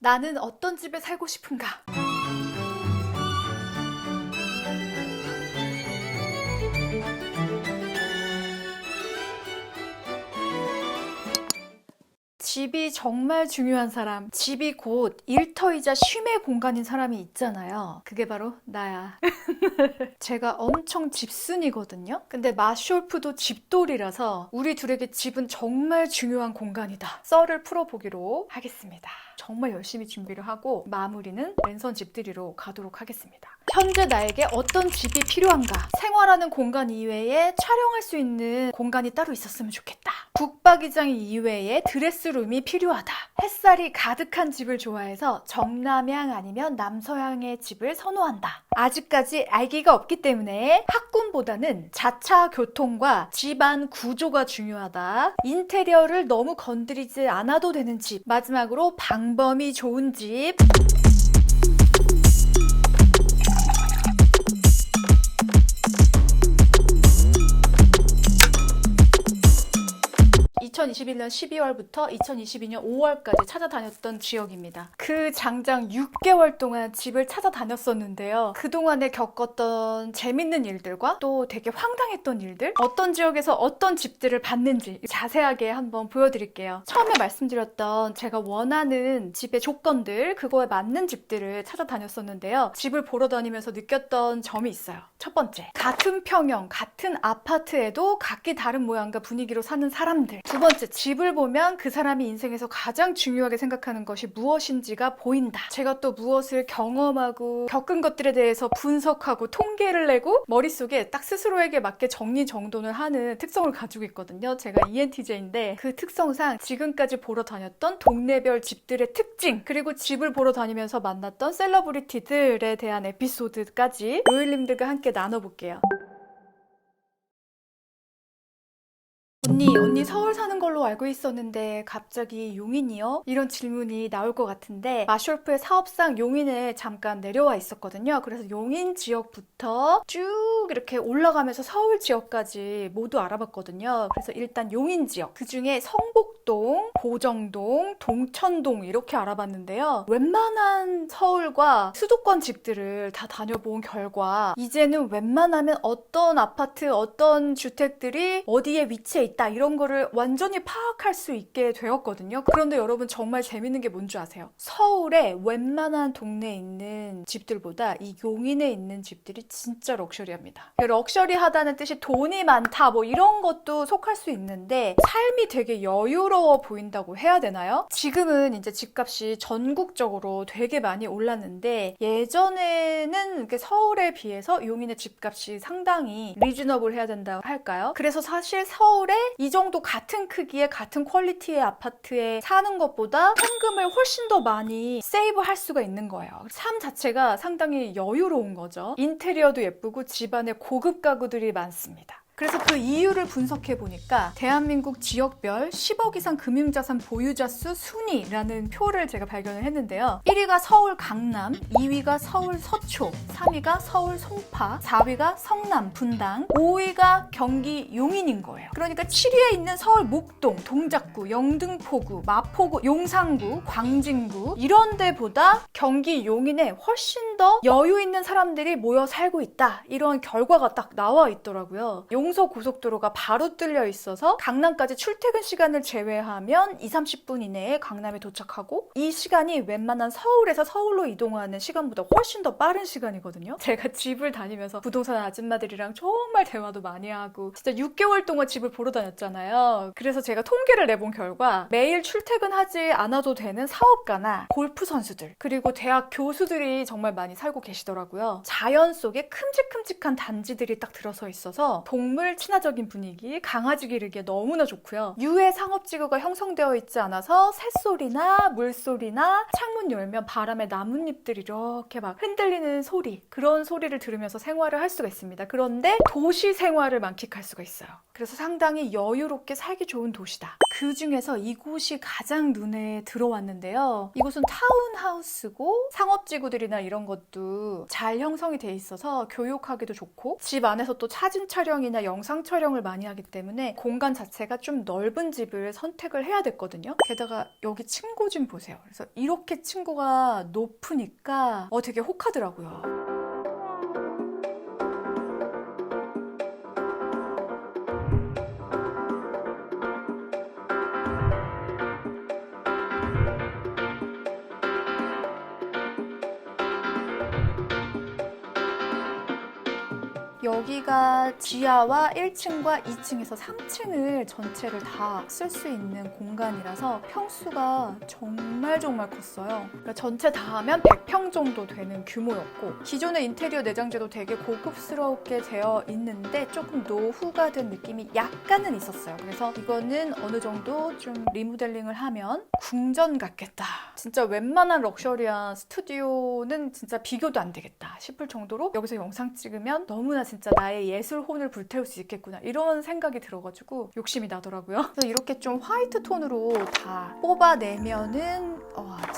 나는 어떤 집에 살고 싶은가? 집이 정말 중요한 사람, 집이 곧 일터이자 쉼의 공간인 사람이 있잖아요. 그게 바로 나야. 제가 엄청 집순이거든요. 근데 마쇼프도 집돌이라서 우리 둘에게 집은 정말 중요한 공간이다. 썰을 풀어보기로 하겠습니다. 정말 열심히 준비를 하고 마무리는 랜선 집들이로 가도록 하겠습니다. 현재 나에게 어떤 집이 필요한가? 생활하는 공간 이외에 촬영할 수 있는 공간이 따로 있었으면 좋겠다. 북박이장 이외에 드레스룸이 필요하다. 햇살이 가득한 집을 좋아해서 정남향 아니면 남서향의 집을 선호한다. 아직까지 아기가 없기 때문에 학군보다는 자차 교통과 집안 구조가 중요하다. 인테리어를 너무 건드리지 않아도 되는 집. 마지막으로 방범이 좋은 집. 2021년 12월부터 2022년 5월까지 찾아다녔던 지역입니다. 그 장장 6개월 동안 집을 찾아다녔었는데요. 그동안에 겪었던 재밌는 일들과 또 되게 황당했던 일들, 어떤 지역에서 어떤 집들을 봤는지 자세하게 한번 보여드릴게요. 처음에 말씀드렸던 제가 원하는 집의 조건들, 그거에 맞는 집들을 찾아다녔었는데요. 집을 보러 다니면서 느꼈던 점이 있어요. 첫 번째, 같은 평형, 같은 아파트에도 각기 다른 모양과 분위기로 사는 사람들. 두 번째, 집을 보면 그 사람이 인생에서 가장 중요하게 생각하는 것이 무엇인지가 보인다. 제가 또 무엇을 경험하고 겪은 것들에 대해서 분석하고 통계를 내고 머릿속에 딱 스스로에게 맞게 정리정돈을 하는 특성을 가지고 있거든요. 제가 ENTJ인데 그 특성상 지금까지 보러 다녔던 동네별 집들의 특징, 그리고 집을 보러 다니면서 만났던 셀러브리티들에 대한 에피소드까지 로일님들과 함께 나눠볼게요. 언니 서울 사는 걸로 알고 있었는데 갑자기 용인이요? 이런 질문이 나올 것 같은데 마쇼프의 사업상 용인에 잠깐 내려와 있었거든요. 그래서 용인 지역부터 쭉 이렇게 올라가면서 서울 지역까지 모두 알아봤거든요. 그래서 일단 용인 지역, 그 중에 성복동, 보정동, 동천동 이렇게 알아봤는데요. 웬만한 서울과 수도권 집들을 다 다녀본 결과 이제는 웬만하면 어떤 아파트, 어떤 주택들이 어디에 위치해 있다 이런 거를 완전히 파악할 수 있게 되었거든요. 그런데 여러분 정말 재밌는 게 뭔지 아세요? 서울에 웬만한 동네에 있는 집들보다 이 용인에 있는 집들이 진짜 럭셔리합니다. 럭셔리하다는 뜻이 돈이 많다 뭐 이런 것도 속할 수 있는데 삶이 되게 여유로워 보인다고 해야 되나요? 지금은 이제 집값이 전국적으로 되게 많이 올랐는데 예전에는 서울에 비해서 용인의 집값이 상당히 리즈너블 해야 된다고 할까요? 그래서 사실 서울에 이 정도 같은 크기의 같은 퀄리티의 아파트에 사는 것보다 현금을 훨씬 더 많이 세이브할 수가 있는 거예요. 삶 자체가 상당히 여유로운 거죠. 인테리어도 예쁘고 집안에 고급 가구들이 많습니다. 그래서 그 이유를 분석해 보니까 대한민국 지역별 10억 이상 금융자산 보유자 수 순위라는 표를 제가 발견을 했는데요. 1위가 서울 강남, 2위가 서울 서초, 3위가 서울 송파, 4위가 성남 분당, 5위가 경기 용인인 거예요. 그러니까 7위에 있는 서울 목동, 동작구, 영등포구, 마포구, 용산구, 광진구 이런 데보다 경기 용인에 훨씬 더 여유 있는 사람들이 모여 살고 있다. 이런 결과가 딱 나와 있더라고요. 용서 고속도로가 바로 뚫려 있어서 강남까지 출퇴근 시간을 제외하면 20-30분 이내에 강남에 도착하고 이 시간이 웬만한 서울에서 서울로 이동하는 시간보다 훨씬 더 빠른 시간이거든요. 제가 집을 다니면서 부동산 아줌마들이랑 정말 대화도 많이 하고 진짜 6개월 동안 집을 보러 다녔잖아요. 그래서 제가 통계를 내본 결과 매일 출퇴근하지 않아도 되는 사업가나 골프 선수들 그리고 대학 교수들이 정말 많이 살고 계시더라고요. 자연 속에 큼직큼직한 단지들이 딱 들어서 있어서 동물 친화적인 분위기, 강아지 기르기에 너무나 좋고요. 유해 상업지구가 형성되어 있지 않아서 새소리나 물소리나 창문 열면 바람에 나뭇잎들이 이렇게 막 흔들리는 소리, 그런 소리를 들으면서 생활을 할 수가 있습니다. 그런데 도시 생활을 만끽할 수가 있어요. 그래서 상당히 여유롭게 살기 좋은 도시다. 그 중에서 이곳이 가장 눈에 들어왔는데요. 이곳은 타운하우스고 상업지구들이나 이런 것도 잘 형성이 돼 있어서 교육하기도 좋고 집 안에서 또 사진 촬영이나 제가 영상 촬영을 많이 하기 때문에 공간 자체가 좀 넓은 집을 선택을 해야 됐거든요. 게다가 여기 층고 좀 보세요. 그래서 이렇게 층고가 높으니까 되게 혹하더라고요. 여기가 지하와 1층과 2층에서 3층을 전체를 다 쓸 수 있는 공간이라서 평수가 정말 컸어요. 그러니까 전체 다 하면 100평 정도 되는 규모였고, 기존의 인테리어 내장재도 되게 고급스럽게 되어 있는데 조금 노후가 된 느낌이 약간은 있었어요. 그래서 이거는 어느 정도 좀 리모델링을 하면 궁전 같겠다. 진짜 웬만한 럭셔리한 스튜디오는 진짜 비교도 안 되겠다 싶을 정도로 여기서 영상 찍으면 너무나 진짜 나의 예술 혼을 불태울 수 있겠구나, 이런 생각이 들어가지고 욕심이 나더라고요. 그래서 이렇게 좀 화이트 톤으로 다 뽑아내면은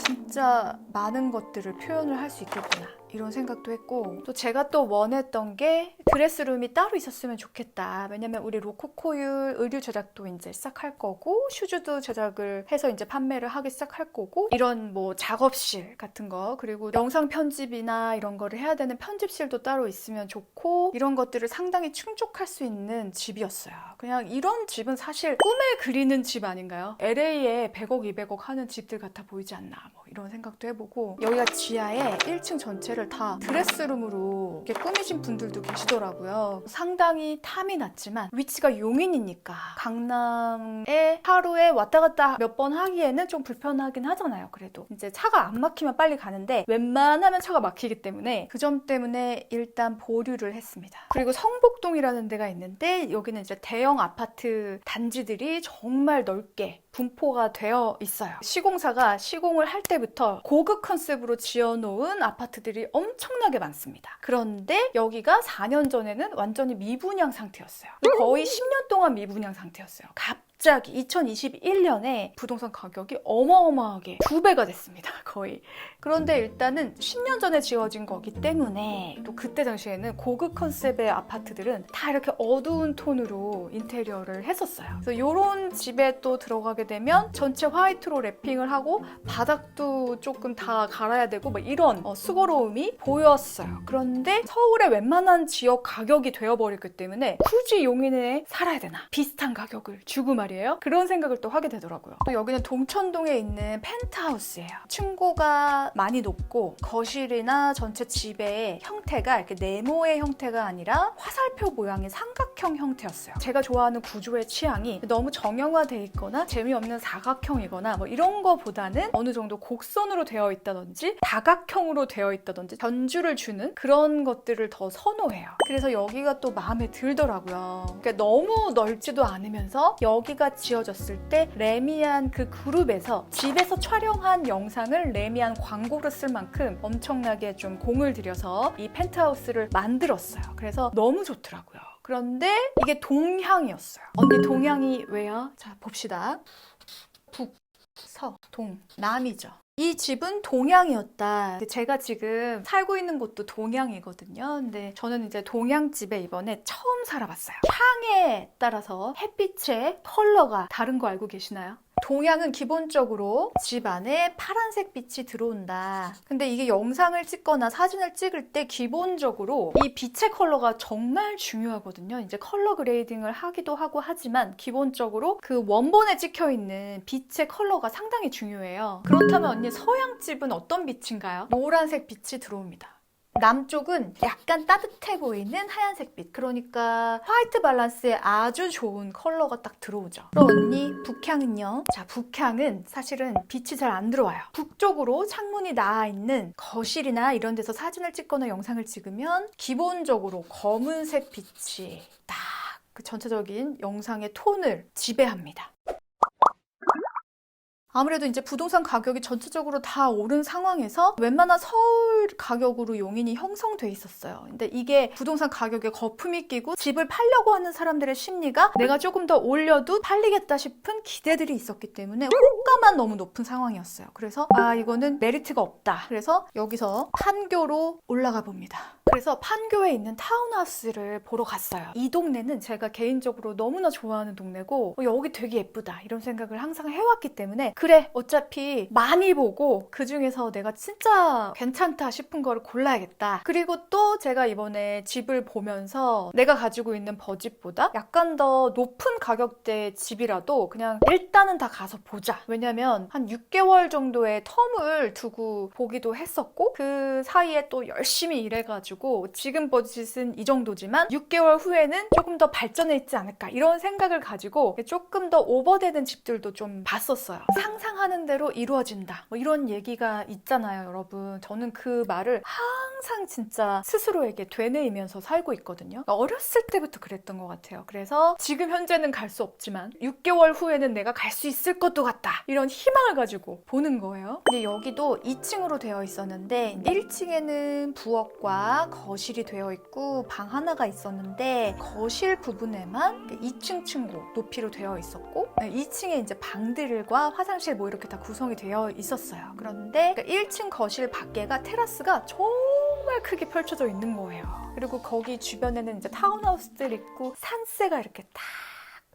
진짜 많은 것들을 표현을 할 수 있겠구나, 이런 생각도 했고, 또 제가 또 원했던 게 드레스룸이 따로 있었으면 좋겠다. 왜냐면 우리 로코코율 의류 제작도 이제 시작할 거고, 슈즈도 제작을 해서 이제 판매를 하기 시작할 거고, 이런 뭐 작업실 같은 거, 그리고 영상 편집이나 이런 거를 해야 되는 편집실도 따로 있으면 좋고, 이런 것들을 상당히 충족할 수 있는 집이었어요. 그냥 이런 집은 사실 꿈에 그리는 집 아닌가요? LA에 100억, 200억 하는 집들 같아 보이지 않나, 뭐 이런 생각도 해보고, 여기가 지하에 1층 전체를 다 드레스룸으로 이렇게 꾸미신 분들도 계시더라고요. 상당히 탐이 났지만 위치가 용인이니까 강남에 하루에 왔다 갔다 몇 번 하기에는 좀 불편하긴 하잖아요. 그래도 이제 차가 안 막히면 빨리 가는데 웬만하면 차가 막히기 때문에 그 점 때문에 일단 보류를 했습니다. 그리고 성복동이라는 데가 있는데 여기는 이제 대형 아파트 단지들이 정말 넓게 분포가 되어 있어요. 시공사가 시공을 할 때부터 고급 컨셉으로 지어놓은 아파트들이 엄청나게 많습니다. 그런데 여기가 4년 전에는 완전히 미분양 상태였어요. 거의 10년 동안 미분양 상태였어요. 갑자기 2021년에 부동산 가격이 어마어마하게 2배가 됐습니다. 거의. 그런데 일단은 10년 전에 지어진 거기 때문에, 또 그때 당시에는 고급 컨셉의 아파트들은 다 이렇게 어두운 톤으로 인테리어를 했었어요. 그래서 이런 집에 또 들어가게 되면 전체 화이트로 랩핑을 하고 바닥도 조금 다 갈아야 되고 뭐 이런 수고로움이 보였어요. 그런데 서울의 웬만한 지역 가격이 되어버렸기 때문에 굳이 용인에 살아야 되나? 비슷한 가격을 주고 말이에요. 그런 생각을 또 하게 되더라고요. 또 여기는 동천동에 있는 펜트하우스예요. 층고가 많이 높고 거실이나 전체 집의 형태가 이렇게 네모의 형태가 아니라 화살표 모양의 삼각형 형태였어요. 제가 좋아하는 구조의 취향이 너무 정형화돼 있거나 재미없는 사각형이거나 뭐 이런 거보다는 어느 정도 곡선으로 되어 있다든지 다각형으로 되어 있다든지 변주를 주는 그런 것들을 더 선호해요. 그래서 여기가 또 마음에 들더라고요. 그러니까 너무 넓지도 않으면서 여기가 지어졌을 때 레미안 그 그룹에서 집에서 촬영한 영상을 레미안 광고로 쓸 만큼 엄청나게 좀 공을 들여서 이 펜트하우스를 만들었어요. 그래서 너무 좋더라고요. 그런데 이게 동향이었어요. 언니 동향이 왜요? 자, 봅시다. 북, 서, 동, 남이죠. 이 집은 동향이었다. 제가 지금 살고 있는 곳도 동향이거든요. 근데 저는 이제 동향집에 이번에 처음 살아봤어요. 향에 따라서 햇빛의 컬러가 다른 거 알고 계시나요? 동향은 기본적으로 집 안에 파란색 빛이 들어온다. 근데 이게 영상을 찍거나 사진을 찍을 때 기본적으로 이 빛의 컬러가 정말 중요하거든요. 이제 컬러 그레이딩을 하기도 하고 하지만 기본적으로 그 원본에 찍혀있는 빛의 컬러가 상당히 중요해요. 그렇다면 언니 서양집은 어떤 빛인가요? 노란색 빛이 들어옵니다. 남쪽은 약간 따뜻해 보이는 하얀색 빛, 그러니까 화이트 밸런스에 아주 좋은 컬러가 딱 들어오죠. 그럼 언니 북향은요? 자, 북향은 사실은 빛이 잘 안 들어와요. 북쪽으로 창문이 나와 있는 거실이나 이런 데서 사진을 찍거나 영상을 찍으면 기본적으로 검은색 빛이 딱 그 전체적인 영상의 톤을 지배합니다. 아무래도 이제 부동산 가격이 전체적으로 다 오른 상황에서 웬만한 서울 가격으로 용인이 형성돼 있었어요. 근데 이게 부동산 가격에 거품이 끼고 집을 팔려고 하는 사람들의 심리가 내가 조금 더 올려도 팔리겠다 싶은 기대들이 있었기 때문에 호가만 너무 높은 상황이었어요. 그래서 이거는 메리트가 없다. 그래서 여기서 판교로 올라가 봅니다. 그래서 판교에 있는 타운하우스를 보러 갔어요. 이 동네는 제가 개인적으로 너무나 좋아하는 동네고 여기 되게 예쁘다 이런 생각을 항상 해왔기 때문에 그래 어차피 많이 보고 그중에서 내가 진짜 괜찮다 싶은 거를 골라야겠다. 그리고 또 제가 이번에 집을 보면서 내가 가지고 있는 버짓보다 약간 더 높은 가격대 집이라도 그냥 일단은 다 가서 보자. 왜냐면 한 6개월 정도의 텀을 두고 보기도 했었고 그 사이에 또 열심히 일해가지고 지금 버짓은 이 정도지만 6개월 후에는 조금 더 발전해 있지 않을까 이런 생각을 가지고 조금 더 오버되는 집들도 좀 봤었어요. 상상하는 대로 이루어진다 뭐 이런 얘기가 있잖아요, 여러분. 저는 그 말을 항상 진짜 스스로에게 되뇌이면서 살고 있거든요. 어렸을 때부터 그랬던 것 같아요. 그래서 지금 현재는 갈 수 없지만 6개월 후에는 내가 갈 수 있을 것도 같다 이런 희망을 가지고 보는 거예요. 근데 여기도 2층으로 되어 있었는데 1층에는 부엌과 거실이 되어 있고 방 하나가 있었는데 거실 부분에만 2층 층고 높이로 되어 있었고 2층에 이제 방들과 화장실 뭐 이렇게 다 구성이 되어 있었어요. 그런데 1층 거실 밖에가 테라스가 정말 크게 펼쳐져 있는 거예요. 그리고 거기 주변에는 이제 타운하우스들 있고 산세가 이렇게 딱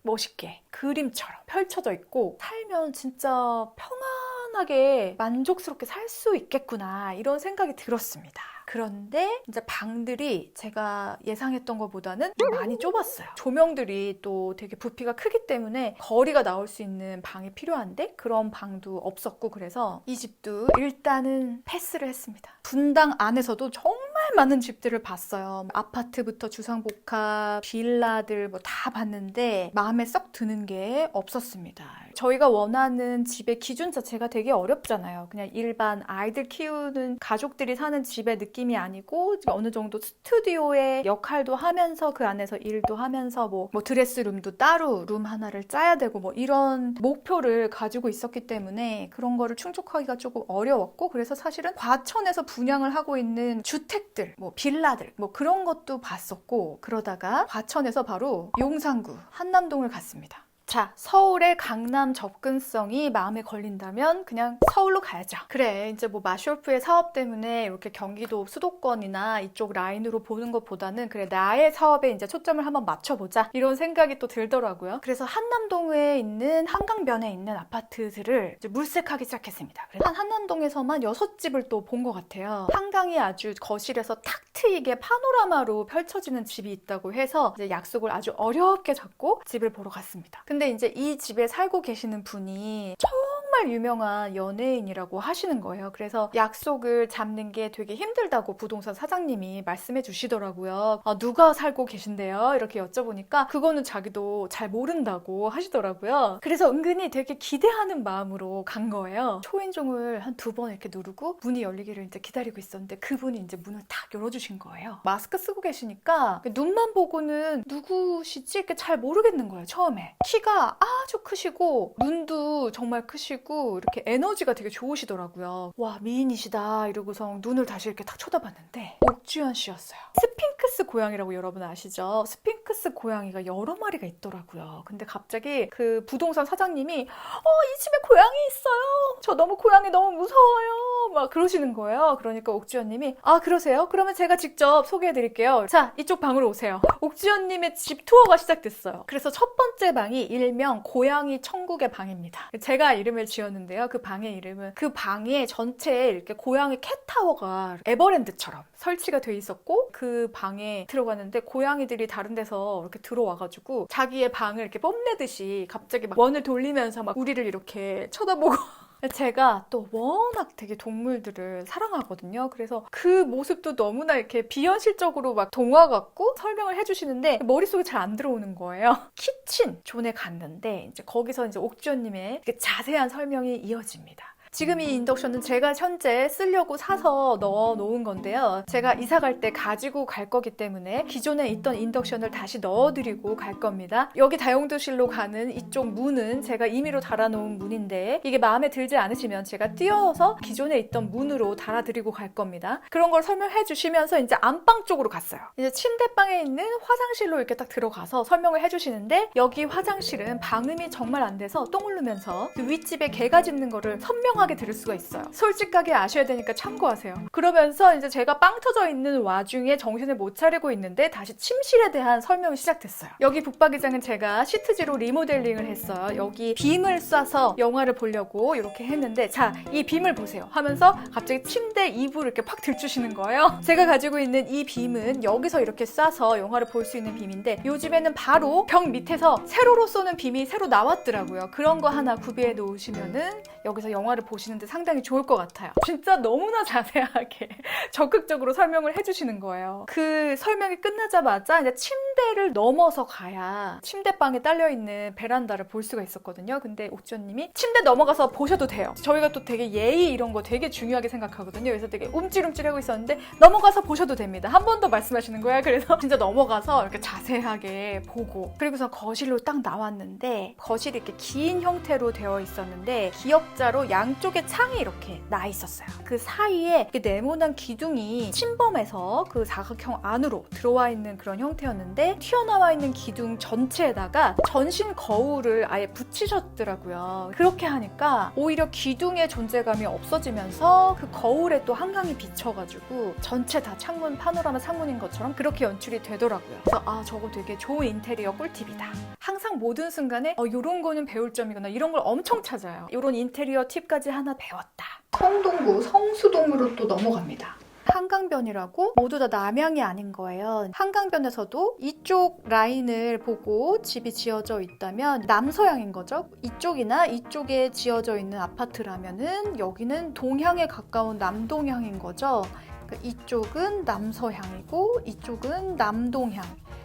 멋있게 그림처럼 펼쳐져 있고 살면 진짜 평안하게 만족스럽게 살 수 있겠구나 이런 생각이 들었습니다. 그런데 이제 방들이 제가 예상했던 것보다는 많이 좁았어요. 조명들이 또 되게 부피가 크기 때문에 거리가 나올 수 있는 방이 필요한데 그런 방도 없었고 그래서 이 집도 일단은 패스를 했습니다. 분당 안에서도 정말 많은 집들을 봤어요. 아파트부터 주상복합, 빌라들 뭐 다 봤는데 마음에 썩 드는 게 없었습니다. 저희가 원하는 집의 기준 자체가 되게 어렵잖아요. 그냥 일반 아이들 키우는 가족들이 사는 집의 느낌이 아니고 어느 정도 스튜디오의 역할도 하면서 그 안에서 일도 하면서 뭐 드레스룸도 따로 룸 하나를 짜야 되고 뭐 이런 목표를 가지고 있었기 때문에 그런 거를 충족하기가 조금 어려웠고 그래서 사실은 과천에서 분양을 하고 있는 주택들, 뭐 빌라들 뭐 그런 것도 봤었고 그러다가 과천에서 바로 용산구 한남동을 갔습니다. 자, 서울의 강남 접근성이 마음에 걸린다면 그냥 서울로 가야죠. 그래, 이제 뭐 마쇼프의 사업 때문에 이렇게 경기도 수도권이나 이쪽 라인으로 보는 것보다는 그래, 나의 사업에 이제 초점을 한번 맞춰보자. 이런 생각이 또 들더라고요. 그래서 한남동에 있는 한강변에 있는 아파트들을 이제 물색하기 시작했습니다. 그래서 한남동에서만 6집을 또 본 것 같아요. 한강이 아주 거실에서 탁 트이게 파노라마로 펼쳐지는 집이 있다고 해서 이제 약속을 아주 어렵게 잡고 집을 보러 갔습니다. 근데 이제 이 집에 살고 계시는 분이 정말 유명한 연예인이라고 하시는 거예요. 그래서 약속을 잡는 게 되게 힘들다고 부동산 사장님이 말씀해 주시더라고요. 누가 살고 계신데요? 이렇게 여쭤보니까 그거는 자기도 잘 모른다고 하시더라고요. 그래서 은근히 되게 기대하는 마음으로 간 거예요. 초인종을 한 2번 이렇게 누르고 문이 열리기를 이제 기다리고 있었는데 그분이 이제 문을 탁 열어주신 거예요. 마스크 쓰고 계시니까 눈만 보고는 누구시지? 이렇게 잘 모르겠는 거예요, 처음에. 키가 아주 크시고 눈도 정말 크시고 이렇게 에너지가 되게 좋으시더라고요. 와, 미인이시다 이러고서 눈을 다시 이렇게 탁 쳐다봤는데 옥주현 씨였어요. 스핑크스 고양이라고 여러분 아시죠? 스핑크스 고양이가 여러 마리가 있더라고요. 근데 갑자기 그 부동산 사장님이 이 집에 고양이 있어요. 저 고양이 너무 무서워요. 막 그러시는 거예요. 그러니까 옥주현님이 그러세요? 그러면 제가 직접 소개해드릴게요. 자, 이쪽 방으로 오세요. 옥주현님의 집 투어가 시작됐어요. 그래서 첫 번째 방이 일명 고양이 천국의 방입니다. 제가 이름을 지었는데요. 그 방의 이름은 그 방에 전체에 이렇게 고양이 캣타워가 에버랜드처럼 설치가 돼 있었고 그 방에 들어갔는데 고양이들이 다른 데서 이렇게 들어와가지고 자기의 방을 이렇게 뽐내듯이 갑자기 막 원을 돌리면서 막 우리를 이렇게 쳐다보고 제가 또 워낙 되게 동물들을 사랑하거든요. 그래서 그 모습도 너무나 이렇게 비현실적으로 막 동화 같고 설명을 해주시는데 머릿속에 잘 안 들어오는 거예요. 키친 존에 갔는데 이제 거기서 이제 옥주현님의 자세한 설명이 이어집니다. 지금 이 인덕션은 제가 현재 쓰려고 사서 넣어 놓은 건데요. 제가 이사 갈 때 가지고 갈 거기 때문에 기존에 있던 인덕션을 다시 넣어드리고 갈 겁니다. 여기 다용도실로 가는 이쪽 문은 제가 임의로 달아놓은 문인데 이게 마음에 들지 않으시면 제가 띄워서 기존에 있던 문으로 달아드리고 갈 겁니다. 그런 걸 설명해 주시면서 이제 안방 쪽으로 갔어요. 이제 침대방에 있는 화장실로 이렇게 딱 들어가서 설명을 해주시는데 여기 화장실은 방음이 정말 안 돼서 똥 흐르면서 그 윗집에 개가 짖는 거를 선명하게 들을 수가 있어요. 솔직하게 아셔야 되니까 참고하세요. 그러면서 이제 제가 빵 터져 있는 와중에 정신을 못 차리고 있는데 다시 침실에 대한 설명이 시작됐어요. 여기 북박이장은 제가 시트지로 리모델링을 했어요. 여기 빔을 쏴서 영화를 보려고 이렇게 했는데 자, 이 빔을 보세요 하면서 갑자기 침대 이불을 이렇게 팍 들추시는 거예요. 제가 가지고 있는 이 빔은 여기서 이렇게 쏴서 영화를 볼 수 있는 빔인데 요즘에는 바로 벽 밑에서 세로로 쏘는 빔이 새로 나왔더라고요. 그런 거 하나 구비해 놓으시면은 여기서 영화를 보시는데 상당히 좋을 것 같아요. 진짜 너무나 자세하게 적극적으로 설명을 해주시는 거예요. 그 설명이 끝나자마자 이제 침대를 넘어서 가야 침대방에 딸려있는 베란다를 볼 수가 있었거든요. 근데 옥주현님이 침대 넘어가서 보셔도 돼요. 저희가 또 되게 예의 이런 거 되게 중요하게 생각하거든요. 그래서 되게 움찔움찔하고 있었는데 넘어가서 보셔도 됩니다. 한 번 더 말씀하시는 거야. 그래서 진짜 넘어가서 이렇게 자세하게 보고 그리고서 거실로 딱 나왔는데 거실이 이렇게 긴 형태로 되어 있었는데 기역자로 양쪽에 창이 이렇게 나 있었어요. 그 사이에 이렇게 네모난 기둥이 침범해서 그 사각형 안으로 들어와 있는 그런 형태였는데 튀어나와 있는 기둥 전체에다가 전신 거울을 아예 붙이셨더라고요. 그렇게 하니까 오히려 기둥의 존재감이 없어지면서 그 거울에 또 한강이 비쳐가지고 전체 다 창문, 파노라마 창문인 것처럼 그렇게 연출이 되더라고요. 그래서 아, 저거 되게 좋은 인테리어 꿀팁이다. 항상 모든 순간에 이런 거는 배울 점이구나 이런 걸 엄청 찾아요. 이런 인테리어 팁까지 하나 배웠다. 성동구 성수동으로 또 넘어갑니다. 한강변이라고 모두 다 남향이 아닌 거예요. 한강변에서도 이쪽 라인을 보고 집이 지어져 있다면 남서향인 거죠. 이쪽이나 이쪽에 지어져 있는 아파트라면은 여기는 동향에 가까운 남동향인 거죠. 그러니까 이쪽은 남서향이고 이쪽은 남동향.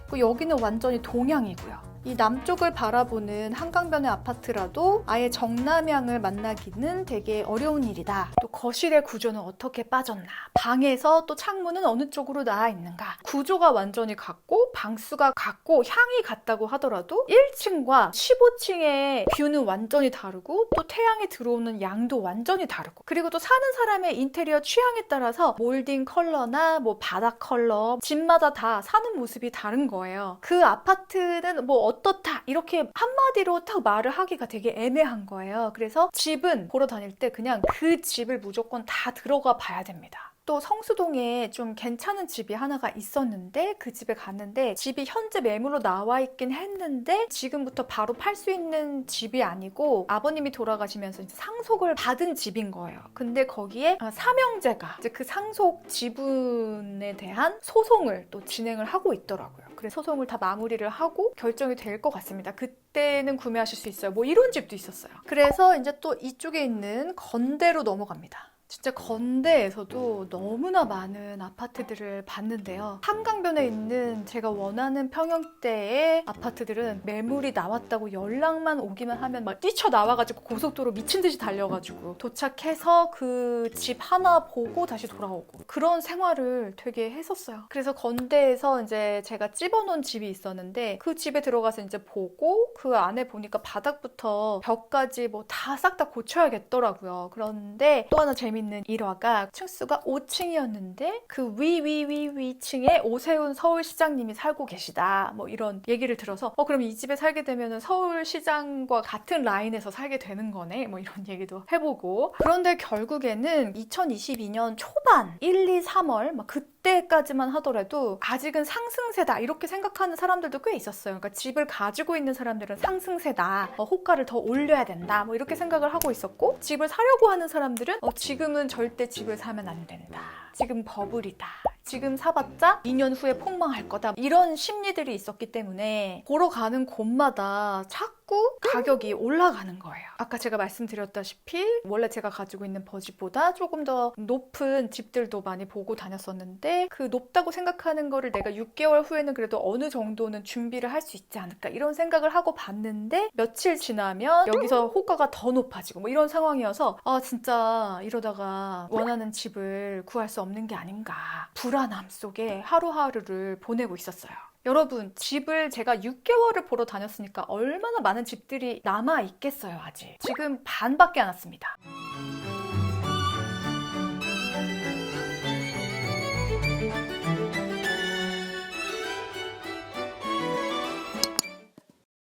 그리고 여기는 완전히 동향이고요. 이 남쪽을 바라보는 한강변의 아파트라도 아예 정남향을 만나기는 되게 어려운 일이다. 또 거실의 구조는 어떻게 빠졌나? 방에서 또 창문은 어느 쪽으로 나와 있는가? 구조가 완전히 같고 방수가 같고 향이 같다고 하더라도 1층과 15층의 뷰는 완전히 다르고 또 태양이 들어오는 양도 완전히 다르고 그리고 또 사는 사람의 인테리어 취향에 따라서 몰딩 컬러나 뭐 바닥 컬러 집마다 다 사는 모습이 다른 거예요. 그 아파트는 뭐 어떻다 이렇게 한마디로 딱 말을 하기가 되게 애매한 거예요. 그래서 집은 보러 다닐 때 그냥 그 집을 무조건 다 들어가 봐야 됩니다. 또 성수동에 좀 괜찮은 집이 하나가 있었는데 그 집에 갔는데 집이 현재 매물로 나와 있긴 했는데 지금부터 바로 팔 수 있는 집이 아니고 아버님이 돌아가시면서 이제 상속을 받은 집인 거예요. 근데 거기에 삼형제가 이제 그 상속 지분에 대한 소송을 또 진행을 하고 있더라고요. 그래서 소송을 다 마무리를 하고 결정이 될 것 같습니다. 그때는 구매하실 수 있어요. 뭐 이런 집도 있었어요. 그래서 이제 또 이쪽에 있는 건대로 넘어갑니다. 진짜 건대에서도 너무나 많은 아파트들을 봤는데요. 한강변에 있는 제가 원하는 평형대의 아파트들은 매물이 나왔다고 연락만 오기만 하면 막 뛰쳐나와가지고 고속도로 미친 듯이 달려가지고 도착해서 그 집 하나 보고 다시 돌아오고 그런 생활을 되게 했었어요. 그래서 건대에서 이제 제가 찝어놓은 집이 있었는데 그 집에 들어가서 이제 보고 그 안에 보니까 바닥부터 벽까지 뭐 다 싹 다 고쳐야겠더라고요. 그런데 또 하나 재밌는 일화가 층수가 5층이었는데 그 위층에 오세훈 서울시장님이 살고 계시다 뭐 이런 얘기를 들어서 그럼 이 집에 살게 되면 서울시장과 같은 라인에서 살게 되는 거네 뭐 이런 얘기도 해보고 그런데 결국에는 2022년 초반 1, 2, 3월 막 그때까지만 하더라도 아직은 상승세다 이렇게 생각하는 사람들도 꽤 있었어요. 그러니까 집을 가지고 있는 사람들은 상승세다 호가를 더 올려야 된다 뭐 이렇게 생각을 하고 있었고 집을 사려고 하는 사람들은 지금은 절대 집을 사면 안 된다. 지금 버블이다. 지금 사봤자 2년 후에 폭망할 거다. 이런 심리들이 있었기 때문에 보러 가는 곳마다 자꾸 자꾸 가격이 올라가는 거예요. 아까 제가 말씀드렸다시피 원래 제가 가지고 있는 버짓보다 조금 더 높은 집들도 많이 보고 다녔었는데 그 높다고 생각하는 거를 내가 6개월 후에는 그래도 어느 정도는 준비를 할 수 있지 않을까 이런 생각을 하고 봤는데 며칠 지나면 여기서 호가가 더 높아지고 뭐 이런 상황이어서 진짜 이러다가 원하는 집을 구할 수 없는 게 아닌가 불안함 속에 하루하루를 보내고 있었어요. 여러분, 집을 제가 6개월을 보러 다녔으니까 얼마나 많은 집들이 남아 있겠어요, 아직. 지금 반밖에 안 왔습니다.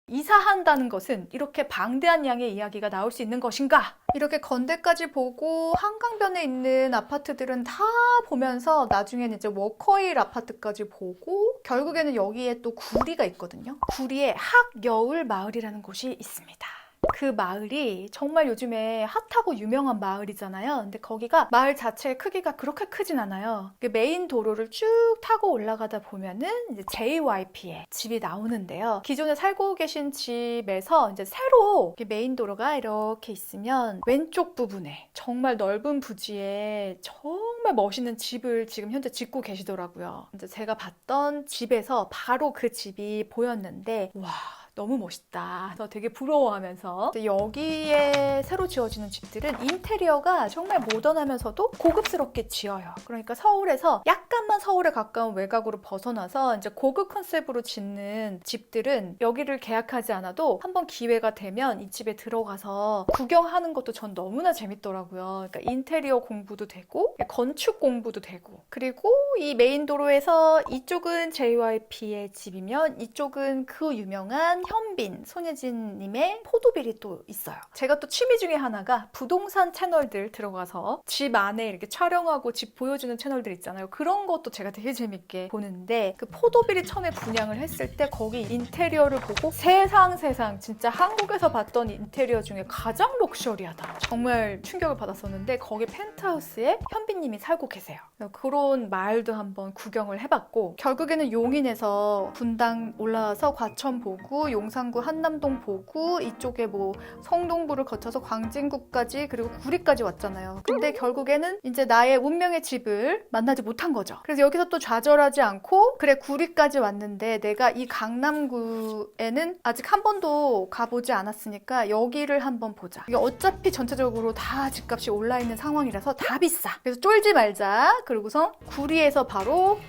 이사한다는 것은 이렇게 방대한 양의 이야기가 나올 수 있는 것인가? 이렇게 건대까지 보고 한강변에 있는 아파트들은 다 보면서 나중에는 이제 워커힐 아파트까지 보고 결국에는 여기에 또 구리가 있거든요. 구리에 학여울 마을이라는 곳이 있습니다. 그 마을이 정말 요즘에 핫하고 유명한 마을이잖아요. 근데 거기가 마을 자체의 크기가 그렇게 크진 않아요. 메인 도로를 쭉 타고 올라가다 보면은 이제 JYP의 집이 나오는데요. 기존에 살고 계신 집에서 이제 새로 메인 도로가 이렇게 있으면 왼쪽 부분에 정말 넓은 부지에 정말 멋있는 집을 지금 현재 짓고 계시더라고요. 이제 제가 봤던 집에서 바로 그 집이 보였는데 와, 너무 멋있다. 그래서 되게 부러워하면서 여기에 새로 지어지는 집들은 인테리어가 정말 모던하면서도 고급스럽게 지어요. 그러니까 서울에서 약간만 서울에 가까운 외곽으로 벗어나서 이제 고급 컨셉으로 짓는 집들은 여기를 계약하지 않아도 한번 기회가 되면 이 집에 들어가서 구경하는 것도 전 너무나 재밌더라고요. 그러니까 인테리어 공부도 되고 건축 공부도 되고 그리고 이 메인 도로에서 이쪽은 JYP의 집이면 이쪽은 그 유명한 현빈, 손예진님의 포도빌이 또 있어요. 제가 또 취미 중에 하나가 부동산 채널들 들어가서 집 안에 이렇게 촬영하고 집 보여주는 채널들 있잖아요. 그런 것도 제가 되게 재밌게 보는데 그 포도빌이 처음에 분양을 했을 때 거기 인테리어를 보고 세상 진짜 한국에서 봤던 인테리어 중에 가장 럭셔리하다. 정말 충격을 받았었는데 거기 펜트하우스에 현빈님이 살고 계세요. 그런 마을도 한번 구경을 해봤고 결국에는 용인에서 분당 올라와서 과천 보고 용산구 한남동 보고 이쪽에 뭐 성동구를 거쳐서 광진구까지 그리고 구리까지 왔잖아요. 근데 결국에는 이제 나의 운명의 집을 만나지 못한 거죠. 그래서 여기서 또 좌절하지 않고 그래 구리까지 왔는데 내가 이 강남구에는 아직 한 번도 가보지 않았으니까 여기를 한번 보자. 이게 어차피 전체적으로 다 집값이 올라 있는 상황이라서 다 비싸. 그래서 쫄지 말자. 그리고서 구리에서 바로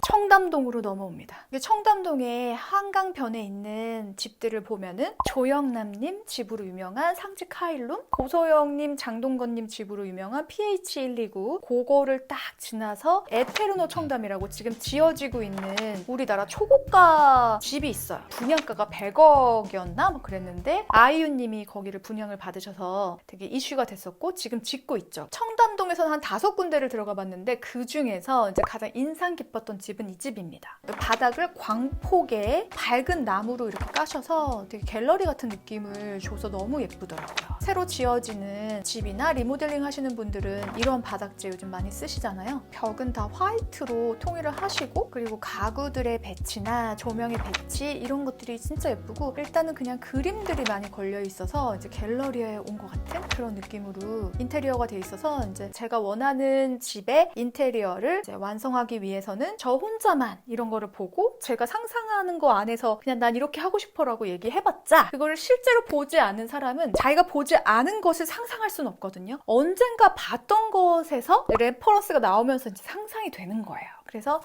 청담동으로 넘어옵니다. 청담동의 한강변에 있는 집들을 보면은 조영남님 집으로 유명한 상직 하일룸, 고소영님, 장동건님 집으로 유명한 PH129 그거를 딱 지나서 에테르노 청담이라고 지금 지어지고 있는 우리나라 초고가 집이 있어요. 분양가가 100억이었나? 뭐 그랬는데 아이유님이 거기를 분양을 받으셔서 되게 이슈가 됐었고 지금 짓고 있죠. 청담동에서는 한 5군데를 들어가 봤는데 그 중에서 이제 가장 인상 깊었던 집은 이 집입니다. 바닥을 광폭의 밝은 나무로 이렇게 까셔서 되게 갤러리 같은 느낌을 줘서 너무 예쁘더라고요. 새로 지어지는 집이나 리모델링 하시는 분들은 이런 바닥재 요즘 많이 쓰시잖아요. 벽은 다 화이트로 통일을 하시고 그리고 가구들의 배치나 조명의 배치 이런 것들이 진짜 예쁘고 일단은 그냥 그림들이 많이 걸려 있어서 이제 갤러리에 온 것 같은 그런 느낌으로 인테리어가 돼 있어서 이제 제가 원하는 집의 인테리어를 이제 완성하기 위해서는 저 혼자만 이런 거를 보고 제가 상상하는 거 안에서 그냥 난 이렇게 하고 싶어라고 얘기해봤자 그거를 실제로 보지 않은 사람은 자기가 보지 않은 것을 상상할 수는 없거든요. 언젠가 봤던 것에서 레퍼런스가 나오면서 이제 상상이 되는 거예요. 그래서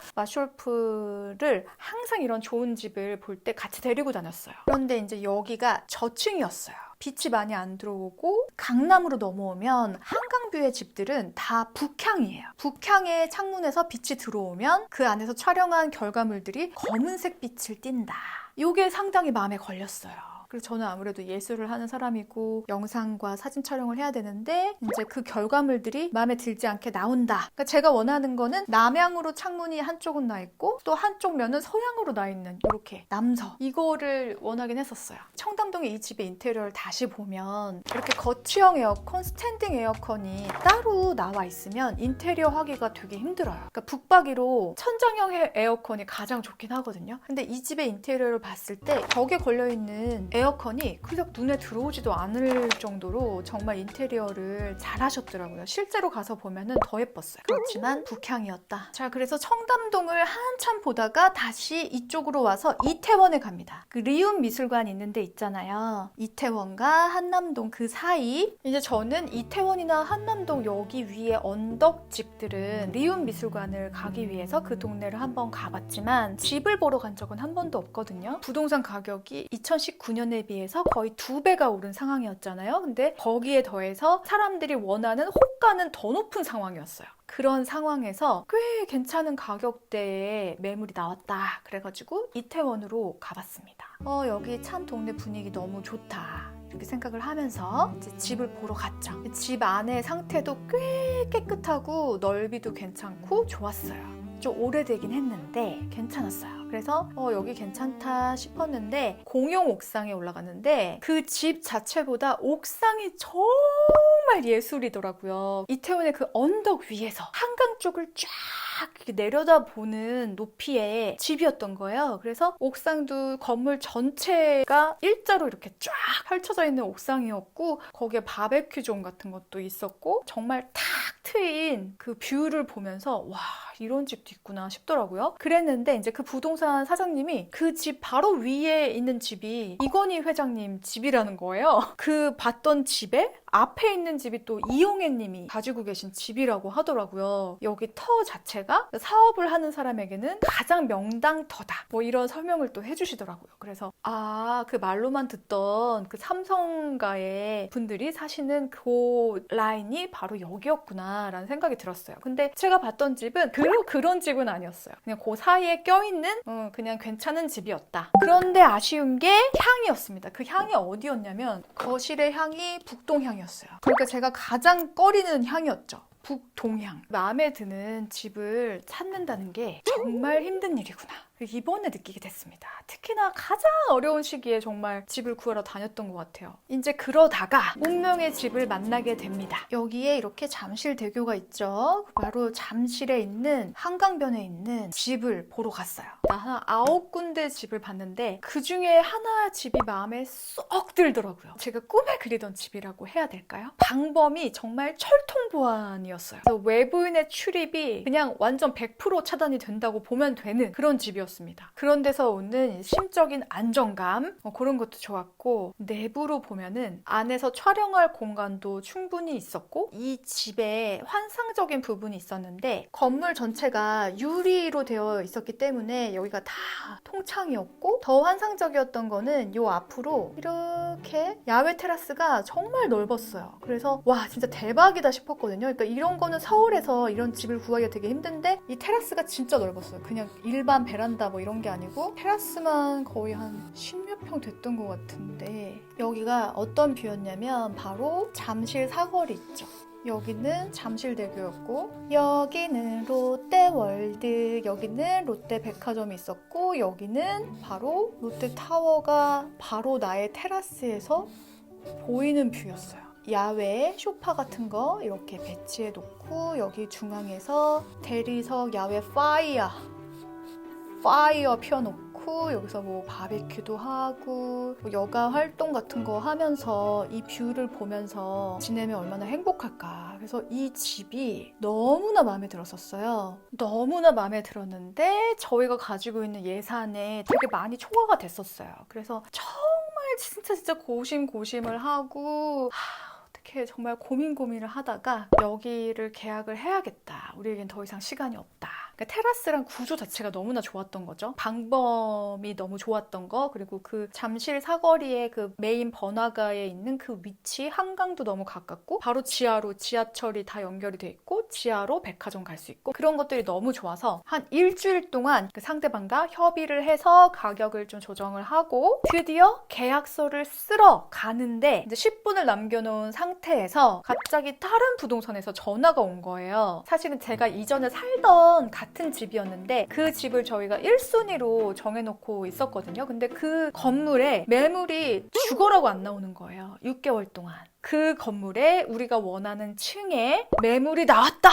마쇼르프를 항상 이런 좋은 집을 볼 때 같이 데리고 다녔어요. 그런데 이제 여기가 저층이었어요. 빛이 많이 안 들어오고 강남으로 넘어오면 한강뷰의 집들은 다 북향이에요. 북향의 창문에서 빛이 들어오면 그 안에서 촬영한 결과물들이 검은색 빛을 띈다. 이게 상당히 마음에 걸렸어요. 그래서 저는 아무래도 예술을 하는 사람이고 영상과 사진 촬영을 해야 되는데 이제 그 결과물들이 마음에 들지 않게 나온다. 그러니까 제가 원하는 거는 남향으로 창문이 한쪽은 나 있고 또 한쪽 면은 서향으로 나 있는 이렇게 남서 이거를 원하긴 했었어요. 청담동의 이 집의 인테리어를 다시 보면 이렇게 거치형 에어컨, 스탠딩 에어컨이 따로 나와 있으면 인테리어 하기가 되게 힘들어요. 그러니까 북박이로 천장형 에어컨이 가장 좋긴 하거든요. 근데 이 집의 인테리어를 봤을 때 벽에 걸려있는 에어컨이 그닥 눈에 들어오지도 않을 정도로 정말 인테리어를 잘 하셨더라고요. 실제로 가서 보면은 더 예뻤어요. 그렇지만 북향이었다. 자, 그래서 청담동을 한참 보다가 다시 이쪽으로 와서 이태원에 갑니다. 그 리움 미술관 있는 데 있잖아요. 이태원과 한남동 그 사이. 이제 저는 이태원이나 한남동 여기 위에 언덕집들은 리움 미술관을 가기 위해서 그 동네를 한번 가봤지만 집을 보러 간 적은 한 번도 없거든요. 부동산 가격이 2019년에 비해서 거의 2배가 오른 상황이었잖아요. 근데 거기에 더해서 사람들이 원하는 호가는 더 높은 상황이었어요. 그런 상황에서 꽤 괜찮은 가격대에 매물이 나왔다. 그래가지고 이태원으로 가봤습니다. 여기 참 동네 분위기 너무 좋다. 이렇게 생각을 하면서 이제 집을 보러 갔죠. 집 안의 상태도 꽤 깨끗하고 넓이도 괜찮고 좋았어요. 좀 오래되긴 했는데 괜찮았어요. 그래서 여기 괜찮다 싶었는데 공용 옥상에 올라갔는데 그 집 자체보다 옥상이 정말 예술이더라고요. 이태원의 그 언덕 위에서 한강 쪽을 쫙 내려다보는 높이의 집이었던 거예요. 그래서 옥상도 건물 전체가 일자로 이렇게 쫙 펼쳐져 있는 옥상이었고 거기에 바베큐 존 같은 것도 있었고 정말 탁 트인 그 뷰를 보면서 와, 이런 집도 있구나 싶더라고요. 그랬는데 이제 그 부동산 사장님이 그 집 바로 위에 있는 집이 이건희 회장님 집이라는 거예요. 그 봤던 집에 앞에 있는 집이 또 이용혜 님이 가지고 계신 집이라고 하더라고요. 여기 터 자체가 사업을 하는 사람에게는 가장 명당터다. 뭐 이런 설명을 또 해주시더라고요. 그래서 그 말로만 듣던 그 삼성가의 분들이 사시는 그 라인이 바로 여기였구나 라는 생각이 들었어요. 근데 제가 봤던 집은 그런 집은 아니었어요. 그냥 그 사이에 껴있는 그냥 괜찮은 집이었다. 그런데 아쉬운 게 향이었습니다. 그 향이 어디였냐면 거실의 향이 북동향이었어요. 그러니까 제가 가장 꺼리는 향이었죠. 북동향. 마음에 드는 집을 찾는다는 게 정말 힘든 일이구나. 이번에 느끼게 됐습니다. 특히나 가장 어려운 시기에 정말 집을 구하러 다녔던 것 같아요. 이제 그러다가 운명의 집을 만나게 됩니다. 여기에 이렇게 잠실대교가 있죠. 바로 잠실에 있는 한강변에 있는 집을 보러 갔어요. 한 9군데 집을 봤는데 그 중에 하나 집이 마음에 쏙 들더라고요. 제가 꿈에 그리던 집이라고 해야 될까요? 방범이 정말 철통보안이었어요. 그래서 외부인의 출입이 그냥 완전 100% 차단이 된다고 보면 되는 그런 집이었어요. 그런 데서 오는 심적인 안정감 그런 것도 좋았고 내부로 보면은 안에서 촬영할 공간도 충분히 있었고 이 집에 환상적인 부분이 있었는데 건물 전체가 유리로 되어 있었기 때문에 여기가 다 통창이었고 더 환상적이었던 거는 요 앞으로 이렇게 야외 테라스가 정말 넓었어요. 그래서 와 진짜 대박이다 싶었거든요. 그러니까 이런 거는 서울에서 이런 집을 구하기가 되게 힘든데 이 테라스가 진짜 넓었어요. 그냥 일반 베란다 뭐 이런 게 아니고 테라스만 거의 한 10몇 평 됐던 것 같은데 여기가 어떤 뷰였냐면 바로 잠실 사거리 있죠. 여기는 잠실대교였고 여기는 롯데월드, 여기는 롯데백화점이 있었고 여기는 바로 롯데타워가 바로 나의 테라스에서 보이는 뷰였어요. 야외 소파 같은 거 이렇게 배치해 놓고 여기 중앙에서 대리석 야외 파이어 펴놓고 여기서 뭐 바베큐도 하고 뭐 여가 활동 같은 거 하면서 이 뷰를 보면서 지내면 얼마나 행복할까. 그래서 이 집이 너무나 마음에 들었었어요. 너무나 마음에 들었는데 저희가 가지고 있는 예산에 되게 많이 초과가 됐었어요. 그래서 정말 진짜 고심을 하고 어떻게 정말 고민을 하다가 여기를 계약을 해야겠다. 우리에겐 더 이상 시간이 없다. 그러니까 테라스랑 구조 자체가 너무나 좋았던 거죠. 방범이 너무 좋았던 거, 그리고 그 잠실 사거리의 그 메인 번화가에 있는 그 위치, 한강도 너무 가깝고 바로 지하로 지하철이 다 연결이 돼 있고 지하로 백화점 갈 수 있고 그런 것들이 너무 좋아서 한 일주일 동안 그 상대방과 협의를 해서 가격을 좀 조정을 하고 드디어 계약서를 쓰러 가는데 이제 10분을 남겨놓은 상태에서 갑자기 다른 부동산에서 전화가 온 거예요. 사실은 제가 이전에 살던 같은 집이었는데 그 집을 저희가 1순위로 정해놓고 있었거든요. 근데 그 건물에 매물이 죽어라고 안 나오는 거예요. 6개월 동안. 그 건물에 우리가 원하는 층에 매물이 나왔다!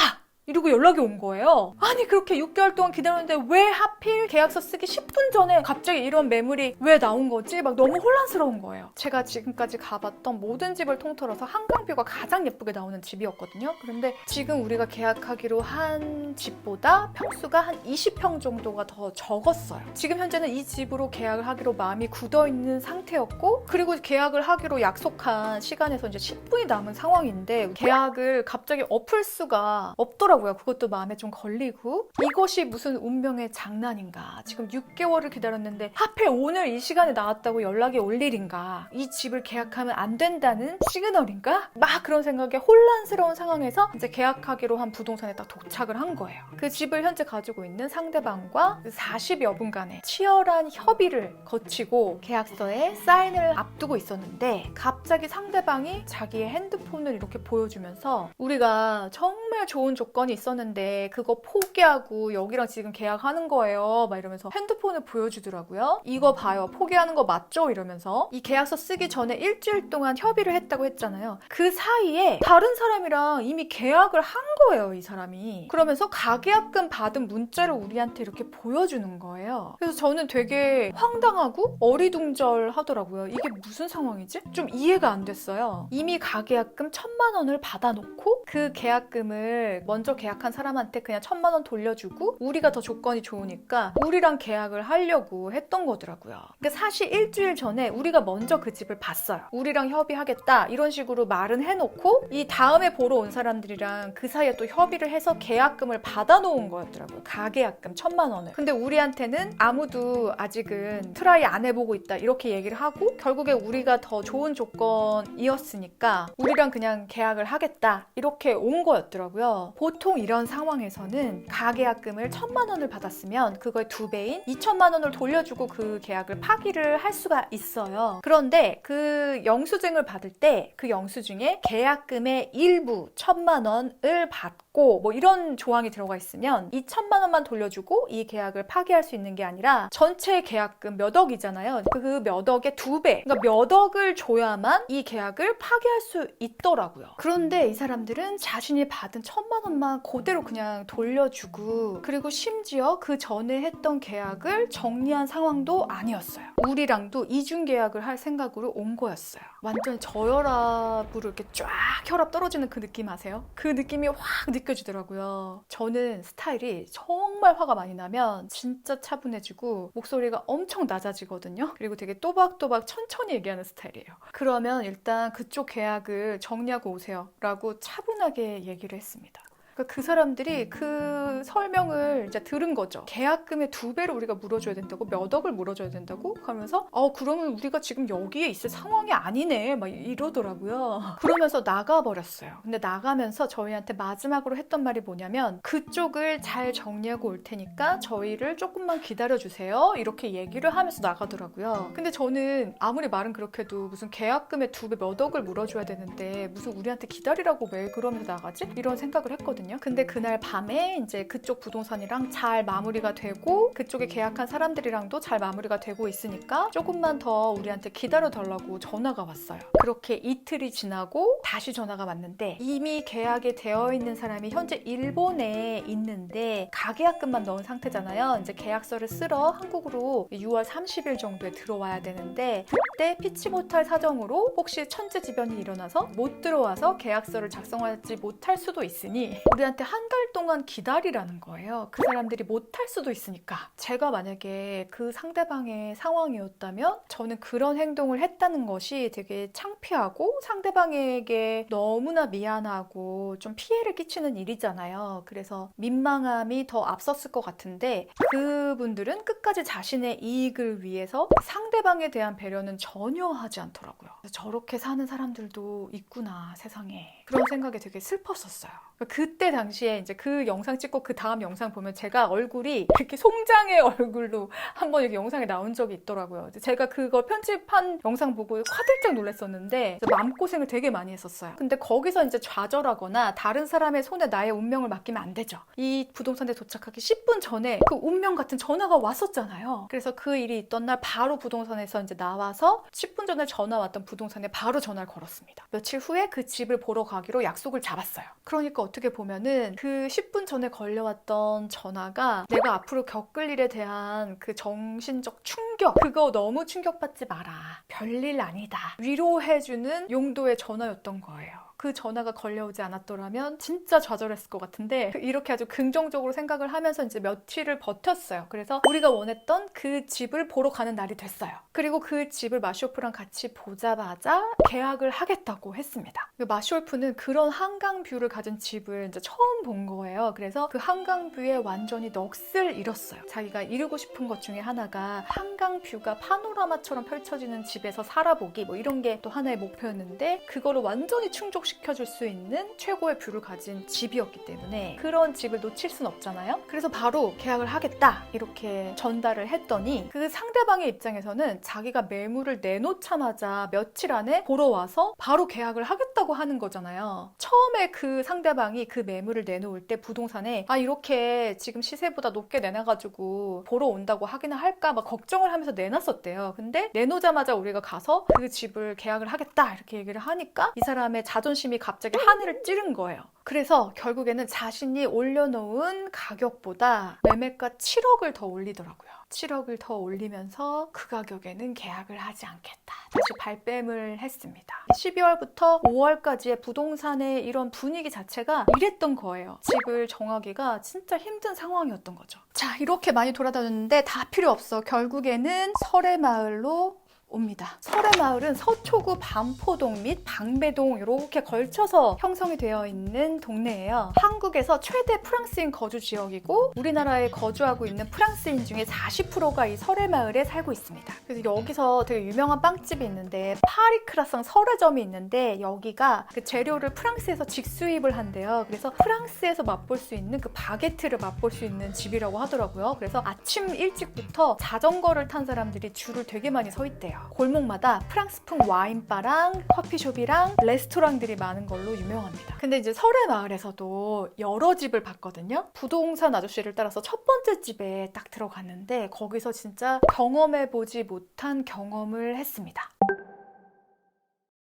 이러고 연락이 온 거예요. 아니 그렇게 6개월 동안 기다렸는데 왜 하필 계약서 쓰기 10분 전에 갑자기 이런 매물이 왜 나온 거지? 막 너무 혼란스러운 거예요. 제가 지금까지 가봤던 모든 집을 통틀어서 한강뷰가 가장 예쁘게 나오는 집이었거든요. 그런데 지금 우리가 계약하기로 한 집보다 평수가 한 20평 정도가 더 적었어요. 지금 현재는 이 집으로 계약을 하기로 마음이 굳어있는 상태였고, 그리고 계약을 하기로 약속한 시간에서 이제 10분이 남은 상황인데 계약을 갑자기 엎을 수가 없더라고요. 그것도 마음에 좀 걸리고, 이것이 무슨 운명의 장난인가. 지금 6개월을 기다렸는데 하필 오늘 이 시간에 나왔다고 연락이 올 일인가. 이 집을 계약하면 안 된다는 시그널인가? 막 그런 생각에 혼란스러운 상황에서 이제 계약하기로 한 부동산에 딱 도착을 한 거예요. 그 집을 현재 가지고 있는 상대방과 40여 분간의 치열한 협의를 거치고 계약서에 사인을 앞두고 있었는데, 갑자기 상대방이 자기의 핸드폰을 이렇게 보여주면서 우리가 정말 좋은 조건이 있었는데 그거 포기하고 여기랑 지금 계약하는 거예요 막 이러면서 핸드폰을 보여주더라고요. 이거 봐요, 포기하는 거 맞죠? 이러면서. 이 계약서 쓰기 전에 일주일 동안 협의를 했다고 했잖아요. 그 사이에 다른 사람이랑 이미 계약을 한 거예요, 이 사람이. 그러면서 가계약금 받은 문자를 우리한테 이렇게 보여주는 거예요. 그래서 저는 되게 황당하고 어리둥절하더라고요. 이게 무슨 상황이지? 좀 이해가 안 됐어요. 이미 가계약금 1,000만 원을 받아놓고 그 계약금을 먼저 계약한 사람한테 그냥 1,000만 원 돌려주고 우리가 더 조건이 좋으니까 우리랑 계약을 하려고 했던 거더라고요. 그러니까 사실 일주일 전에 우리가 먼저 그 집을 봤어요. 우리랑 협의하겠다 이런 식으로 말은 해놓고 이 다음에 보러 온 사람들이랑 그 사이에 또 협의를 해서 계약금을 받아놓은 거였더라고요. 가계약금 1,000만 원을. 근데 우리한테는 아무도 아직은 트라이 안 해보고 있다 이렇게 얘기를 하고, 결국에 우리가 더 좋은 조건이었으니까 우리랑 그냥 계약을 하겠다 이렇게 온 거였더라고요. 보통 이런 상황에서는 가계약금을 1,000만 원을 받았으면 그거의 2배인 2,000만 원을 돌려주고 그 계약을 파기를 할 수가 있어요. 그런데 그 영수증을 받을 때 그 영수증에 계약금의 일부 1,000만 원을 받고 뭐 이런 조항이 들어가 있으면 이 1,000만 원만 돌려주고 이 계약을 파기할 수 있는 게 아니라 전체 계약금 몇 억이잖아요. 그 몇 억의 2배, 그러니까 몇 억을 줘야만 이 계약을 파기할 수 있더라고요. 그런데 이 사람들은 자신이 받은 1,000만 원만 그대로 그냥 돌려주고, 그리고 심지어 그 전에 했던 계약을 정리한 상황도 아니었어요. 우리랑도 이중 계약을 할 생각으로 온 거였어요. 완전 저혈압으로 이렇게 쫙 혈압 떨어지는 그 느낌 아세요? 그 느낌이 확 느껴지더라고요. 저는 스타일이 정말 화가 많이 나면 진짜 차분해지고 목소리가 엄청 낮아지거든요. 그리고 되게 또박또박 천천히 얘기하는 스타일이에요. 그러면 일단 그쪽 계약을 정리하고 오세요 라고 차분하게 얘기를 했습니다. 그 사람들이 그 설명을 이제 들은 거죠. 계약금의 2배를 우리가 물어줘야 된다고? 몇 억을 물어줘야 된다고? 하면서 그러면 우리가 지금 여기에 있을 상황이 아니네 막 이러더라고요. 그러면서 나가버렸어요. 근데 나가면서 저희한테 마지막으로 했던 말이 뭐냐면, 그쪽을 잘 정리하고 올 테니까 저희를 조금만 기다려주세요 이렇게 얘기를 하면서 나가더라고요. 근데 저는 아무리 말은 그렇게 해도 무슨 계약금의 2배 몇 억을 물어줘야 되는데 무슨 우리한테 기다리라고 왜 그러면서 나가지? 이런 생각을 했거든요. 근데 그날 밤에 이제 그쪽 부동산이랑 잘 마무리가 되고 그쪽에 계약한 사람들이랑도 잘 마무리가 되고 있으니까 조금만 더 우리한테 기다려달라고 전화가 왔어요. 그렇게 이틀이 지나고 다시 전화가 왔는데, 이미 계약이 되어 있는 사람이 현재 일본에 있는데 가계약금만 넣은 상태잖아요. 이제 계약서를 쓰러 한국으로 6월 30일 정도에 들어와야 되는데, 그때 피치 못할 사정으로 혹시 천재지변이 일어나서 못 들어와서 계약서를 작성하지 못할 수도 있으니 우리한테 한 달 동안 기다리라는 거예요. 그 사람들이 못할 수도 있으니까. 제가 만약에 그 상대방의 상황이었다면 저는 그런 행동을 했다는 것이 되게 창피하고 상대방에게 너무나 미안하고 좀 피해를 끼치는 일이잖아요. 그래서 민망함이 더 앞섰을 것 같은데, 그분들은 끝까지 자신의 이익을 위해서 상대방에 대한 배려는 전혀 하지 않더라고요. 저렇게 사는 사람들도 있구나, 세상에. 그런 생각이 되게 슬펐었어요. 그때 당시에 이제 그 영상 찍고 그 다음 영상 보면 제가 얼굴이 이렇게 송장의 얼굴로 한번 이렇게 영상에 나온 적이 있더라고요. 제가 그걸 편집한 영상 보고 화들짝 놀랐었는데 마음고생을 되게 많이 했었어요. 근데 거기서 이제 좌절하거나 다른 사람의 손에 나의 운명을 맡기면 안 되죠. 이 부동산에 도착하기 10분 전에 그 운명 같은 전화가 왔었잖아요. 그래서 그 일이 있던 날 바로 부동산에서 이제 나와서 10분 전에 전화 왔던 부동산에 바로 전화를 걸었습니다. 며칠 후에 그 집을 보러 가기로 약속을 잡았어요. 그러니까 어떻게 보면 보면은 그 10분 전에 걸려왔던 전화가 내가 앞으로 겪을 일에 대한 그 정신적 충격, 그거 너무 충격받지 마라, 별일 아니다, 위로해주는 용도의 전화였던 거예요. 그 전화가 걸려오지 않았더라면 진짜 좌절했을 것 같은데 이렇게 아주 긍정적으로 생각을 하면서 이제 며칠을 버텼어요. 그래서 우리가 원했던 그 집을 보러 가는 날이 됐어요. 그리고 그 집을 마시오프랑 같이 보자마자 계약을 하겠다고 했습니다. 마시오프는 그런 한강뷰를 가진 집을 이제 처음 본 거예요. 그래서 그 한강뷰에 완전히 넋을 잃었어요. 자기가 이루고 싶은 것 중에 하나가 한강뷰가 파노라마처럼 펼쳐지는 집에서 살아보기, 뭐 이런 게 또 하나의 목표였는데 그거를 완전히 충족시켜줄 수 있는 최고의 뷰를 가진 집이었기 때문에 그런 집을 놓칠 순 없잖아요. 그래서 바로 계약을 하겠다 이렇게 전달을 했더니 그 상대방의 입장에서는 자기가 매물을 내놓자마자 며칠 안에 보러 와서 바로 계약을 하겠다고 하는 거잖아요. 처음에 그 상대방이 그 매물을 내놓을 때 부동산에 이렇게 지금 시세보다 높게 내놔가지고 보러 온다고 하기나 할까 막 걱정을 하면서 내놨었대요. 근데 내놓자마자 우리가 가서 그 집을 계약을 하겠다 이렇게 얘기를 하니까 이 사람의 자존심이 갑자기 하늘을 찌른 거예요. 그래서 결국에는 자신이 올려놓은 가격보다 매매가 7억을 더 올리더라고요. 7억을 더 올리면서 그 가격에는 계약을 하지 않겠다, 다시 발뺌을 했습니다. 12월부터 5월까지의 부동산의 이런 분위기 자체가 이랬던 거예요. 집을 정하기가 진짜 힘든 상황이었던 거죠. 자, 이렇게 많이 돌아다녔는데 다 필요 없어. 결국에는 설해마을로 옵니다. 설해마을은 서초구 반포동 및 방배동 이렇게 걸쳐서 형성이 되어 있는 동네예요. 한국에서 최대 프랑스인 거주 지역이고 우리나라에 거주하고 있는 프랑스인 중에 40%가 이 설해마을에 살고 있습니다. 그래서 여기서 되게 유명한 빵집이 있는데 파리크라상 설해점이 있는데 여기가 그 재료를 프랑스에서 직수입을 한대요. 그래서 프랑스에서 맛볼 수 있는 그 바게트를 맛볼 수 있는 집이라고 하더라고요. 그래서 아침 일찍부터 자전거를 탄 사람들이 줄을 되게 많이 서 있대요. 골목마다 프랑스풍 와인바랑 커피숍이랑 레스토랑들이 많은 걸로 유명합니다. 근데 이제 설해마을에서도 여러 집을 봤거든요. 부동산 아저씨를 따라서 첫 번째 집에 딱 들어갔는데 거기서 진짜 경험해보지 못한 경험을 했습니다.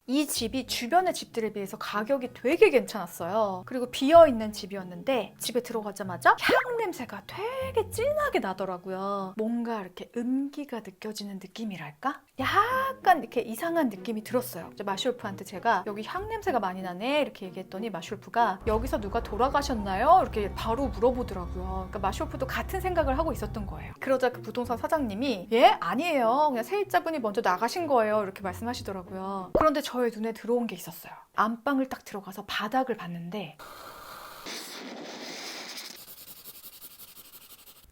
이 집이 주변의 집들에 비해서 가격이 되게 괜찮았어요. 그리고 비어있는 집이었는데 집에 들어가자마자 향 냄새가 되게 진하게 나더라고요. 뭔가 이렇게 음기가 느껴지는 느낌이랄까? 약간 이렇게 이상한 느낌이 들었어요. 마슈르프한테 제가 여기 향 냄새가 많이 나네 이렇게 얘기했더니 마슈르프가 여기서 누가 돌아가셨나요? 이렇게 바로 물어보더라고요. 그러니까 마슈르프도 같은 생각을 하고 있었던 거예요. 그러자 그 부동산 사장님이 아니에요. 그냥 세입자분이 먼저 나가신 거예요. 이렇게 말씀하시더라고요. 그런데 저의 눈에 들어온 게 있었어요. 안방을 딱 들어가서 바닥을 봤는데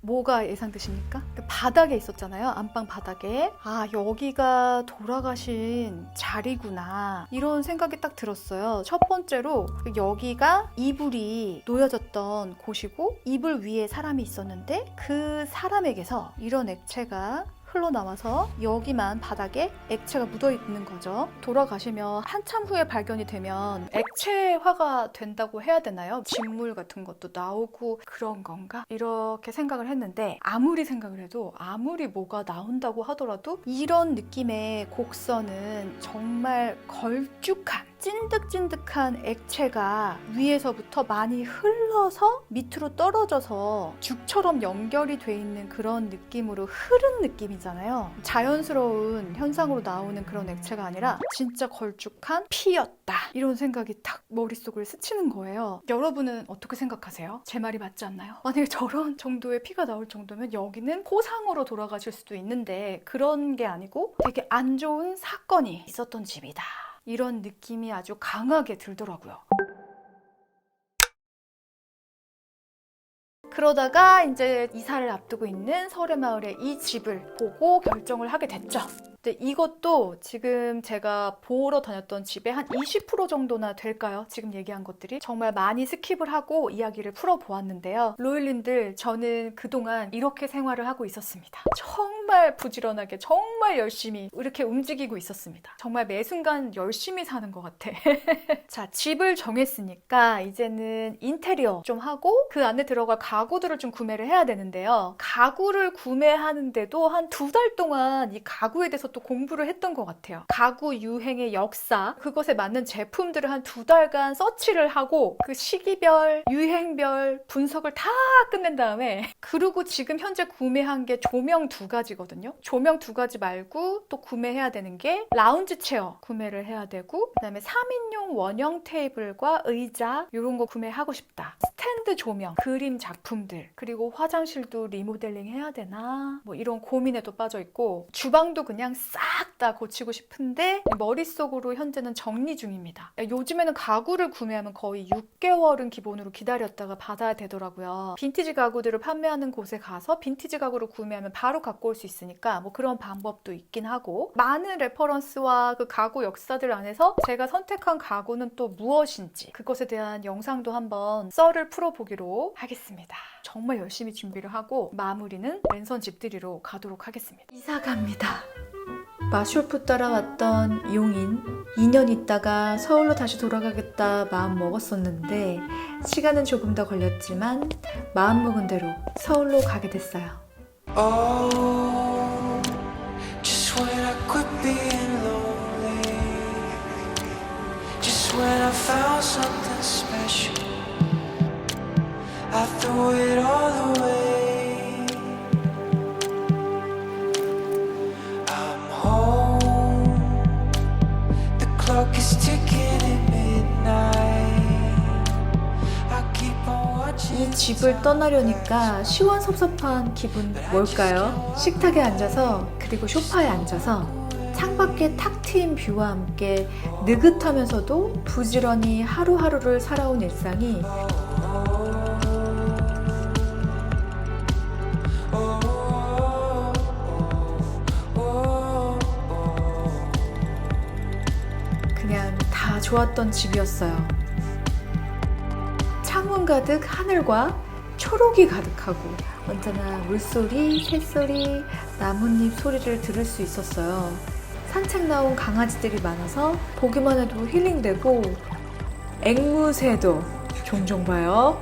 뭐가 예상되십니까? 그 바닥에 있었잖아요. 안방 바닥에. 여기가 돌아가신 자리구나 이런 생각이 딱 들었어요. 첫 번째로 여기가 이불이 놓여졌던 곳이고 이불 위에 사람이 있었는데 그 사람에게서 이런 액체가 흘러나와서 여기만 바닥에 액체가 묻어있는 거죠. 돌아가시면 한참 후에 발견이 되면 액체화가 된다고 해야 되나요? 진물 같은 것도 나오고 그런 건가? 이렇게 생각을 했는데 아무리 생각을 해도 아무리 뭐가 나온다고 하더라도 이런 느낌의 곡선은 정말 걸쭉한 찐득찐득한 액체가 위에서부터 많이 흘러서 밑으로 떨어져서 죽처럼 연결이 돼 있는 그런 느낌으로 흐른 느낌이잖아요. 자연스러운 현상으로 나오는 그런 액체가 아니라 진짜 걸쭉한 피였다. 이런 생각이 딱 머릿속을 스치는 거예요. 여러분은 어떻게 생각하세요? 제 말이 맞지 않나요? 만약에 저런 정도의 피가 나올 정도면 여기는 호상으로 돌아가실 수도 있는데 그런 게 아니고 되게 안 좋은 사건이 있었던 집이다. 이런 느낌이 아주 강하게 들더라고요. 그러다가 이제 이사를 앞두고 있는 설해마을의 이 집을 보고 결정을 하게 됐죠. 근데 이것도 지금 제가 보러 다녔던 집의 한 20% 정도나 될까요? 지금 얘기한 것들이 정말 많이 스킵을 하고 이야기를 풀어보았는데요. 로일님들, 저는 그동안 이렇게 생활을 하고 있었습니다. 정말 부지런하게 정말 열심히 이렇게 움직이고 있었습니다. 정말 매 순간 열심히 사는 것 같아. 자, 집을 정했으니까 이제는 인테리어 좀 하고 그 안에 들어갈 가구들을 좀 구매를 해야 되는데요. 가구를 구매하는데도 한 2달 동안 이 가구에 대해서 또 공부를 했던 것 같아요. 가구 유행의 역사, 그것에 맞는 제품들을 한 2달간 서치를 하고 그 시기별, 유행별 분석을 다 끝낸 다음에, 그리고 지금 현재 구매한 게 조명 2가지거든요. 조명 2가지 말고 또 구매해야 되는 게 라운지 체어 구매를 해야 되고, 그다음에 3인용 원형 테이블과 의자 이런 거 구매하고 싶다. 스탠드 조명, 그림 작품들, 그리고 화장실도 리모델링 해야 되나? 뭐 이런 고민에도 빠져 있고, 주방도 그냥 싹 다 고치고 싶은데 머릿속으로 현재는 정리 중입니다. 요즘에는 가구를 구매하면 거의 6개월은 기본으로 기다렸다가 받아야 되더라고요. 빈티지 가구들을 판매하는 곳에 가서 빈티지 가구를 구매하면 바로 갖고 올 수 있으니까 뭐 그런 방법도 있긴 하고, 많은 레퍼런스와 그 가구 역사들 안에서 제가 선택한 가구는 또 무엇인지 그것에 대한 영상도 한번 썰을 풀어보기로 하겠습니다. 정말 열심히 준비를 하고 마무리는 랜선 집들이로 가도록 하겠습니다. 이사 갑니다. 마쇼프 따라왔던 용인, 2년 있다가 서울로 다시 돌아가겠다 마음 먹었었는데 시간은 조금 더 걸렸지만 마음먹은 대로 서울로 가게 됐어요. Oh, just when I quit being lonely, just when I found something special, I threw it all away. I'm home, the clock is ticking at midnight. I keep on watching. 이 집을 떠나려니까 시원섭섭한 기분 뭘까요? 식탁에 앉아서, 그리고 소파에 앉아서 창밖에 탁 트인 뷰와 함께 느긋하면서도 부지런히 하루하루를 살아온 일상이 그냥 다 좋았던 집이었어요. 창문 가득 하늘과 초록이 가득하고 언제나 물소리, 새소리, 나뭇잎 소리를 들을 수 있었어요. 산책 나온 강아지들이 많아서 보기만 해도 힐링되고, 앵무새도 종종 봐요.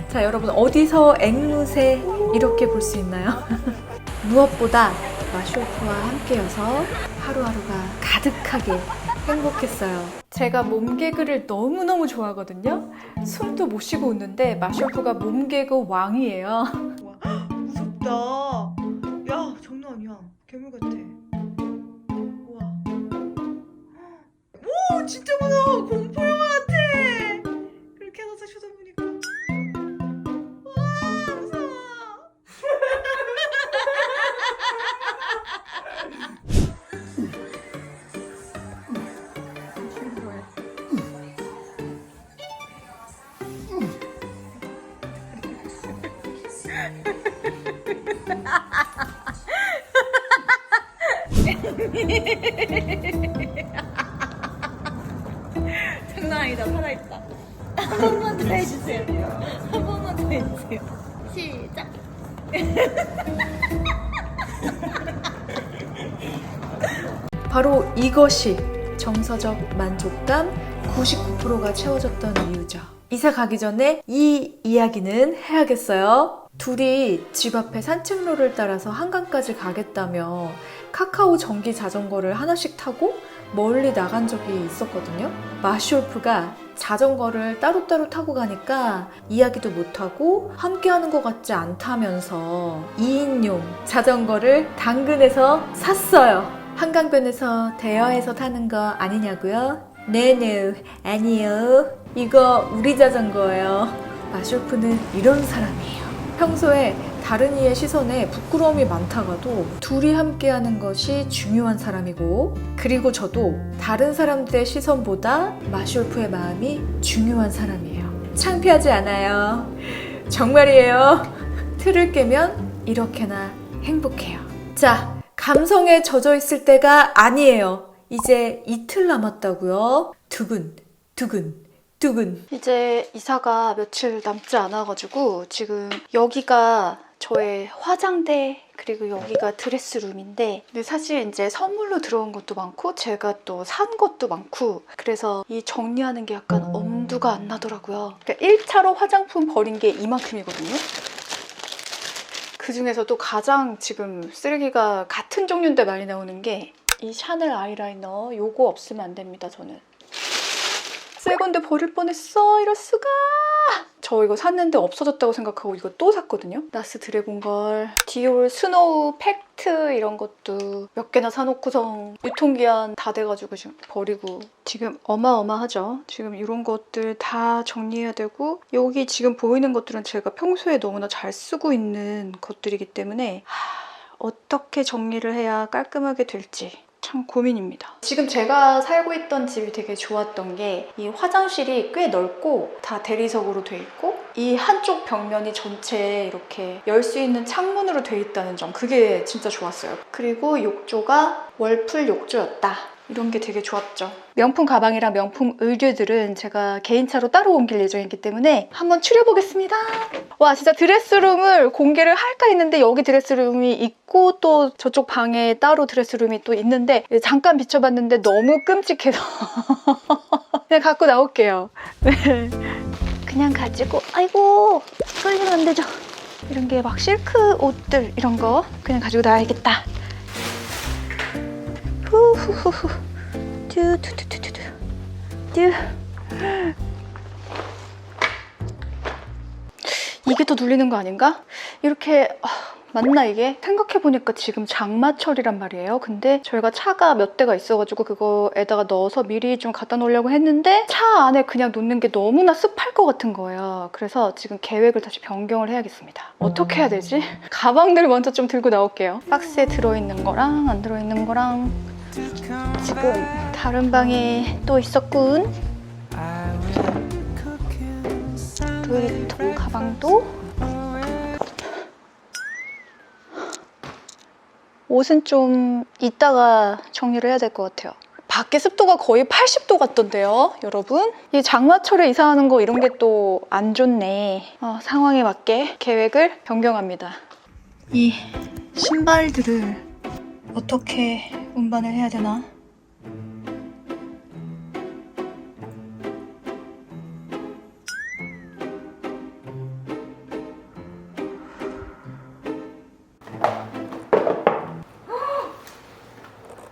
자, 여러분 어디서 앵무새 이렇게 볼 수 있나요? 무엇보다 마쇼프와 함께여서 하루하루가 가득하게 행복했어요. 제가 몸개그를 너무너무 좋아하거든요. 숨도 못 쉬고 웃는데 마쇼프가 몸개그 왕이에요. 와, 무섭다. 야, 장난 아니야. 괴물 같아. 우와. 오, 진짜 무서워. 공포 영화 같아. 그렇게 해서 쳐다보니까. 와, 무서워. 장난 아니다. 살아있다. 한 번만 더 해주세요. 한 번만 더 해주세요. 시작. 바로 이것이 정서적 만족감 99%가 채워졌던 이유죠. 이사 가기 전에 이 이야기는 해야겠어요. 둘이 집 앞에 산책로를 따라서 한강까지 가겠다며 카카오 전기 자전거를 하나씩 타고 멀리 나간 적이 있었거든요. 마쇼프가 자전거를 따로따로 타고 가니까 이야기도 못하고 함께하는 것 같지 않다면서 2인용 자전거를 당근에서 샀어요. 한강변에서 대여해서 타는 거 아니냐고요? 네네, 아니요. 이거 우리 자전거예요. 마쇼프는 이런 사람이에요. 평소에 다른 이의 시선에 부끄러움이 많다가도 둘이 함께하는 것이 중요한 사람이고, 그리고 저도 다른 사람들의 시선보다 마쇼프의 마음이 중요한 사람이에요. 창피하지 않아요. 정말이에요. 틀을 깨면 이렇게나 행복해요. 자, 감성에 젖어 있을 때가 아니에요. 이제 이틀 남았다고요. 두근, 두근, 두근. 이제 이사가 며칠 남지 않아가지고 지금 여기가 저의 화장대, 그리고 여기가 드레스룸인데, 근데 사실 이제 선물로 들어온 것도 많고 제가 또 산 것도 많고, 그래서 이 정리하는 게 약간 엄두가 안 나더라고요. 그러니까 1차로 화장품 버린 게 이만큼이거든요. 그 중에서도 가장 지금 쓰레기가 같은 종류인데 많이 나오는 게 이 샤넬 아이라이너 요거 없으면 안 됩니다, 저는. 새 건데 버릴 뻔했어. 이럴 수가. 저 이거 샀는데 없어졌다고 생각하고 이거 또 샀거든요. 나스 드래곤걸, 디올 스노우 팩트 이런 것도 몇 개나 사놓고선 유통기한 다 돼가지고 지금 버리고. 지금 어마어마하죠. 지금 이런 것들 다 정리해야 되고, 여기 지금 보이는 것들은 제가 평소에 너무나 잘 쓰고 있는 것들이기 때문에 어떻게 정리를 해야 깔끔하게 될지 참 고민입니다. 지금 제가 살고 있던 집이 되게 좋았던 게 이 화장실이 꽤 넓고 다 대리석으로 돼 있고 이 한쪽 벽면이 전체 이렇게 열 수 있는 창문으로 돼 있다는 점, 그게 진짜 좋았어요. 그리고 욕조가 월풀 욕조였다. 이런 게 되게 좋았죠. 명품 가방이랑 명품 의류들은 제가 개인차로 따로 옮길 예정이기 때문에 한번 추려보겠습니다. 와, 진짜 드레스룸을 공개를 할까 했는데 여기 드레스룸이 있고 또 저쪽 방에 따로 드레스룸이 또 있는데 잠깐 비춰봤는데 너무 끔찍해서 그냥 갖고 나올게요. 네. 그냥 가지고, 아이고 쏠리면 안 되죠. 이런 게 막 실크 옷들 이런 거 그냥 가지고 나와야겠다. 후후후후 뚜뚜뚜뚜뚜 뚜. 이게 또 눌리는 거 아닌가? 이렇게 맞나 이게? 생각해보니까 지금 장마철이란 말이에요. 근데 저희가 차가 몇 대가 있어가지고 그거에다가 넣어서 미리 좀 갖다 놓으려고 했는데 차 안에 그냥 놓는 게 너무나 습할 것 같은 거예요. 그래서 지금 계획을 다시 변경을 해야겠습니다. 어떻게 해야 되지? 가방들 먼저 좀 들고 나올게요. 박스에 들어있는 거랑 안 들어있는 거랑 지금 다른 방에 또 있었군. 루이비통 가방도. 옷은 좀 이따가 정리를 해야 될 것 같아요. 밖에 습도가 거의 80도 같던데요, 여러분? 이 장마철에 이사하는 거 이런 게 또 안 좋네. 상황에 맞게 계획을 변경합니다. 이 신발들을 어떻게 운반을 해야 되나?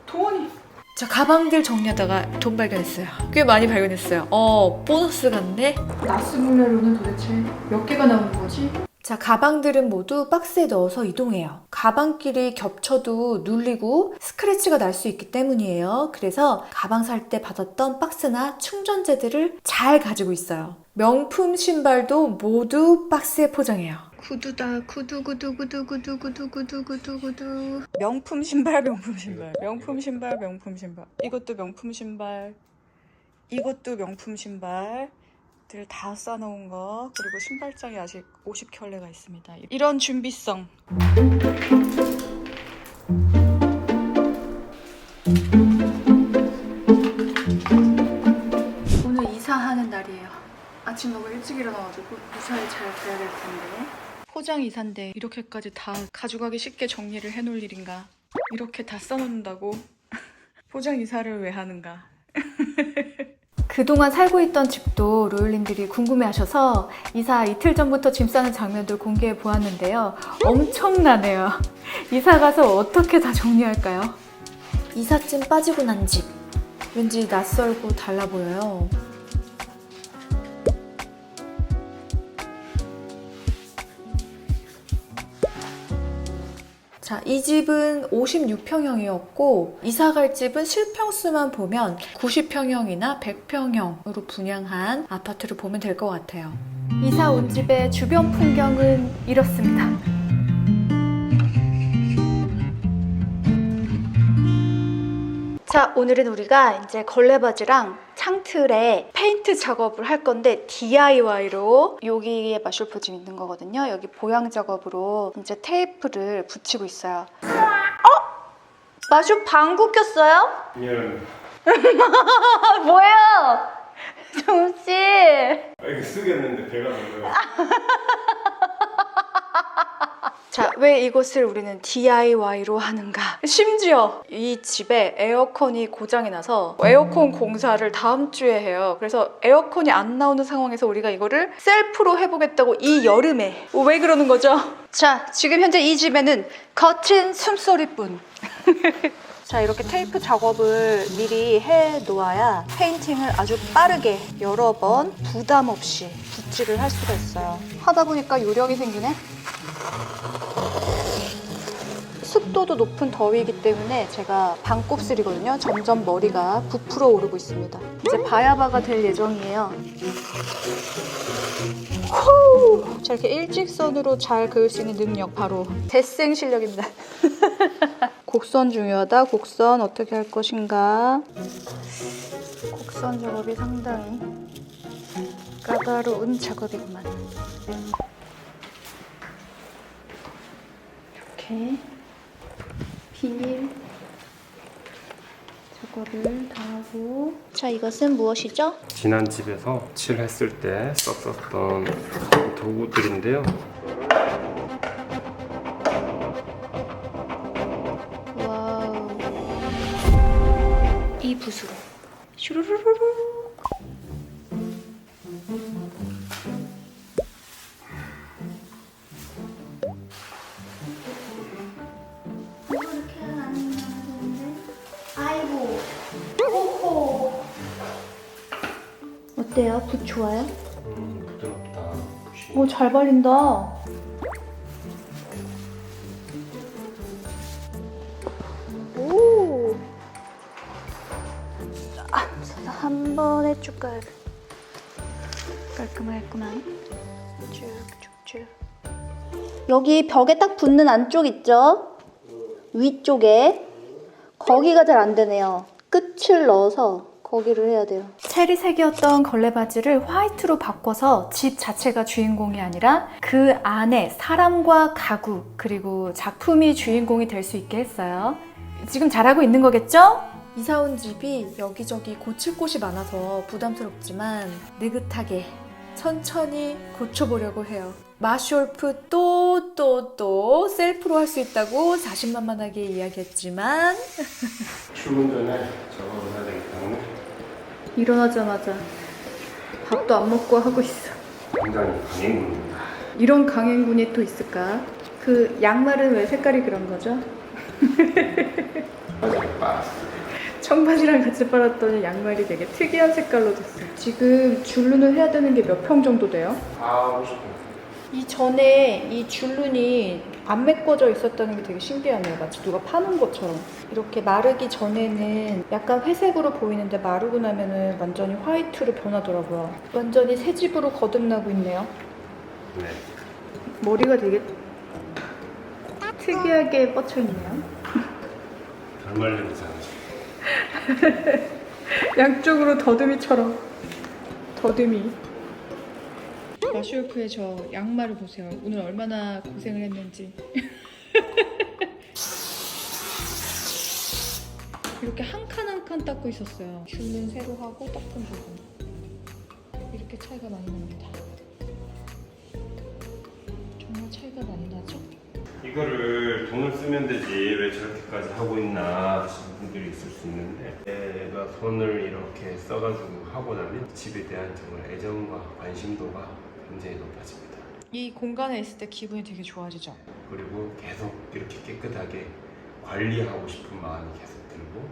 돈이. 자, 가방들 정리하다가 돈 발견했어요. 꽤 많이 발견했어요. 보너스 같네. 나스물레로는 도대체 몇 개가 나오는 거지? 자, 가방들은 모두 박스에 넣어서 이동해요. 가방끼리 겹쳐도 눌리고 스크래치가 날 수 있기 때문이에요. 그래서 가방 살 때 받았던 박스나 충전재들을 잘 가지고 있어요. 명품 신발도 모두 박스에 포장해요. 구두다. 구두. 명품 신발. 명품 신발. 이것도 명품 신발. 이것도 명품 신발. 들 다 싸놓은 거. 그리고 신발장이 아직 50켤레가 있습니다. 이런 준비성. 오늘 이사하는 날이에요. 아침 너무 일찍 일어나가지고 이사를 잘 돼야 될 텐데. 포장 이사인데 이렇게까지 다 가져가기 쉽게 정리를 해놓을 일인가? 이렇게 다 써놓는다고? 포장 이사를 왜 하는가? 그동안 살고 있던 집도 로율님들이 궁금해하셔서 이사 이틀 전부터 짐 싸는 장면들 공개해 보았는데요. 엄청나네요. 이사 가서 어떻게 다 정리할까요? 이삿짐 빠지고 난 집. 왠지 낯설고 달라 보여요. 자, 이 집은 56평형이었고 이사갈 집은 실평수만 보면 90평형이나 100평형으로 분양한 아파트를 보면 될 것 같아요. 이사 온 집의 주변 풍경은 이렇습니다. 자, 오늘은 우리가 이제 걸레바지랑 창틀에 페인트 작업을 할 건데 DIY로 여기에 마쇼프 지금 있는 거거든요. 여기 보양 작업으로 이제 테이프를 붙이고 있어요. 마쇼 방구 꼈어요? 미안. 뭐예요? 정우씨. 이거 쓰겠는데 배가 너무. 자, 왜 이것을 우리는 DIY로 하는가? 심지어 이 집에 에어컨이 고장이 나서 에어컨 공사를 다음 주에 해요. 그래서 에어컨이 안 나오는 상황에서 우리가 이거를 셀프로 해보겠다고 이 여름에. 왜 그러는 거죠? 자, 지금 현재 이 집에는 거친 숨소리뿐. 자, 이렇게 테이프 작업을 미리 해 놓아야 페인팅을 아주 빠르게 여러 번 부담 없이 붓질을 할 수가 있어요. 하다 보니까 요령이 생기네. 습도도 높은 더위이기 때문에 제가 반곱슬이거든요. 점점 머리가 부풀어 오르고 있습니다. 이제 바야바가 될 예정이에요. 후! 자, 이렇게 일직선으로 잘 그을 수 있는 능력 바로 대생 실력입니다. 곡선 중요하다. 곡선 어떻게 할 것인가. 곡선 작업이 상당히 까다로운 작업이구만. 이렇게 비닐 작업을 다 하고. 자, 이것은 무엇이죠? 지난 집에서 칠했을 때 썼었던 도구들인데요. 와우. 이 붓으로 슈루루루루. 아이고. 호호. 어때요? 붓 좋아요? 부드럽다. 붓이. 오, 잘 발린다. 오. 한 번에 쭉 깔끔하겠구만. 쭉쭉쭉. 여기 벽에 딱 붙는 안쪽 있죠? 위쪽에. 거기가 잘 안 되네요. 끝을 넣어서 거기를 해야 돼요. 체리색이었던 걸레 바지를 화이트로 바꿔서 집 자체가 주인공이 아니라 그 안에 사람과 가구 그리고 작품이 주인공이 될 수 있게 했어요. 지금 잘하고 있는 거겠죠? 이사 온 집이 여기저기 고칠 곳이 많아서 부담스럽지만 느긋하게 천천히 고쳐보려고 해요. 마쇼르프 또 셀프로 할 수 있다고 자신만만하게 이야기했지만 출근 전에 작업을 해야 되기 때문에 일어나자마자 밥도 안 먹고 하고 있어. 굉장히 강행군입니다. 이런 강행군이 또 있을까? 그 양말은 왜 색깔이 그런 거죠? 바지를 빨았어요. 청바지랑 같이 빨았더니 양말이 되게 특이한 색깔로 됐어요. 지금 줄눈을 해야 되는 게 몇 평 정도 돼요? 하고 싶어요. 이전에 이 줄눈이 안 메꿔져 있었다는 게 되게 신기하네요. 마치 누가 파는 것처럼. 이렇게 마르기 전에는 약간 회색으로 보이는데 마르고 나면은 완전히 화이트로 변하더라고요. 완전히 새 집으로 거듭나고 있네요. 네. 머리가 되게 특이하게 뻗쳐 있네요. 덜 말린 이상. 양쪽으로 더듬이처럼. 더듬이. 마쇼르크의 저 양말을 보세요. 오늘 얼마나 고생을 했는지. 이렇게 한 칸 한 칸 닦고 있었어요. 줄은 새로 하고 닦은 부분. 이렇게 차이가 많이 납니다. 정말 차이가 많이 나죠? 이거를 돈을 쓰면 되지 왜 저렇게까지 하고 있나 하시는 분들이 있을 수 있는데 내가 돈을 이렇게 써가지고 하고 나면 집에 대한 정말 애정과 관심도가 굉장히 높아집니다. 이 공간에 있을 때 기분이 되게 좋아지죠? 그리고 계속 이렇게 깨끗하게 관리하고 싶은 마음이 계속 들고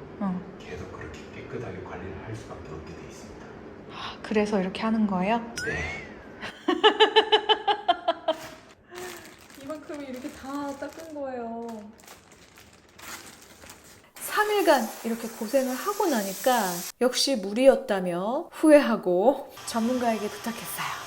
계속 그렇게 깨끗하게 관리를 할 수밖에 없게 돼 있습니다. 그래서 이렇게 하는 거예요? 네. 이만큼을 이렇게 다 닦은 거예요. 3일간 이렇게 고생을 하고 나니까 역시 무리였다며 후회하고 전문가에게 부탁했어요.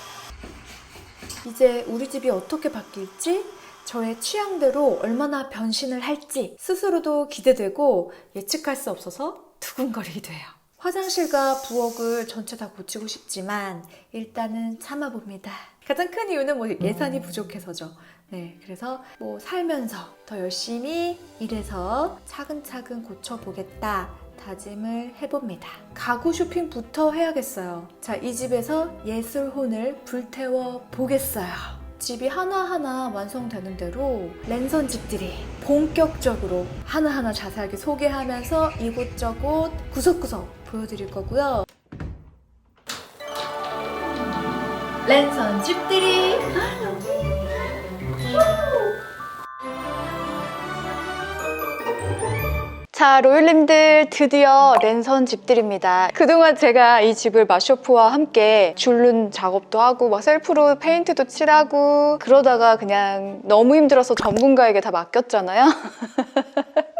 이제 우리 집이 어떻게 바뀔지, 저의 취향대로 얼마나 변신을 할지 스스로도 기대되고 예측할 수 없어서 두근거리기도 해요. 화장실과 부엌을 전체 다 고치고 싶지만 일단은 참아봅니다. 가장 큰 이유는 뭐 예산이 부족해서죠. 네, 그래서 뭐 살면서 더 열심히 일해서 차근차근 고쳐보겠다 다짐을 해봅니다. 가구 쇼핑부터 해야겠어요. 자, 이 집에서 예술혼을 불태워 보겠어요. 집이 하나하나 완성되는 대로 랜선 집들이 본격적으로 하나하나 자세하게 소개하면서 이곳저곳 구석구석 보여드릴 거고요. 랜선 집들이 자, 자, 로율님들 드디어 랜선 집들입니다. 그동안 제가 이 집을 마쇼프와 함께 줄눈 작업도 하고 막 셀프로 페인트도 칠하고 그러다가 그냥 너무 힘들어서 전문가에게 다 맡겼잖아요.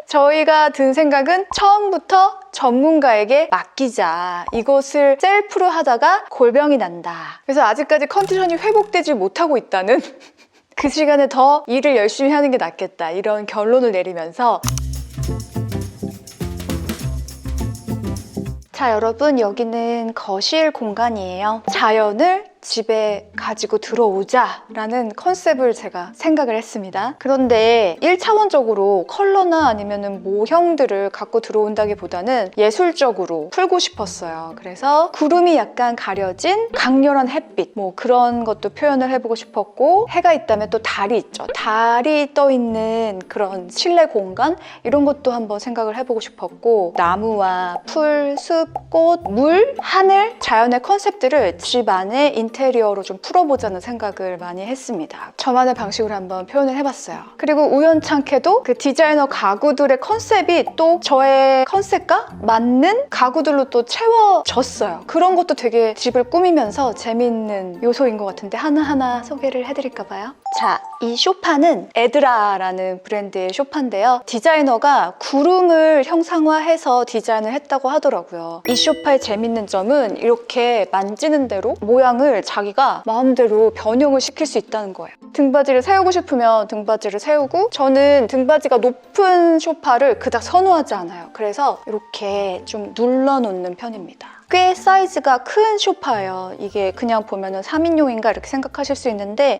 저희가 든 생각은 처음부터 전문가에게 맡기자. 이것을 셀프로 하다가 골병이 난다. 그래서 아직까지 컨디션이 회복되지 못하고 있다는 그 시간에 더 일을 열심히 하는 게 낫겠다. 이런 결론을 내리면서 자, 여러분, 여기는 거실 공간이에요. 자연을 집에 가지고 들어오자 라는 컨셉을 제가 생각을 했습니다. 그런데 1차원적으로 컬러나 아니면 모형들을 갖고 들어온다기보다는 예술적으로 풀고 싶었어요. 그래서 구름이 약간 가려진 강렬한 햇빛 뭐 그런 것도 표현을 해보고 싶었고, 해가 있다면 또 달이 있죠. 달이 떠 있는 그런 실내 공간 이런 것도 한번 생각을 해보고 싶었고, 나무와 풀, 숲, 꽃, 물, 하늘, 자연의 컨셉들을 집 안에 인테리어로 좀 풀어보자는 생각을 많이 했습니다. 저만의 방식으로 한번 표현을 해봤어요. 그리고 우연찮게도 그 디자이너 가구들의 컨셉이 또 저의 컨셉과 맞는 가구들로 또 채워졌어요. 그런 것도 되게 집을 꾸미면서 재미있는 요소인 것 같은데 하나하나 소개를 해드릴까봐요. 자, 이 소파는 에드라라는 브랜드의 소파인데요. 디자이너가 구름을 형상화해서 디자인을 했다고 하더라고요. 이 소파의 재밌는 점은 이렇게 만지는 대로 모양을 자기가 마음대로 변형을 시킬 수 있다는 거예요. 등받이를 세우고 싶으면 등받이를 세우고, 저는 등받이가 높은 소파를 그닥 선호하지 않아요. 그래서 이렇게 좀 눌러놓는 편입니다. 꽤 사이즈가 큰 소파예요. 이게 그냥 보면은 3인용인가 이렇게 생각하실 수 있는데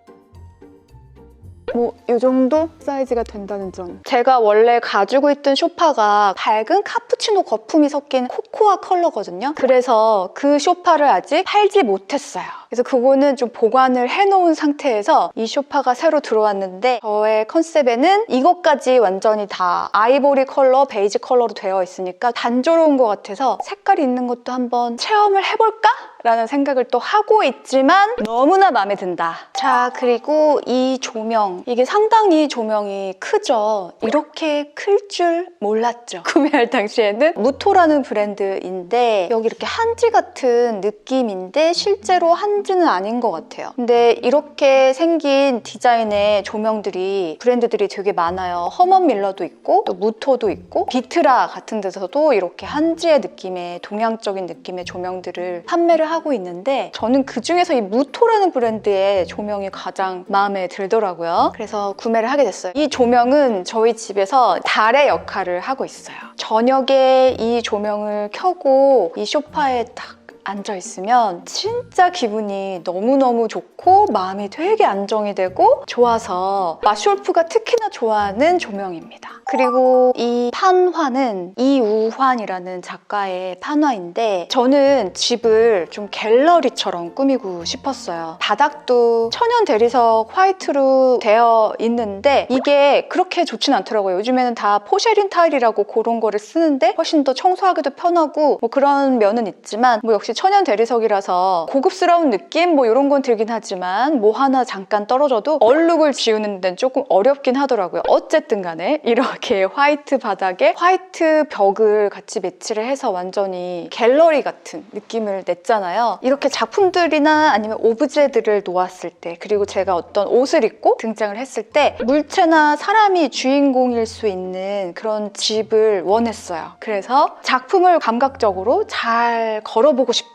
뭐 이 정도 사이즈가 된다는 점. 제가 원래 가지고 있던 소파가 밝은 카푸치노 거품이 섞인 코코아 컬러거든요. 그래서 그 소파를 아직 팔지 못했어요. 그래서 그거는 좀 보관을 해놓은 상태에서 이 소파가 새로 들어왔는데, 저의 컨셉에는 이것까지 완전히 다 아이보리 컬러, 베이지 컬러로 되어 있으니까 단조로운 것 같아서 색깔이 있는 것도 한번 체험을 해볼까? 라는 생각을 또 하고 있지만 너무나 마음에 든다. 자, 그리고 이 조명, 이게 상당히 조명이 크죠. 이렇게 클 줄 몰랐죠. 구매할 당시에는. 무토라는 브랜드인데 여기 이렇게 한지 같은 느낌인데 실제로 한지는 아닌 것 같아요. 근데 이렇게 생긴 디자인의 조명들이, 브랜드들이 되게 많아요. 허먼 밀러도 있고 또 무토도 있고 비트라 같은 데서도 이렇게 한지의 느낌의, 동양적인 느낌의 조명들을 판매를 하고 있는데, 저는 그 중에서 이 무토라는 브랜드의 조명이 가장 마음에 들더라고요. 그래서 구매를 하게 됐어요. 이 조명은 저희 집에서 달의 역할을 하고 있어요. 저녁에 이 조명을 켜고 이 소파에 딱 앉아있으면 진짜 기분이 너무너무 좋고 마음이 되게 안정이 되고 좋아서 마쇼프가 특히나 좋아하는 조명입니다. 그리고 이 판화는 이우환이라는 작가의 판화인데, 저는 집을 좀 갤러리처럼 꾸미고 싶었어요. 바닥도 천연 대리석 화이트로 되어 있는데 이게 그렇게 좋진 않더라고요. 요즘에는 다 포쉐린 타일이라고 그런 거를 쓰는데 훨씬 더 청소하기도 편하고 뭐 그런 면은 있지만, 뭐 역시 천연 대리석이라서 고급스러운 느낌 뭐 이런 건 들긴 하지만 뭐 하나 잠깐 떨어져도 얼룩을 지우는 데는 조금 어렵긴 하더라고요. 어쨌든 간에 이렇게 화이트 바닥에 화이트 벽을 같이 매치를 해서 완전히 갤러리 같은 느낌을 냈잖아요. 이렇게 작품들이나 아니면 오브제들을 놓았을 때, 그리고 제가 어떤 옷을 입고 등장을 했을 때 물체나 사람이 주인공일 수 있는 그런 집을 원했어요. 그래서 작품을 감각적으로 잘 걸어보고 싶다,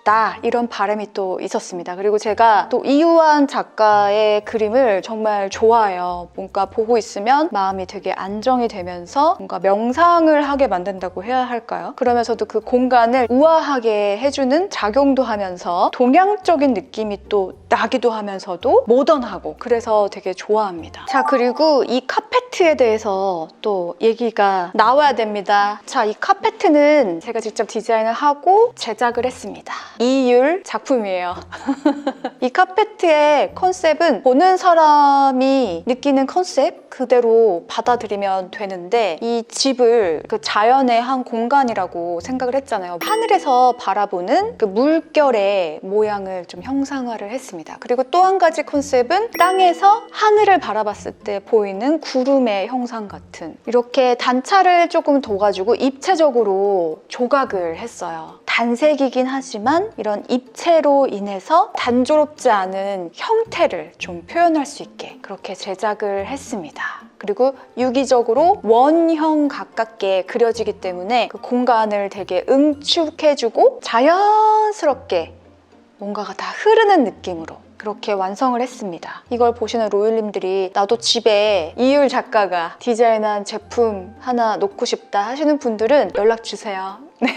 이런 바람이 또 있었습니다. 그리고 제가 또 이우환 작가의 그림을 정말 좋아해요. 뭔가 보고 있으면 마음이 되게 안정이 되면서 뭔가 명상을 하게 만든다고 해야 할까요? 그러면서도 그 공간을 우아하게 해주는 작용도 하면서 동양적인 느낌이 또 나기도 하면서도 모던하고, 그래서 되게 좋아합니다. 자, 그리고 이 카페트에 대해서 또 얘기가 나와야 됩니다. 자, 이 카페트는 제가 직접 디자인을 하고 제작을 했습니다. 이율 작품이에요. 이 카페트의 컨셉은 보는 사람이 느끼는 컨셉 그대로 받아들이면 되는 있는데 이 집을 그 자연의 한 공간이라고 생각을 했잖아요. 하늘에서 바라보는 그 물결의 모양을 좀 형상화를 했습니다. 그리고 또 한 가지 컨셉은 땅에서 하늘을 바라봤을 때 보이는 구름의 형상 같은, 이렇게 단차를 조금 둬가지고 입체적으로 조각을 했어요. 단색이긴 하지만 이런 입체로 인해서 단조롭지 않은 형태를 좀 표현할 수 있게 그렇게 제작을 했습니다. 그리고 유기적으로 원형 가깝게 그려지기 때문에 그 공간을 되게 응축해주고 자연스럽게 뭔가가 다 흐르는 느낌으로 그렇게 완성을 했습니다. 이걸 보시는 로율님들이 나도 집에 이율 작가가 디자인한 제품 하나 놓고 싶다 하시는 분들은 연락 주세요. 네.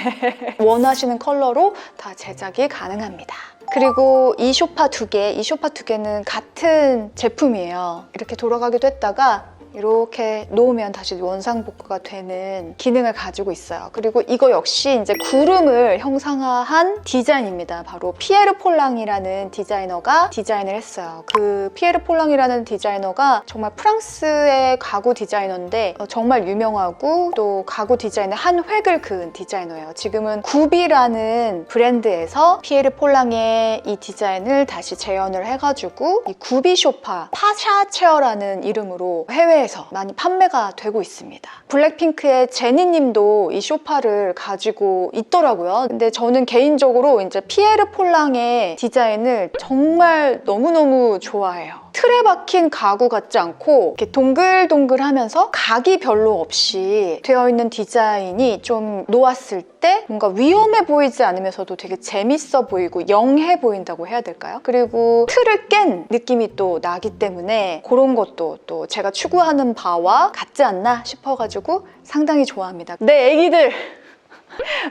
원하시는 컬러로 다 제작이 가능합니다. 그리고 이 소파 두 개는 같은 제품이에요. 이렇게 돌아가기도 했다가 이렇게 놓으면 다시 원상복구가 되는 기능을 가지고 있어요. 그리고 이거 역시 이제 구름을 형상화한 디자인입니다. 바로 피에르 폴랑이라는 디자이너가 디자인을 했어요. 그 피에르 폴랑이라는 디자이너가 정말 프랑스의 가구 디자이너인데 정말 유명하고 또 가구 디자인의 한 획을 그은 디자이너예요. 지금은 구비라는 브랜드에서 피에르 폴랑의 이 디자인을 다시 재현을 해가지고 이 구비 소파 파샤 체어라는 이름으로 해외에 많이 판매가 되고 있습니다. 블랙핑크의 제니님도 이 소파를 가지고 있더라고요. 근데 저는 개인적으로 이제 피에르 폴랑의 디자인을 정말 너무너무 좋아해요. 틀에 박힌 가구 같지 않고 이렇게 동글동글하면서 각이 별로 없이 되어 있는 디자인이 좀 놓았을 때 뭔가 위험해 보이지 않으면서도 되게 재밌어 보이고 영해 보인다고 해야 될까요? 그리고 틀을 깬 느낌이 또 나기 때문에 그런 것도 또 제가 추구하는 바와 같지 않나 싶어가지고 상당히 좋아합니다. 내 애기들!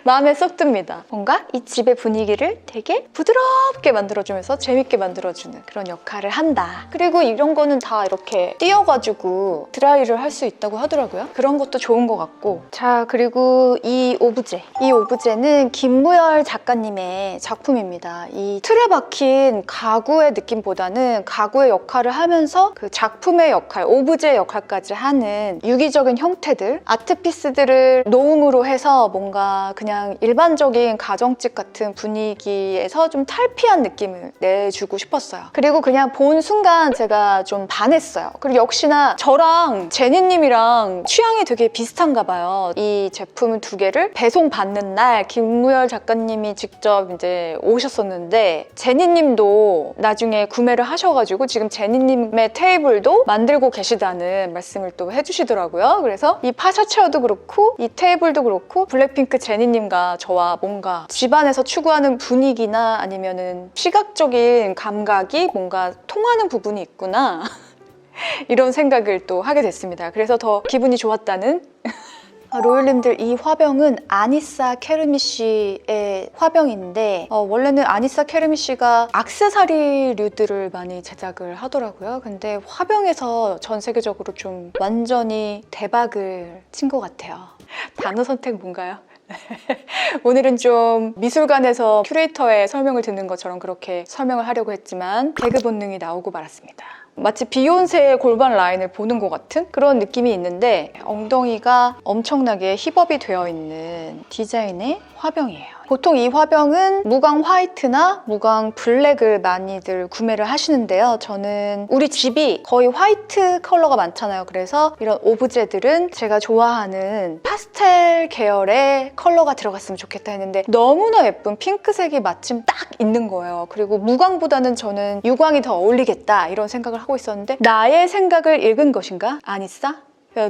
마음에 쏙 듭니다. 뭔가 이 집의 분위기를 되게 부드럽게 만들어주면서 재밌게 만들어주는 그런 역할을 한다. 그리고 이런 거는 다 이렇게 띄어가지고 드라이를 할 수 있다고 하더라고요. 그런 것도 좋은 것 같고. 자, 그리고 이 오브제는 김무열 작가님의 작품입니다. 이 틀에 박힌 가구의 느낌보다는 가구의 역할을 하면서 그 작품의 역할, 오브제 역할까지 하는 유기적인 형태들, 아트피스들을 놓음으로 해서 뭔가 그냥 일반적인 가정집 같은 분위기에서 좀 탈피한 느낌을 내주고 싶었어요. 그리고 그냥 본 순간 제가 좀 반했어요. 그리고 역시나 저랑 제니님이랑 취향이 되게 비슷한가 봐요. 이 제품 두 개를 배송 받는 날 김무열 작가님이 직접 이제 오셨었는데 제니님도 나중에 구매를 하셔가지고 지금 제니님의 테이블도 만들고 계시다는 말씀을 또 해주시더라고요. 그래서 이 파샤 체어도 그렇고 이 테이블도 그렇고 블랙핑크 제니님과 저와 뭔가 집안에서 추구하는 분위기나 아니면은 시각적인 감각이 뭔가 통하는 부분이 있구나 이런 생각을 또 하게 됐습니다. 그래서 더 기분이 좋았다는 로율님들, 이 화병은 아니사 케르미시의 화병인데 원래는 아니사 케르미시가 액세서리류들을 많이 제작을 하더라고요. 근데 화병에서 전 세계적으로 좀 완전히 대박을 친 것 같아요. 단어 선택 뭔가요? 오늘은 좀 미술관에서 큐레이터의 설명을 듣는 것처럼 그렇게 설명을 하려고 했지만 개그 본능이 나오고 말았습니다. 마치 비욘세의 골반 라인을 보는 것 같은 그런 느낌이 있는데 엉덩이가 엄청나게 힙업이 되어 있는 디자인의 화병이에요. 보통 이 화병은 무광 화이트나 무광 블랙을 많이들 구매를 하시는데요. 저는 우리 집이 거의 화이트 컬러가 많잖아요. 그래서 이런 오브제들은 제가 좋아하는 파스텔 계열의 컬러가 들어갔으면 좋겠다 했는데 너무나 예쁜 핑크색이 마침 딱 있는 거예요. 그리고 무광보다는 저는 유광이 더 어울리겠다 이런 생각을 하고 있었는데 나의 생각을 읽은 것인가? 아니싸?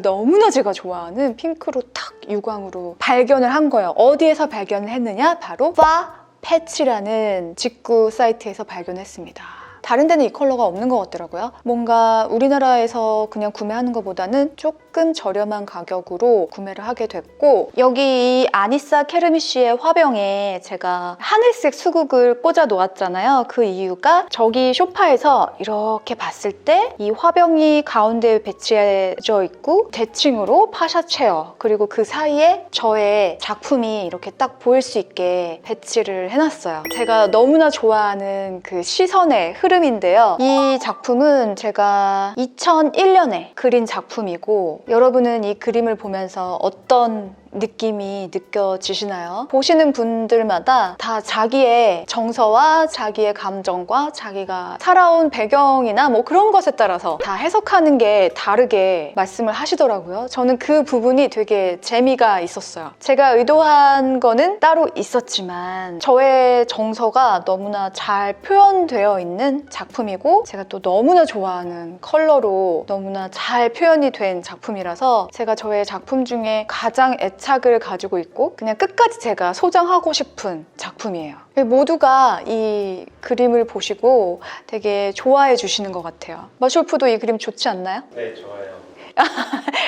너무나 제가 좋아하는 핑크로 탁 유광으로 발견을 한 거예요. 어디에서 발견을 했느냐? 바로 파패치라는 직구 사이트에서 발견했습니다. 다른 데는 이 컬러가 없는 것 같더라고요. 뭔가 우리나라에서 그냥 구매하는 것보다는 조금 저렴한 가격으로 구매를 하게 됐고 여기 이 아니사 케르미시의 화병에 제가 하늘색 수국을 꽂아 놓았잖아요. 그 이유가 저기 소파에서 이렇게 봤을 때 이 화병이 가운데에 배치해져 있고 대칭으로 파샤 체어 그리고 그 사이에 저의 작품이 이렇게 딱 보일 수 있게 배치를 해놨어요. 제가 너무나 좋아하는 그 시선의 흐름 흐름인데요. 이 작품은 제가 2001년에 그린 작품이고 여러분은 이 그림을 보면서 어떤 느낌이 느껴지시나요? 보시는 분들마다 다 자기의 정서와 자기의 감정과 자기가 살아온 배경이나 뭐 그런 것에 따라서 다 해석하는 게 다르게 말씀을 하시더라고요. 저는 그 부분이 되게 재미가 있었어요. 제가 의도한 거는 따로 있었지만 저의 정서가 너무나 잘 표현되어 있는 작품이고 제가 또 너무나 좋아하는 컬러로 너무나 잘 표현이 된 작품이라서 제가 저의 작품 중에 가장 애착을 가지고 있고 그냥 끝까지 제가 소장하고 싶은 작품이에요. 모두가 이 그림을 보시고 되게 좋아해 주시는 것 같아요. 마쇼프도 이 그림 좋지 않나요? 네, 좋아요.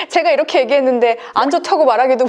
제가 이렇게 얘기했는데 안 좋다고 말하기도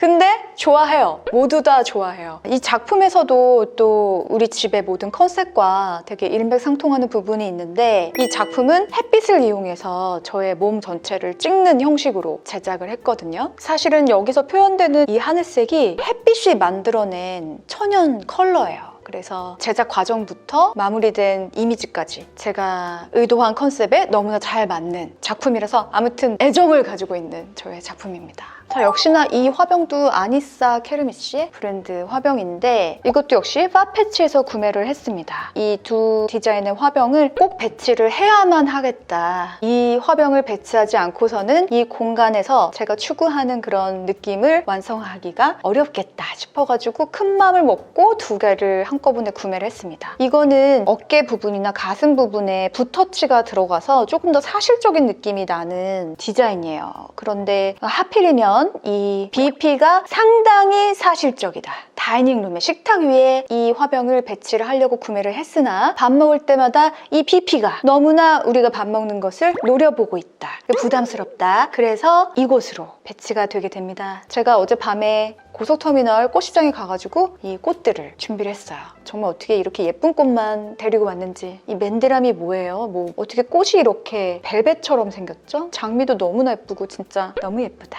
근데 좋아해요. 모두 다 좋아해요. 이 작품에서도 또 우리 집의 모든 컨셉과 되게 일맥상통하는 부분이 있는데 이 작품은 햇빛을 이용해서 저의 몸 전체를 찍는 형식으로 제작을 했거든요. 사실은 여기서 표현되는 이 하늘색이 햇빛이 만들어낸 천연 컬러예요. 그래서 제작 과정부터 마무리된 이미지까지 제가 의도한 컨셉에 너무나 잘 맞는 작품이라서 아무튼 애정을 가지고 있는 저의 작품입니다. 자, 역시나 이 화병도 아니사 케르미시의 브랜드 화병인데 이것도 역시 파페치에서 구매를 했습니다. 이 두 디자인의 화병을 꼭 배치를 해야만 하겠다. 이 화병을 배치하지 않고서는 이 공간에서 제가 추구하는 그런 느낌을 완성하기가 어렵겠다 싶어가지고 큰 마음을 먹고 두 개를 한꺼번에 구매를 했습니다. 이거는 어깨 부분이나 가슴 부분에 붓터치가 들어가서 조금 더 사실적인 느낌이 나는 디자인이에요. 그런데 하필이면 이 BP가 상당히 사실적이다. 다이닝룸의 식탁 위에 이 화병을 배치를 하려고 구매를 했으나 밥 먹을 때마다 이 BP가 너무나 우리가 밥 먹는 것을 노려보고 있다. 부담스럽다. 그래서 이곳으로 배치가 되게 됩니다. 제가 어젯밤에 고속터미널 꽃시장에 가가지고 이 꽃들을 준비를 했어요. 정말 어떻게 이렇게 예쁜 꽃만 데리고 왔는지. 이 맨드람이 뭐예요? 뭐 어떻게 꽃이 이렇게 벨벳처럼 생겼죠? 장미도 너무나 예쁘고 진짜 너무 예쁘다.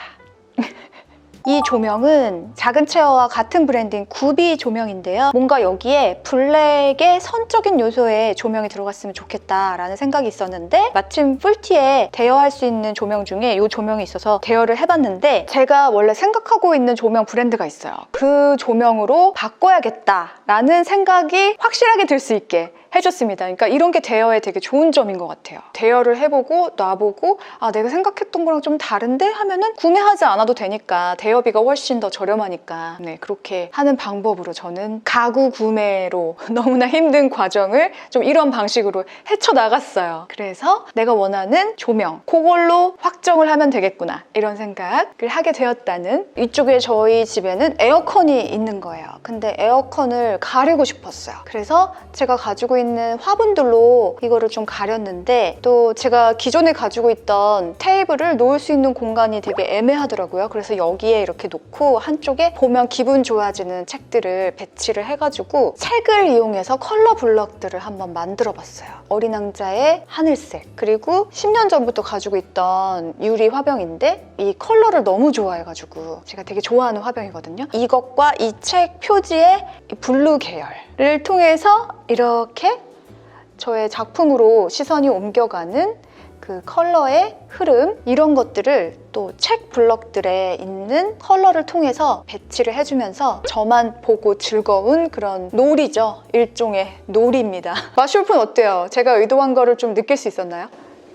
이 조명은 작은 체어와 같은 브랜드인 구비 조명인데요. 뭔가 여기에 블랙의 선적인 요소의 조명이 들어갔으면 좋겠다라는 생각이 있었는데 마침 풀티에 대여할 수 있는 조명 중에 이 조명이 있어서 대여를 해봤는데 제가 원래 생각하고 있는 조명 브랜드가 있어요. 그 조명으로 바꿔야겠다라는 생각이 확실하게 들 수 있게 해줬습니다. 그러니까 이런 게 대여에 되게 좋은 점인 것 같아요. 대여를 해보고 놔보고 아 내가 생각했던 거랑 좀 다른데 하면은 구매하지 않아도 되니까 대여비가 훨씬 더 저렴하니까 네 그렇게 하는 방법으로 저는 가구 구매로 너무나 힘든 과정을 좀 이런 방식으로 헤쳐나갔어요. 그래서 내가 원하는 조명 그걸로 확정을 하면 되겠구나 이런 생각을 하게 되었다는. 이쪽에 저희 집에는 에어컨이 있는 거예요. 근데 에어컨을 가리고 싶었어요. 그래서 제가 가지고 있는 화분들로 이거를 좀 가렸는데 또 제가 기존에 가지고 있던 테이블을 놓을 수 있는 공간이 되게 애매하더라고요. 그래서 여기에 이렇게 놓고 한쪽에 보면 기분 좋아지는 책들을 배치를 해가지고 책을 이용해서 컬러 블럭들을 한번 만들어 봤어요. 어린 왕자의 하늘색 그리고 10년 전부터 가지고 있던 유리 화병인데 이 컬러를 너무 좋아해가지고 제가 되게 좋아하는 화병이거든요. 이것과 이 책 표지의 블루 계열을 통해서 이렇게 저의 작품으로 시선이 옮겨가는 그 컬러의 흐름 이런 것들을 또 책 블럭들에 있는 컬러를 통해서 배치를 해주면서 저만 보고 즐거운 그런 놀이죠. 일종의 놀이입니다. 마쇼프는 어때요? 제가 의도한 거를 좀 느낄 수 있었나요?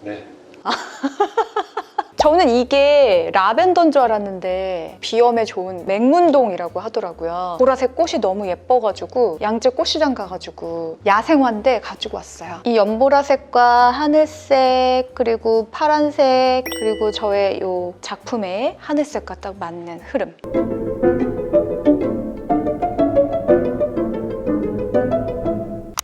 네. 저는 이게 라벤더인 줄 알았는데 비염에 좋은 맹문동이라고 하더라고요. 보라색 꽃이 너무 예뻐가지고 양재 꽃시장 가가지고 야생화인데 가지고 왔어요. 이 연보라색과 하늘색 그리고 파란색 그리고 저의 이 작품의 하늘색과 딱 맞는 흐름.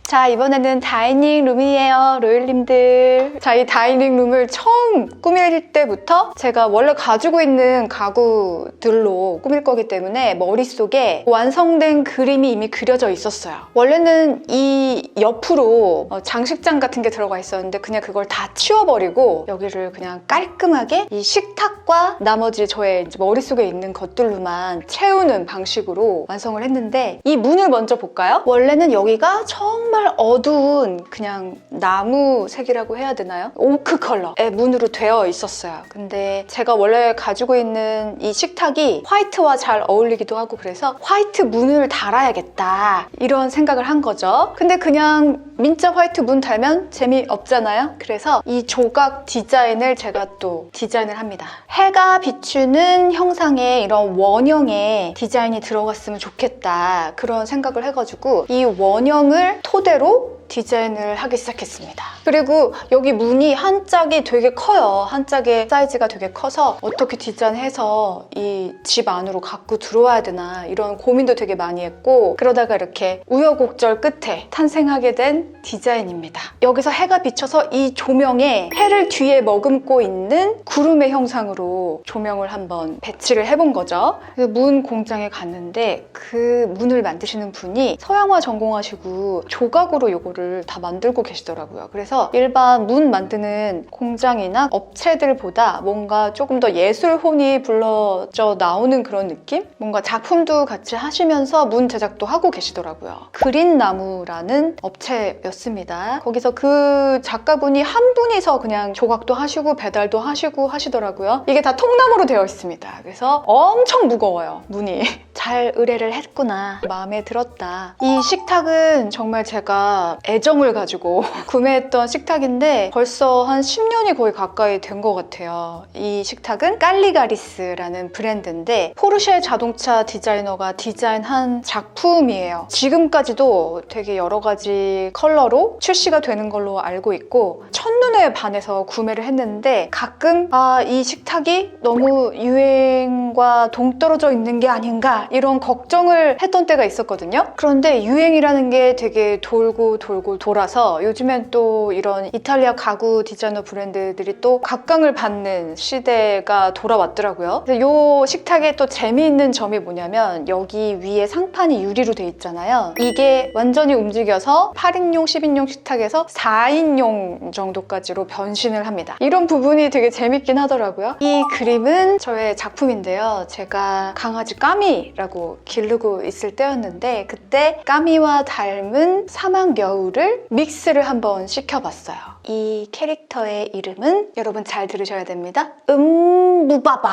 자, 이번에는 다이닝룸이에요, 로열님들. 자, 이 다이닝룸을 처음 꾸밀 때부터 제가 원래 가지고 있는 가구들로 꾸밀 거기 때문에 머릿속에 완성된 그림이 이미 그려져 있었어요. 원래는 이 옆으로 장식장 같은 게 들어가 있었는데 그냥 그걸 다 치워버리고 여기를 그냥 깔끔하게 이 식탁과 나머지 저의 이제 머릿속에 있는 것들로만 채우는 방식으로 완성을 했는데 이 문을 먼저 볼까요? 원래는 여기가 정말 정말 어두운 그냥 나무색이라고 해야 되나요? 오크 컬러의 문으로 되어 있었어요. 근데 제가 원래 가지고 있는 이 식탁이 화이트와 잘 어울리기도 하고 그래서 화이트 문을 달아야겠다 이런 생각을 한 거죠. 근데 그냥 민자 화이트 문 달면 재미없잖아요. 그래서 이 조각 디자인을 제가 또 디자인을 합니다. 해가 비추는 형상의 이런 원형의 디자인이 들어갔으면 좋겠다 그런 생각을 해가지고 이 원형을 토대로 디자인을 하기 시작했습니다. 그리고 여기 문이 한 짝이 되게 커요. 한 짝의 사이즈가 되게 커서 어떻게 디자인해서 이 집 안으로 갖고 들어와야 되나 이런 고민도 되게 많이 했고 그러다가 이렇게 우여곡절 끝에 탄생하게 된 디자인입니다. 여기서 해가 비쳐서 이 조명에 해를 뒤에 머금고 있는 구름의 형상으로 조명을 한번 배치를 해본 거죠. 그래서 문 공장에 갔는데 그 문을 만드시는 분이 서양화 전공하시고 조각으로 요거를 다 만들고 계시더라고요. 그래서 일반 문 만드는 공장이나 업체들보다 뭔가 조금 더 예술혼이 불러져 나오는 그런 느낌? 뭔가 작품도 같이 하시면서 문 제작도 하고 계시더라고요. 그린나무라는 업체였습니다. 거기서 그 작가분이 한 분이서 그냥 조각도 하시고 배달도 하시고 하시더라고요. 이게 다 통나무로 되어 있습니다. 그래서 엄청 무거워요, 문이. 잘 의뢰를 했구나. 마음에 들었다. 이 식탁은 정말 제가 애정을 가지고 구매했던 식탁인데 벌써 한 10년이 거의 가까이 된 것 같아요. 이 식탁은 깔리가리스라는 브랜드인데 포르쉐 자동차 디자이너가 디자인한 작품이에요. 지금까지도 되게 여러 가지 컬러로 출시가 되는 걸로 알고 있고 첫눈에 반해서 구매를 했는데 가끔 이 식탁이 너무 유행과 동떨어져 있는 게 아닌가 이런 걱정을 했던 때가 있었거든요. 그런데 유행이라는 게 되게 돌고 돌아서 요즘엔 또 이런 이탈리아 가구 디자이너 브랜드들이 또 각광을 받는 시대가 돌아왔더라고요. 그래서 이 식탁의 또 재미있는 점이 뭐냐면 여기 위에 상판이 유리로 돼 있잖아요. 이게 완전히 움직여서 8인용, 10인용 식탁에서 4인용 정도까지로 변신을 합니다. 이런 부분이 되게 재밌긴 하더라고요. 이 그림은 저의 작품인데요. 제가 강아지 까미라고 기르고 있을 때였는데 그때 까미와 닮은 사막여우를 믹스를 한번 시켜봤어요. 이 캐릭터의 이름은 여러분 잘 들으셔야 됩니다. 음부바바.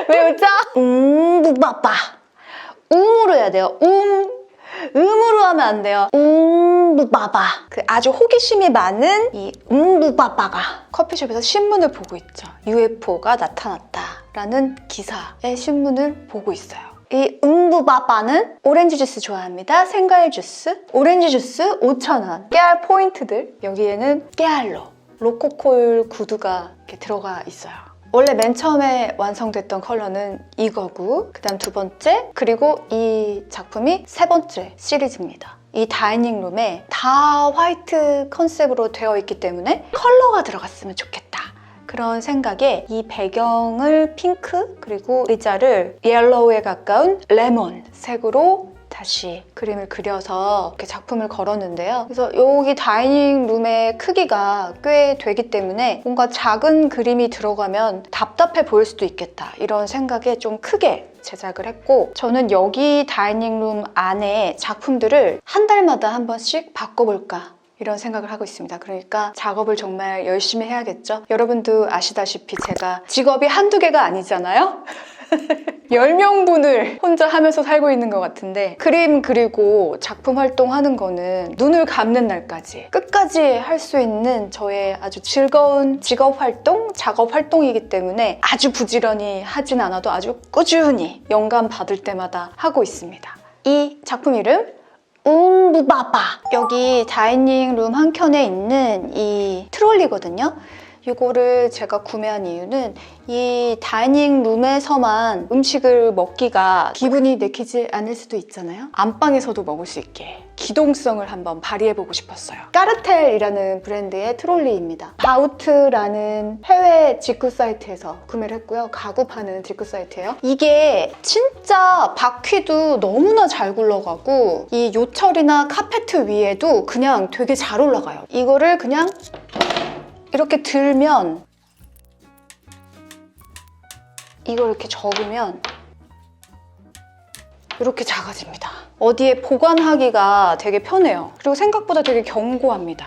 왜 웃죠? 음부바바. 음으로 해야 돼요. 음으로 하면 안 돼요. 음부바바. 그 아주 호기심이 많은 이 음부바바가 커피숍에서 신문을 보고 있죠. UFO가 나타났다라는 기사의 신문을 보고 있어요. 이 음부바바는 오렌지 주스 좋아합니다. 생과일 주스, 오렌지 주스 5,000원. 깨알 포인트들, 여기에는 깨알로 로코콜 구두가 이렇게 들어가 있어요. 원래 맨 처음에 완성됐던 컬러는 이거고 그 다음 두 번째 그리고 이 작품이 세 번째 시리즈입니다. 이 다이닝룸에 다 화이트 컨셉으로 되어 있기 때문에 컬러가 들어갔으면 좋겠다. 그런 생각에 이 배경을 핑크 그리고 의자를 옐로우에 가까운 레몬 색으로 다시 그림을 그려서 이렇게 작품을 걸었는데요. 그래서 여기 다이닝 룸의 크기가 꽤 되기 때문에 뭔가 작은 그림이 들어가면 답답해 보일 수도 있겠다. 이런 생각에 좀 크게 제작을 했고 저는 여기 다이닝 룸 안에 작품들을 한 달마다 한 번씩 바꿔볼까 이런 생각을 하고 있습니다. 그러니까 작업을 정말 열심히 해야겠죠. 여러분도 아시다시피 제가 직업이 한두 개가 아니잖아요. 10명분을 혼자 하면서 살고 있는 것 같은데 그림 그리고 작품 활동하는 거는 눈을 감는 날까지 끝까지 할 수 있는 저의 아주 즐거운 직업 활동, 작업 활동이기 때문에 아주 부지런히 하진 않아도 아주 꾸준히 영감 받을 때마다 하고 있습니다. 이 작품 이름 음부바바. 여기 다이닝 룸 한켠에 있는 이 트롤리거든요. 이거를 제가 구매한 이유는 이 다이닝 룸에서만 음식을 먹기가 기분이 내키지 않을 수도 있잖아요. 안방에서도 먹을 수 있게 기동성을 한번 발휘해보고 싶었어요. 까르텔이라는 브랜드의 트롤리입니다. 바우트라는 해외 직구 사이트에서 구매를 했고요. 가구 파는 직구 사이트예요. 이게 진짜 바퀴도 너무나 잘 굴러가고 이 요철이나 카페트 위에도 그냥 되게 잘 올라가요. 이거를 그냥 이렇게 들면 이걸 이렇게 접으면 이렇게 작아집니다. 어디에 보관하기가 되게 편해요. 그리고 생각보다 되게 견고합니다.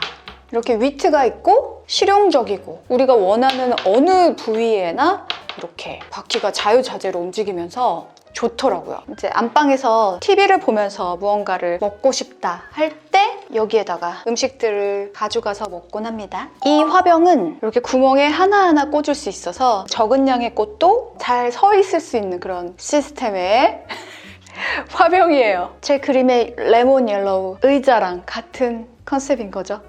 이렇게 위트가 있고 실용적이고 우리가 원하는 어느 부위에나 이렇게 바퀴가 자유자재로 움직이면서 좋더라고요. 이제 안방에서 TV를 보면서 무언가를 먹고 싶다 할 때 여기에다가 음식들을 가져가서 먹곤 합니다. 이 화병은 이렇게 구멍에 하나하나 꽂을 수 있어서 적은 양의 꽃도 잘 서 있을 수 있는 그런 시스템의 화병이에요. 제 그림의 레몬 옐로우 의자랑 같은 컨셉인 거죠.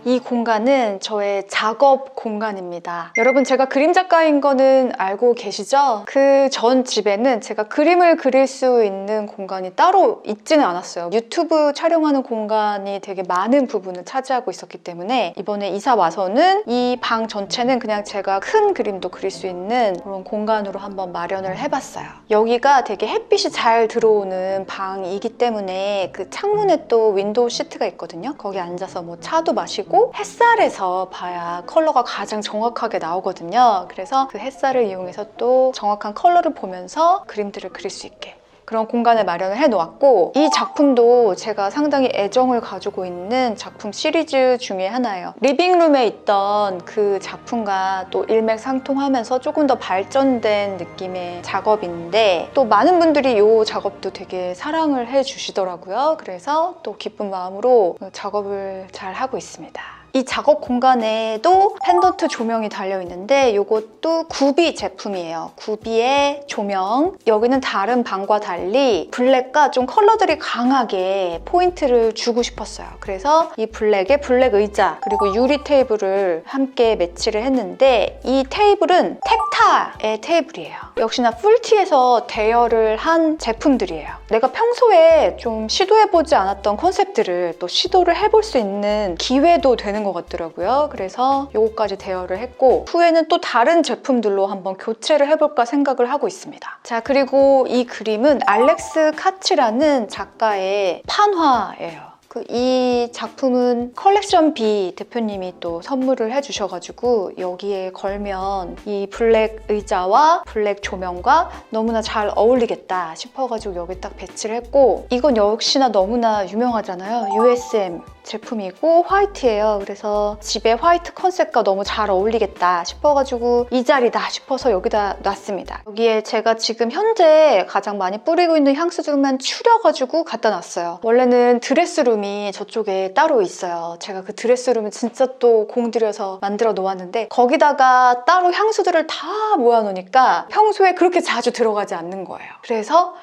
이 공간은 저의 작업 공간입니다. 여러분, 제가 그림 작가인 거는 알고 계시죠? 그 전 집에는 제가 그림을 그릴 수 있는 공간이 따로 있지는 않았어요. 유튜브 촬영하는 공간이 되게 많은 부분을 차지하고 있었기 때문에 이번에 이사 와서는 이 방 전체는 그냥 제가 큰 그림도 그릴 수 있는 그런 공간으로 한번 마련을 해봤어요. 여기가 되게 햇빛이 잘 들어오는 방이기 때문에 그 창문에 또 윈도우 시트가 있거든요. 거기 앉아서 뭐 차도 마시고 햇살에서 봐야 컬러가 가장 정확하게 나오거든요. 그래서 그 햇살을 이용해서 또 정확한 컬러를 보면서 그림들을 그릴 수 있게 그런 공간을 마련을 해놓았고, 이 작품도 제가 상당히 애정을 가지고 있는 작품 시리즈 중에 하나예요. 리빙룸에 있던 그 작품과 또 일맥상통하면서 조금 더 발전된 느낌의 작업인데 또 많은 분들이 이 작업도 되게 사랑을 해주시더라고요. 그래서 또 기쁜 마음으로 작업을 잘 하고 있습니다. 이 작업 공간에도 펜던트 조명이 달려있는데 이것도 구비 제품이에요. 구비의 조명. 여기는 다른 방과 달리 블랙과 좀 컬러들이 강하게 포인트를 주고 싶었어요. 그래서 이 블랙에 블랙 의자 그리고 유리 테이블을 함께 매치를 했는데 이 테이블은 텍타의 테이블이에요. 역시나 풀티에서 대여를 한 제품들이에요. 내가 평소에 좀 시도해보지 않았던 컨셉들을 또 시도를 해볼 수 있는 기회도 되는 것 같더라고요. 그래서 요거까지 대여를 했고 후에는 또 다른 제품들로 한번 교체를 해볼까 생각을 하고 있습니다. 자, 그리고 이 그림은 알렉스 카치라는 작가의 판화예요. 이 작품은 컬렉션 B 대표님이 또 선물을 해주셔가지고 여기에 걸면 이 블랙 의자와 블랙 조명과 너무나 잘 어울리겠다 싶어가지고 여기 딱 배치를 했고, 이건 역시나 너무나 유명하잖아요. USM 제품이고 화이트예요. 그래서 집에 화이트 컨셉과 너무 잘 어울리겠다 싶어가지고 이 자리다 싶어서 여기다 놨습니다. 여기에 제가 지금 현재 가장 많이 뿌리고 있는 향수들만 추려가지고 갖다 놨어요. 원래는 드레스룸이 저쪽에 따로 있어요. 제가 그 드레스룸을 진짜 또 공들여서 만들어 놓았는데 거기다가 따로 향수들을 다 모아놓으니까 평소에 그렇게 자주 들어가지 않는 거예요. 그래서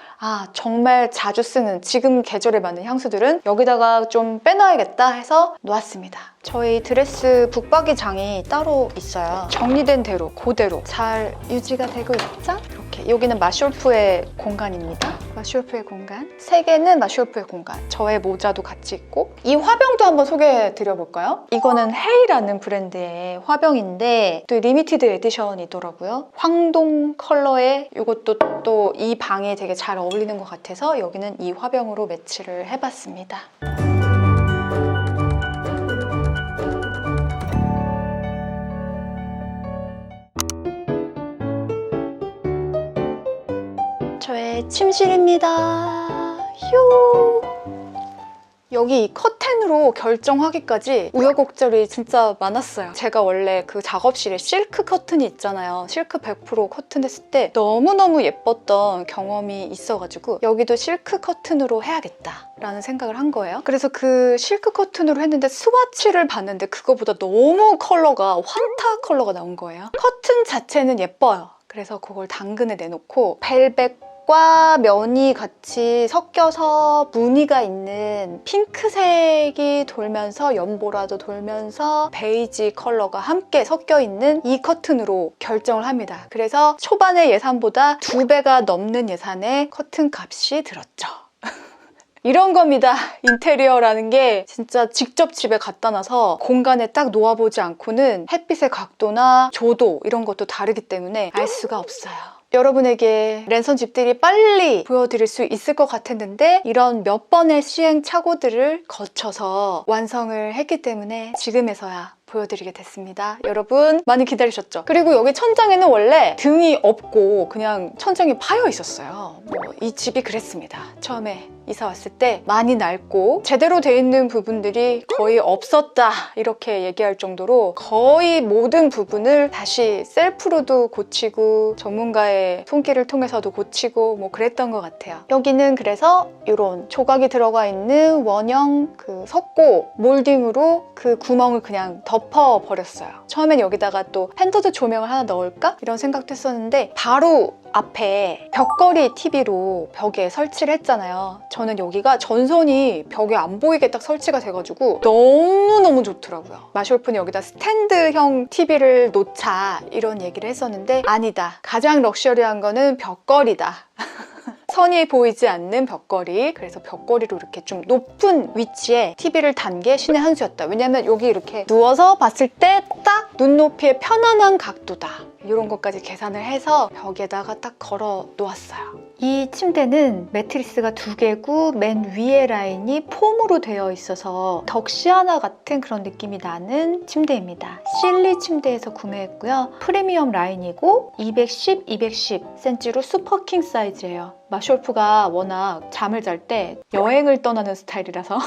정말 자주 쓰는 지금 계절에 맞는 향수들은 여기다가 좀 빼놔야겠다 해서 놓았습니다. 저희 드레스 북박이장이 따로 있어요. 정리된 대로 그대로 잘 유지가 되고 있죠? 이렇게 여기는 마쇼프의 공간입니다. 마쇼프의 공간, 3개는 마쇼프의 공간. 저의 모자도 같이 있고, 이 화병도 한번 소개해 드려볼까요? 이거는 헤이라는 브랜드의 화병인데 또 리미티드 에디션이더라고요. 황동 컬러의 이것도 또 이 방에 되게 잘 어울리는 것 같아서 여기는 이 화병으로 매치를 해봤습니다. 저의 침실입니다. 휴. 여기 이 커튼으로 결정하기까지 우여곡절이 진짜 많았어요. 제가 원래 그 작업실에 실크 커튼이 있잖아요. 실크 100% 커튼 했을 때 너무너무 예뻤던 경험이 있어가지고 여기도 실크 커튼으로 해야겠다 라는 생각을 한 거예요. 그래서 그 실크 커튼으로 했는데 스와치를 봤는데 그거보다 너무 컬러가 환타 컬러가 나온 거예요. 커튼 자체는 예뻐요. 그래서 그걸 당근에 내놓고 벨벳과 면이 같이 섞여서 무늬가 있는 핑크색이 돌면서 연보라도 돌면서 베이지 컬러가 함께 섞여 있는 이 커튼으로 결정을 합니다. 그래서 초반의 예산보다 2배가 넘는 예산의 커튼 값이 들었죠. 이런 겁니다. 인테리어라는 게 진짜 직접 집에 갖다 놔서 공간에 딱 놓아보지 않고는 햇빛의 각도나 조도 이런 것도 다르기 때문에 알 수가 없어요. 여러분에게 랜선 집들이 빨리 보여드릴 수 있을 것 같았는데 이런 몇 번의 시행착오들을 거쳐서 완성을 했기 때문에 지금에서야 보여드리게 됐습니다. 여러분 많이 기다리셨죠? 그리고 여기 천장에는 원래 등이 없고 그냥 천장이 파여 있었어요. 이 집이 그랬습니다. 처음에 이사 왔을 때 많이 낡고 제대로 돼 있는 부분들이 거의 없었다 이렇게 얘기할 정도로 거의 모든 부분을 다시 셀프로도 고치고 전문가의 손길을 통해서도 고치고 뭐 그랬던 것 같아요. 여기는 그래서 이런 조각이 들어가 있는 원형 그 석고 몰딩으로 그 구멍을 그냥 덮어버렸어요. 처음엔 여기다가 또 펜더드 조명을 하나 넣을까? 이런 생각도 했었는데 바로 앞에 벽걸이 TV로 벽에 설치를 했잖아요. 저는 여기가 전선이 벽에 안 보이게 딱 설치가 돼가지고 너무너무 좋더라고요. 마쇼프는 여기다 스탠드형 TV를 놓자 이런 얘기를 했었는데 아니다. 가장 럭셔리한 거는 벽걸이다. 선이 보이지 않는 벽걸이. 그래서 벽걸이로 이렇게 좀 높은 위치에 TV를 단 게 신의 한 수였다. 왜냐면 여기 이렇게 누워서 봤을 때 딱 눈높이에 편안한 각도다. 이런 것까지 계산을 해서 벽에다가 딱 걸어 놓았어요. 이 침대는 매트리스가 2개고 맨 위에 라인이 폼으로 되어 있어서 덕시아나 같은 그런 느낌이 나는 침대입니다. 실리 침대에서 구매했고요. 프리미엄 라인이고 210, 210cm로 슈퍼킹 사이즈예요. 마쇼프가 워낙 잠을 잘 때 여행을 떠나는 스타일이라서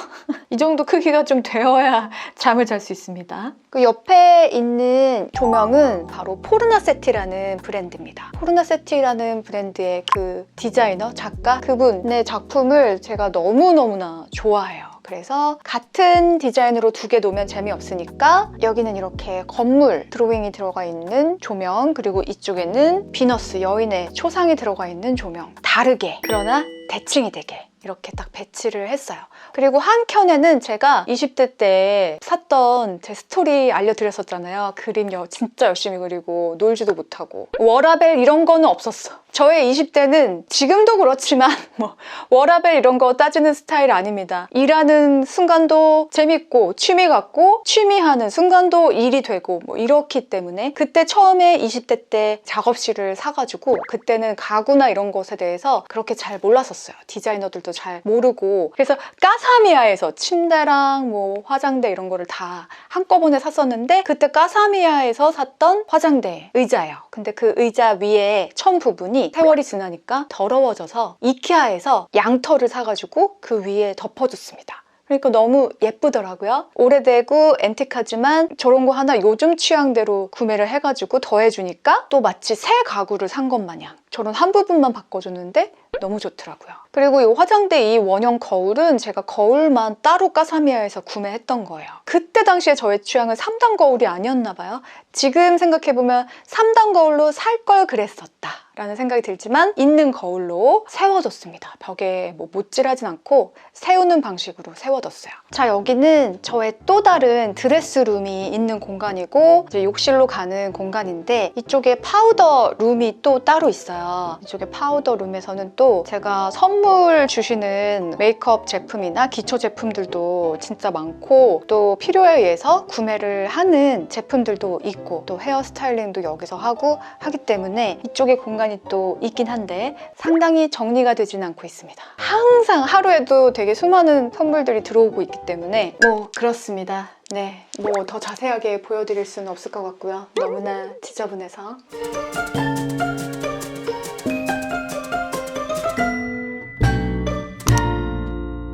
이 정도 크기가 좀 되어야 잠을 잘 수 있습니다. 그 옆에 있는 조명은 바로 포르나세티라는 브랜드입니다. 포르나세티라는 브랜드의 그 디자이너, 작가 그분의 작품을 제가 너무너무나 좋아해요. 그래서 같은 디자인으로 2개 놓으면 재미없으니까 여기는 이렇게 건물 드로잉이 들어가 있는 조명, 그리고 이쪽에는 비너스, 여인의 초상이 들어가 있는 조명. 다르게, 그러나 대칭이 되게 이렇게 딱 배치를 했어요. 그리고 한 켠에는 제가 20대 때 샀던 제 스토리 알려드렸었잖아요. 그림 진짜 열심히 그리고 놀지도 못하고 워라벨 이런 거는 없었어. 저의 20대는 지금도 그렇지만 뭐 워라벨 이런 거 따지는 스타일 아닙니다. 일하는 순간도 재밌고 취미 같고 취미하는 순간도 일이 되고 뭐 이렇기 때문에 그때 처음에 20대 때 작업실을 사가지고 그때는 가구나 이런 것에 대해서 그렇게 잘 몰랐었어요. 디자이너들도 잘 모르고 그래서 까사미야에서 침대랑 뭐 화장대 이런 거를 다 한꺼번에 샀었는데 그때 까사미야에서 샀던 화장대 의자예요. 근데 그 의자 위에 천 부분이 세월이 지나니까 더러워져서 이케아에서 양털을 사가지고 그 위에 덮어줬습니다. 그러니까 너무 예쁘더라고요. 오래되고 앤틱하지만 저런 거 하나 요즘 취향대로 구매를 해가지고 더해주니까 또 마치 새 가구를 산 것 마냥 저런 한 부분만 바꿔줬는데 너무 좋더라고요. 그리고 이 화장대 이 원형 거울은 제가 거울만 따로 까사미야에서 구매했던 거예요. 그때 당시에 저의 취향은 3단 거울이 아니었나 봐요. 지금 생각해보면 3단 거울로 살 걸 그랬었다 라는 생각이 들지만 있는 거울로 세워줬습니다. 벽에 뭐 못질하진 않고 세우는 방식으로 세워뒀어요. 자, 여기는 저의 또 다른 드레스룸이 있는 공간이고 이제 욕실로 가는 공간인데 이쪽에 파우더 룸이 또 따로 있어요. 이쪽에 파우더 룸에서는 또 제가 선물 주시는 메이크업 제품이나 기초 제품들도 진짜 많고 또 필요에 의해서 구매를 하는 제품들도 있고 또 헤어 스타일링도 여기서 하고 하기 때문에 이쪽에 공간이 또 있긴 한데 상당히 정리가 되진 않고 있습니다. 항상 하루에도 되게 수많은 선물들이 들어오고 있기 때문에 뭐 그렇습니다. 네, 뭐 더 자세하게 보여드릴 수는 없을 것 같고요. 너무나 지저분해서.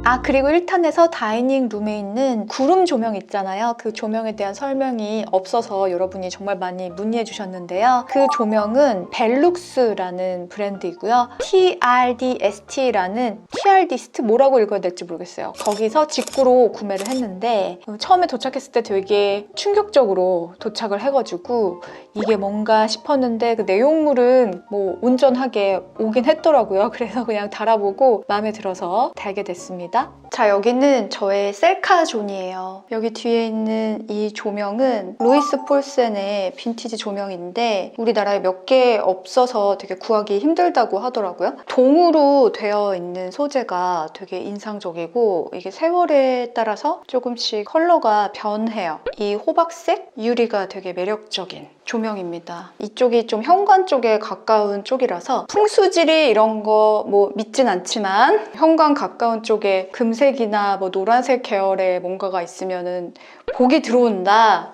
아, 그리고 1탄에서 다이닝 룸에 있는 구름 조명 있잖아요. 그 조명에 대한 설명이 없어서 여러분이 정말 많이 문의해 주셨는데요. 그 조명은 벨룩스라는 브랜드이고요. TRDST라는 TRDST 뭐라고 읽어야 될지 모르겠어요. 거기서 직구로 구매를 했는데 처음에 도착했을 때 되게 충격적으로 도착을 해가지고 이게 뭔가 싶었는데 그 내용물은 뭐 온전하게 오긴 했더라고요. 그래서 그냥 달아보고 마음에 들어서 달게 됐습니다. 보겠습니다. 자, 여기는 저의 셀카존이에요. 여기 뒤에 있는 이 조명은 루이스 폴센의 빈티지 조명인데 우리나라에 몇 개 없어서 되게 구하기 힘들다고 하더라고요. 동으로 되어 있는 소재가 되게 인상적이고 이게 세월에 따라서 조금씩 컬러가 변해요. 이 호박색 유리가 되게 매력적인 조명입니다. 이쪽이 좀 현관 쪽에 가까운 쪽이라서 풍수지리 이런 거 뭐 믿진 않지만 현관 가까운 쪽에 금색이나 뭐 노란색 계열의 뭔가가 있으면은 복이 들어온다.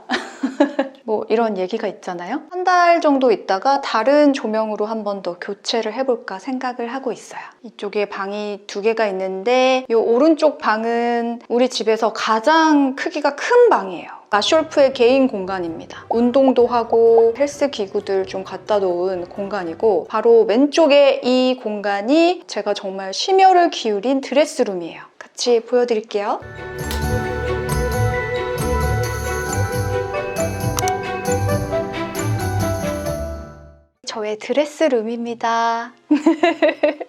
뭐 이런 얘기가 있잖아요. 한 달 정도 있다가 다른 조명으로 한 번 더 교체를 해볼까 생각을 하고 있어요. 이쪽에 방이 2개가 있는데 이 오른쪽 방은 우리 집에서 가장 크기가 큰 방이에요. 마쇼르프의 개인 공간입니다. 운동도 하고 헬스 기구들 좀 갖다 놓은 공간이고 바로 왼쪽에 이 공간이 제가 정말 심혈을 기울인 드레스룸이에요. 같이 보여드릴게요. 저의 드레스룸입니다.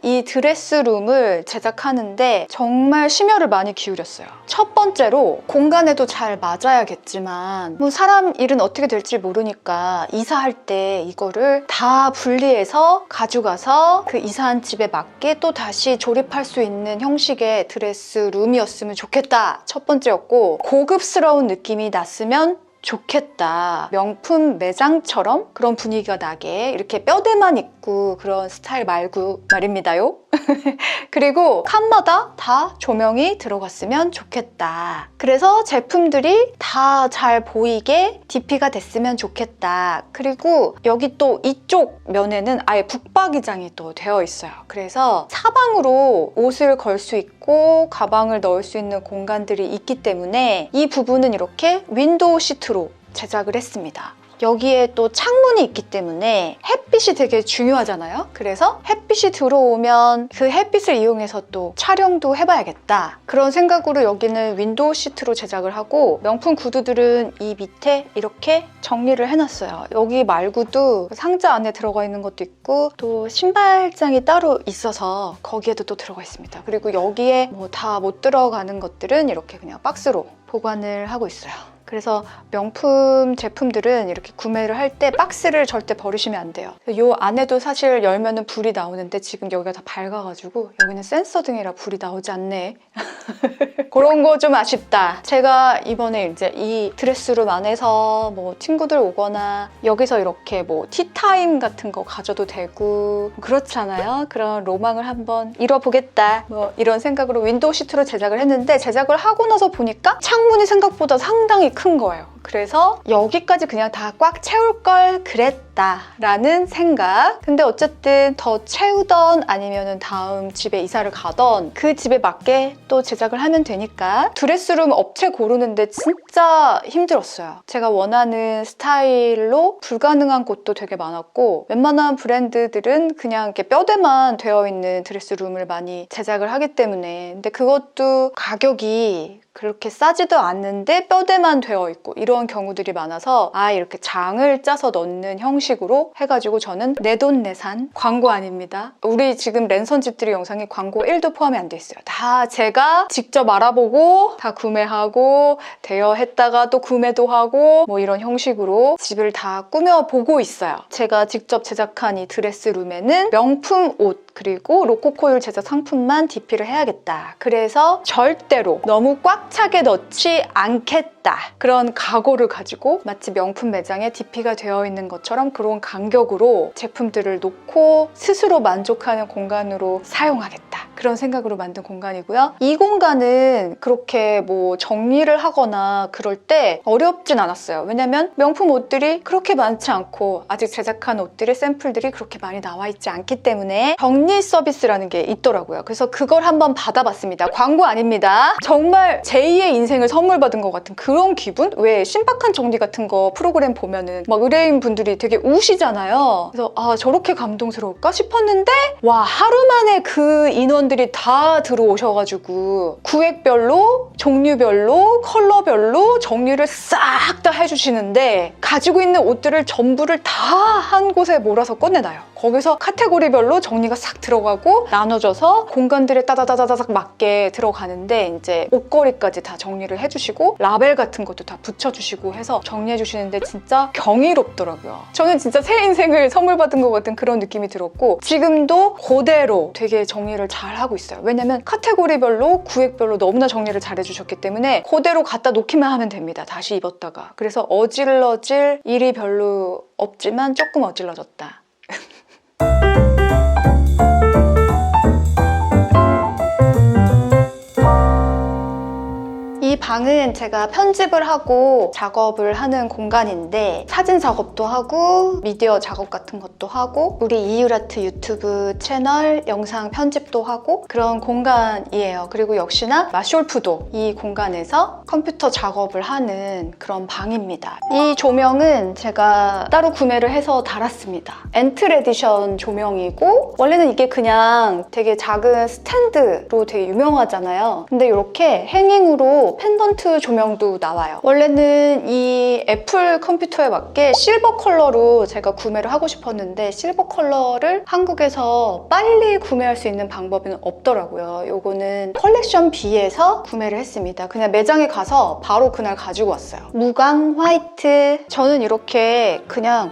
이 드레스룸을 제작하는데 정말 심혈을 많이 기울였어요. 첫 번째로 공간에도 잘 맞아야겠지만 뭐 사람 일은 어떻게 될지 모르니까 이사할 때 이거를 다 분리해서 가져가서 그 이사한 집에 맞게 또 다시 조립할 수 있는 형식의 드레스룸이었으면 좋겠다. 첫 번째였고 고급스러운 느낌이 났으면 좋겠다. 명품 매장처럼 그런 분위기가 나게 이렇게 뼈대만 있고 그런 스타일 말고 말입니다요. 그리고 칸마다 다 조명이 들어갔으면 좋겠다. 그래서 제품들이 다 잘 보이게 DP가 됐으면 좋겠다. 그리고 여기 또 이쪽 면에는 아예 북박이장이 또 되어 있어요. 그래서 사방으로 옷을 걸 수 있고 가방을 넣을 수 있는 공간들이 있기 때문에 이 부분은 이렇게 윈도우 시트로 제작을 했습니다. 여기에 또 창문이 있기 때문에 햇빛이 되게 중요하잖아요. 그래서 햇빛이 들어오면 그 햇빛을 이용해서 또 촬영도 해봐야겠다. 그런 생각으로 여기는 윈도우 시트로 제작을 하고 명품 구두들은 이 밑에 이렇게 정리를 해놨어요. 여기 말고도 상자 안에 들어가 있는 것도 있고 또 신발장이 따로 있어서 거기에도 또 들어가 있습니다. 그리고 여기에 뭐 다 못 들어가는 것들은 이렇게 그냥 박스로 보관을 하고 있어요. 그래서 명품 제품들은 이렇게 구매를 할 때 박스를 절대 버리시면 안 돼요. 이 안에도 사실 열면은 불이 나오는데 지금 여기가 다 밝아가지고 여기는 센서 등이라 불이 나오지 않네. 그런 거 좀 아쉽다. 제가 이번에 이제 이 드레스룸 안에서 뭐 친구들 오거나 여기서 이렇게 뭐 티타임 같은 거 가져도 되고 그렇잖아요. 그런 로망을 한번 이뤄보겠다. 뭐 이런 생각으로 윈도우 시트로 제작을 했는데 제작을 하고 나서 보니까 창문이 생각보다 상당히 큰 거예요. 그래서 여기까지 그냥 다 꽉 채울 걸 그랬다라는 생각. 근데 어쨌든 더 채우던 아니면은 다음 집에 이사를 가던 그 집에 맞게 또 제작을 하면 되니까 드레스룸 업체 고르는데 진짜 힘들었어요. 제가 원하는 스타일로 불가능한 곳도 되게 많았고 웬만한 브랜드들은 그냥 이렇게 뼈대만 되어 있는 드레스룸을 많이 제작을 하기 때문에 근데 그것도 가격이 그렇게 싸지도 않는데 뼈대만 되어 있고 이런 경우들이 많아서 이렇게 장을 짜서 넣는 형식으로 해가지고 저는 내돈내산 광고 아닙니다. 우리 지금 랜선 집들이 영상에 광고 1도 포함이 안 돼 있어요. 다 제가 직접 알아보고 다 구매하고 대여했다가 또 구매도 하고 뭐 이런 형식으로 집을 다 꾸며보고 있어요. 제가 직접 제작한 이 드레스룸에는 명품 옷 그리고 로코코율 제작 상품만 DP를 해야겠다. 그래서 절대로 너무 꽉 차게 넣지 않겠다. 그런 각오를 가지고 마치 명품 매장에 DP가 되어 있는 것처럼 그런 간격으로 제품들을 놓고 스스로 만족하는 공간으로 사용하겠다. 그런 생각으로 만든 공간이고요. 이 공간은 그렇게 뭐 정리를 하거나 그럴 때 어렵진 않았어요. 왜냐면 명품 옷들이 그렇게 많지 않고 아직 제작한 옷들의 샘플들이 그렇게 많이 나와 있지 않기 때문에 정리 서비스라는 게 있더라고요. 그래서 그걸 한번 받아봤습니다. 광고 아닙니다. 정말 제2의 인생을 선물 받은 것 같은 그런 기분? 왜 신박한 정리 같은 거 프로그램 보면은 막 의뢰인 분들이 되게 우시잖아요. 그래서 저렇게 감동스러울까 싶었는데 와 하루 만에 그 인원 공간들이 다 들어오셔가지고 구획별로, 종류별로, 컬러별로 정리를 싹 다 해주시는데 가지고 있는 옷들을 전부를 다 한 곳에 몰아서 꺼내놔요. 거기서 카테고리별로 정리가 싹 들어가고 나눠져서 공간들에 따다다다닥 맞게 들어가는데 이제 옷걸이까지 다 정리를 해주시고 라벨 같은 것도 다 붙여주시고 해서 정리해주시는데 진짜 경이롭더라고요. 저는 진짜 새 인생을 선물 받은 것 같은 그런 느낌이 들었고 지금도 그대로 되게 정리를 잘 하고 있어요. 왜냐면 카테고리별로 구획별로 너무나 정리를 잘 해주셨기 때문에 그대로 갖다 놓기만 하면 됩니다. 다시 입었다가. 그래서 어질러질 일이 별로 없지만 조금 어질러졌다. 이 방은 제가 편집을 하고 작업을 하는 공간인데 사진 작업도 하고 미디어 작업 같은 것도 하고 우리 이유라트 유튜브 채널 영상 편집도 하고 그런 공간이에요. 그리고 역시나 마숄프도 이 공간에서 컴퓨터 작업을 하는 그런 방입니다. 이 조명은 제가 따로 구매를 해서 달았습니다. 엔틀 에디션 조명이고 원래는 이게 그냥 되게 작은 스탠드로 되게 유명하잖아요. 근데 이렇게 행잉으로 펜던트 조명도 나와요. 원래는 이 애플 컴퓨터에 맞게 실버 컬러로 제가 구매를 하고 싶었는데 실버 컬러를 한국에서 빨리 구매할 수 있는 방법은 없더라고요. 요거는 컬렉션 B에서 구매를 했습니다. 그냥 매장에 가서 바로 그날 가지고 왔어요. 무광 화이트. 저는 이렇게 그냥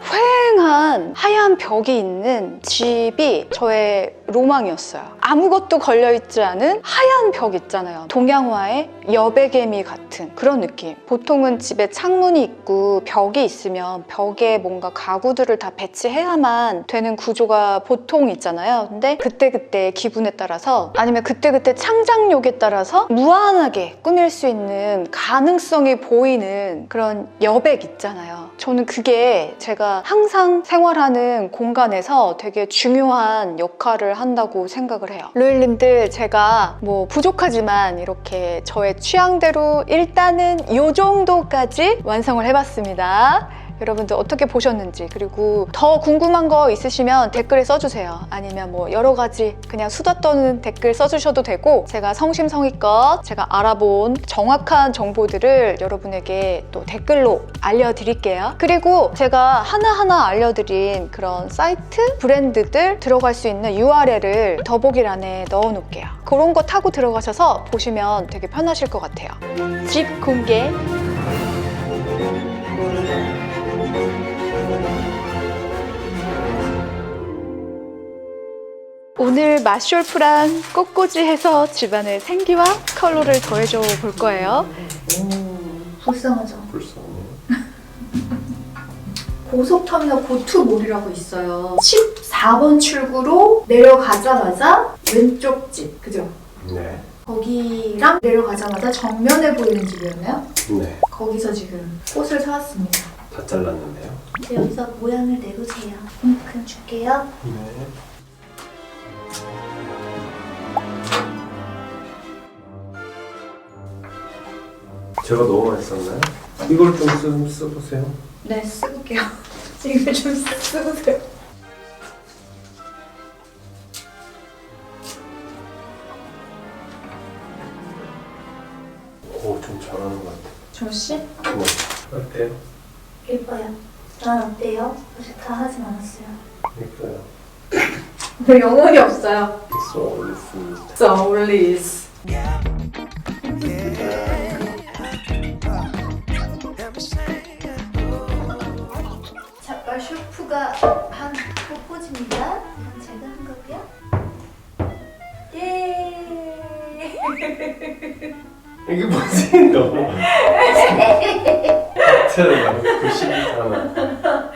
휑한 하얀 벽이 있는 집이 저의 로망이었어요. 아무것도 걸려있지 않은 하얀 벽 있잖아요. 동양화의 여백개미 같은 그런 느낌. 보통은 집에 창문이 있고 벽이 있으면 벽에 뭔가 가구들을 다 배치해야만 되는 구조가 보통 있잖아요. 근데 그때그때 기분에 따라서 아니면 그때그때 창작력에 따라서 무한하게 꾸밀 수 있는 가능성이 보이는 그런 여백 있잖아요. 저는 그게 제가 항상 생활하는 공간에서 되게 중요한 역할을 한다고 생각을 해요. 로일님들 제가 뭐 부족하지만 이렇게 저의 취향대로 일단은 이 정도까지 완성을 해봤습니다. 여러분들 어떻게 보셨는지 그리고 더 궁금한 거 있으시면 댓글에 써주세요. 아니면 뭐 여러 가지 그냥 수다 떠는 댓글 써주셔도 되고 제가 성심성의껏 제가 알아본 정확한 정보들을 여러분에게 또 댓글로 알려드릴게요. 그리고 제가 하나하나 알려드린 그런 사이트, 브랜드들 들어갈 수 있는 URL을 더보기란에 넣어놓을게요. 그런 거 타고 들어가셔서 보시면 되게 편하실 것 같아요. 집 공개. 오늘 마숄프랑 꽃꽂이해서 집안에 생기와 컬러를 더해줘 볼 거예요. 불쌍하죠? 불쌍해. 고속터미널 고투몰이라고 있어요. 14번 출구로 내려가자마자 왼쪽 집, 그죠? 네. 거기랑 내려가자마자 정면에 보이는 집이었나요? 네. 거기서 지금 꽃을 사왔습니다. 다 잘랐는데요. 이제 여기서 모양을 내보세요. 그럼 줄게요. 네. 제가 너무 많이 썼나요? 이걸 좀 써보세요. 네, 쓰볼게요. 이걸 좀 쓰보세요. 오, 좀 잘하는 것 같아요. 조씨? 네. 어때요? 예뻐요. 난 어때요? 아직 다 하진 않았어요. 예뻐요. 왜 영혼이 없어요? 쏘리스입니다. Soulless. 자, 마쇼프가 한 꽃꽂입니다. 제가 한 거고요. 예. 이게 뭐지? 너무 하트를 90이 하나.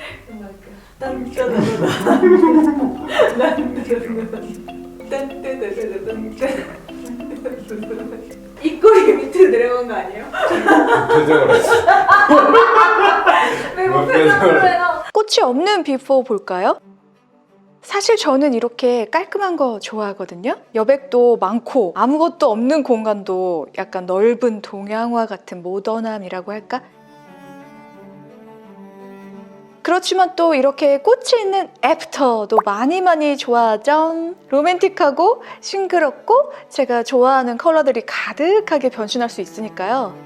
입꼬리 밑으로 내려간 거 아니에요? 표정을 했어. 왜 뭐 표정으로 해요? 꽃이 없는 비포 볼까요? 사실 저는 이렇게 깔끔한 거 좋아하거든요. 여백도 많고 아무것도 없는 공간도 약간 넓은 동양화 같은 모던함이라고 할까? 그렇지만 또 이렇게 꽃이 있는 애프터도 많이 좋아하죠. 로맨틱하고 싱그럽고 제가 좋아하는 컬러들이 가득하게 변신할 수 있으니까요.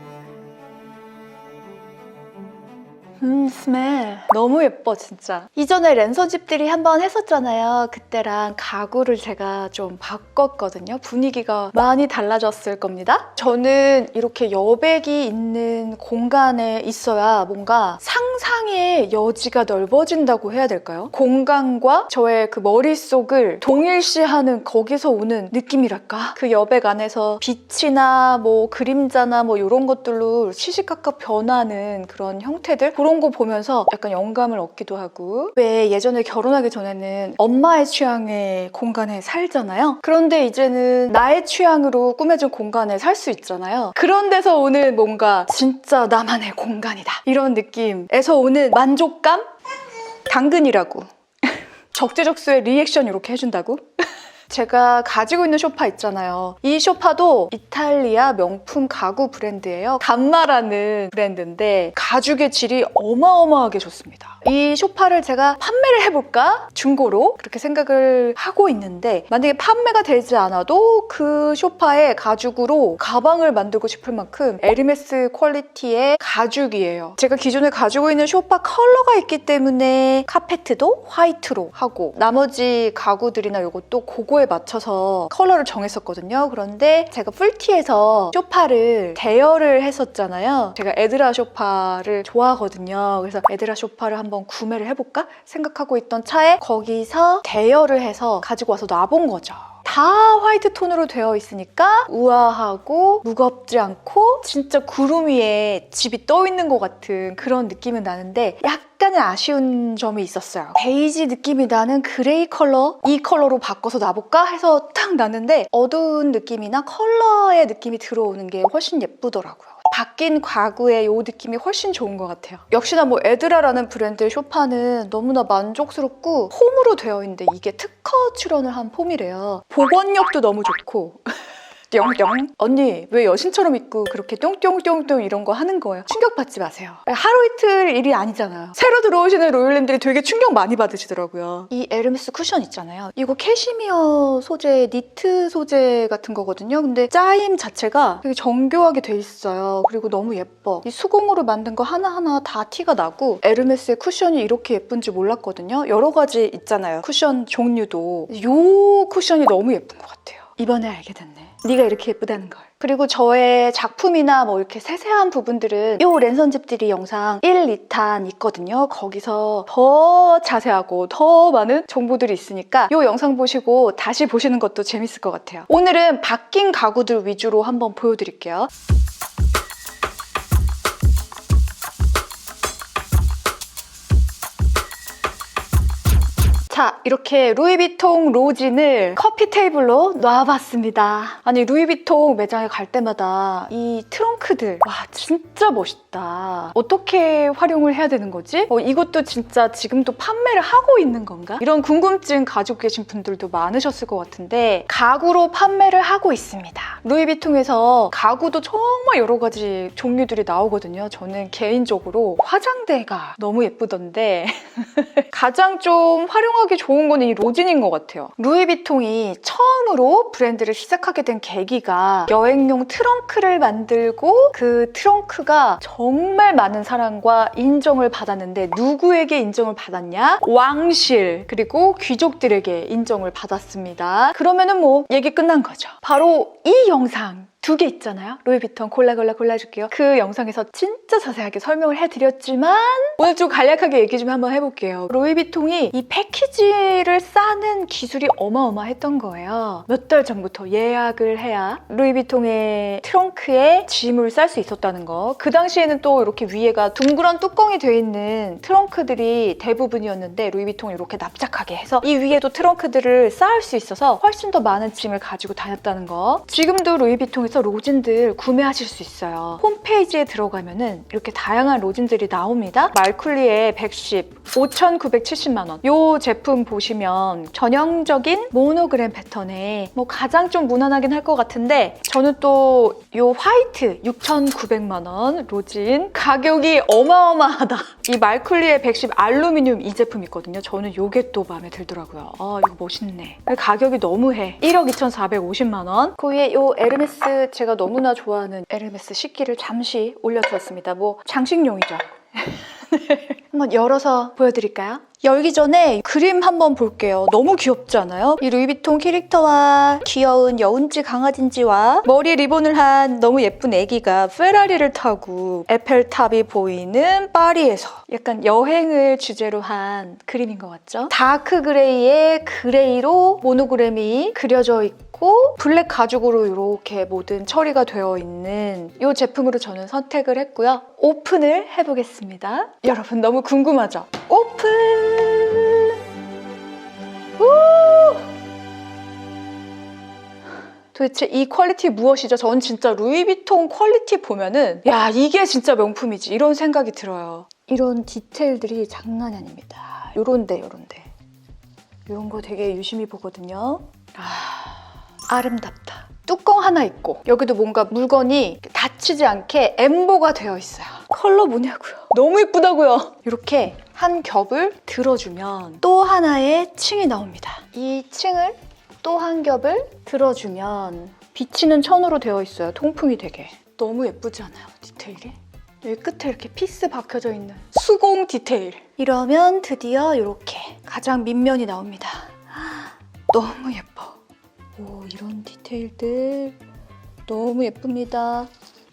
스멜 너무 예뻐 진짜. 이전에 랜선집들이 한번 했었잖아요. 그때랑 가구를 제가 좀 바꿨거든요. 분위기가 많이 달라졌을 겁니다. 저는 이렇게 여백이 있는 공간에 있어야 뭔가 상상의 여지가 넓어진다고 해야 될까요? 공간과 저의 그 머릿속을 동일시하는 거기서 오는 느낌이랄까? 그 여백 안에서 빛이나 뭐 그림자나 뭐 이런 것들로 시시각각 변하는 그런 형태들, 그런 거 보면서 약간 영감을 얻기도 하고. 왜 예전에 결혼하기 전에는 엄마의 취향의 공간에 살잖아요. 그런데 이제는 나의 취향으로 꾸며진 공간에 살 수 있잖아요. 그런 데서 오는 뭔가 진짜 나만의 공간이다, 이런 느낌에서 오는 만족감? 당근이라고. 적재적소에 리액션 이렇게 해준다고? 제가 가지고 있는 소파 있잖아요. 이 소파도 이탈리아 명품 가구 브랜드예요. 감마라는 브랜드인데 가죽의 질이 어마어마하게 좋습니다. 이 소파를 제가 판매를 해볼까? 중고로 그렇게 생각을 하고 있는데, 만약에 판매가 되지 않아도 그 소파의 가죽으로 가방을 만들고 싶을 만큼 에르메스 퀄리티의 가죽이에요. 제가 기존에 가지고 있는 소파 컬러가 있기 때문에 카페트도 화이트로 하고 나머지 가구들이나 이것도 그거에 맞춰서 컬러를 정했었거든요. 그런데 제가 풀티에서 소파를 대여를 했었잖아요. 제가 에드라 소파를 좋아하거든요. 그래서 에드라 소파를 한번 구매를 해볼까 생각하고 있던 차에 거기서 대여를 해서 가지고 와서 놔본 거죠. 다 화이트 톤으로 되어 있으니까 우아하고 무겁지 않고 진짜 구름 위에 집이 떠 있는 것 같은 그런 느낌은 나는데, 약간의 아쉬운 점이 있었어요. 베이지 느낌이 나는 그레이 컬러, 이 컬러로 바꿔서 놔볼까 해서 딱 놨는데 어두운 느낌이나 컬러의 느낌이 들어오는 게 훨씬 예쁘더라고요. 바뀐 가구의 이 느낌이 훨씬 좋은 것 같아요. 역시나 뭐 에드라라는 브랜드의 소파는 너무나 만족스럽고 폼으로 되어 있는데 이게 특허 출원을 한 폼이래요. 복원력도 너무 좋고 뿅뿅. 언니 왜 여신처럼 입고 그렇게 뿅뿅뿅뿅 이런 거 하는 거예요? 충격받지 마세요. 하루 이틀 일이 아니잖아요. 새로 들어오시는 로열님들이 되게 충격 많이 받으시더라고요. 이 에르메스 쿠션 있잖아요. 이거 캐시미어 소재, 니트 소재 같은 거거든요. 근데 짜임 자체가 되게 정교하게 돼 있어요. 그리고 너무 예뻐. 이 수공으로 만든 거 하나하나 다 티가 나고, 에르메스의 쿠션이 이렇게 예쁜지 몰랐거든요. 여러 가지 있잖아요. 쿠션 종류도. 이 쿠션이 너무 예쁜 것 같아요. 이번에 알게 됐네. 네가 이렇게 예쁘다는 걸. 그리고 저의 작품이나 뭐 이렇게 세세한 부분들은 이 랜선집들이 영상 1, 2탄 있거든요. 거기서 더 자세하고 더 많은 정보들이 있으니까 이 영상 보시고 다시 보시는 것도 재밌을 것 같아요. 오늘은 바뀐 가구들 위주로 한번 보여드릴게요. 자, 이렇게 루이비통 로진을 커피 테이블로 놔봤습니다. 아니, 루이비통 매장에 갈 때마다 이 트렁크들, 와 진짜 멋있다. 어떻게 활용을 해야 되는 거지? 이것도 진짜 지금도 판매를 하고 있는 건가? 이런 궁금증 가지고 계신 분들도 많으셨을 것 같은데 가구로 판매를 하고 있습니다. 루이비통에서 가구도 정말 여러 가지 종류들이 나오거든요. 저는 개인적으로 화장대가 너무 예쁘던데 가장 좀 활용하기 좋은 거는 이 로진인 것 같아요. 루이비통이 처음으로 브랜드를 시작하게 된 계기가 여행용 트렁크를 만들고 그 트렁크가 정말 많은 사랑과 인정을 받았는데, 누구에게 인정을 받았냐? 왕실 그리고 귀족들에게 인정을 받았습니다. 그러면은 뭐 얘기 끝난 거죠. 바로 이 영상 2개 있잖아요. 루이비통 골라줄게요. 그 영상에서 진짜 자세하게 설명을 해드렸지만 오늘 좀 간략하게 얘기 좀 한번 해볼게요. 루이비통이 이 패키지를 싸는 기술이 어마어마했던 거예요. 몇 달 전부터 예약을 해야 루이비통의 트렁크에 짐을 쌀 수 있었다는 거. 그 당시에는 또 이렇게 위에가 둥그런 뚜껑이 되어 있는 트렁크들이 대부분이었는데 루이비통이 이렇게 납작하게 해서 이 위에도 트렁크들을 쌓을 수 있어서 훨씬 더 많은 짐을 가지고 다녔다는 거. 지금도 루이비통에서 여기서 로진들 구매하실 수 있어요. 홈페이지에 들어가면은 이렇게 다양한 로진들이 나옵니다. 말쿨리의 110, 5,970만 원. 이 제품 보시면 전형적인 모노그램 패턴에 뭐 가장 좀 무난하긴 할 것 같은데 저는 또 이 화이트 6,900만 원 로진 가격이 어마어마하다. 이 말쿨리의 110 알루미늄 이 제품 있거든요. 저는 이게 또 마음에 들더라고요. 아 이거 멋있네. 가격이 너무해. 1억 2,450만 원. 그 위에 이 에르메스 제가 너무나 좋아하는 에르메스 식기를 잠시 올려두었습니다. 뭐 장식용이죠. 한번 열어서 보여드릴까요? 열기 전에 그림 한번 볼게요. 너무 귀엽지 않아요? 이 루이비통 캐릭터와 귀여운 여운지 강아지인지와 머리에 리본을 한 너무 예쁜 애기가 페라리를 타고 에펠탑이 보이는 파리에서 약간 여행을 주제로 한 그림인 것 같죠? 다크 그레이에 그레이로 모노그램이 그려져 있고 블랙 가죽으로 이렇게 모든 처리가 되어 있는 이 제품으로 저는 선택을 했고요. 오픈을 해보겠습니다. 여러분 너무 궁금하죠? 오픈! 우! 도대체 이 퀄리티 무엇이죠? 전 진짜 루이비통 퀄리티 보면은 야 이게 진짜 명품이지 이런 생각이 들어요. 이런 디테일들이 장난이 아닙니다. 요런데 이런 거 되게 유심히 보거든요. 아름답다. 뚜껑 하나 있고 여기도 뭔가 물건이 닫히지 않게 엠보가 되어 있어요. 컬러 뭐냐고요? 너무 예쁘다고요. 이렇게 한 겹을 들어주면 또 하나의 층이 나옵니다. 이 층을 또 한 겹을 들어주면 비치는 천으로 되어 있어요. 통풍이 되게. 너무 예쁘지 않아요? 디테일이? 여기 끝에 이렇게 피스 박혀져 있는 수공 디테일. 이러면 드디어 이렇게 가장 밑면이 나옵니다. 너무 예뻐. 오, 이런 디테일들 너무 예쁩니다.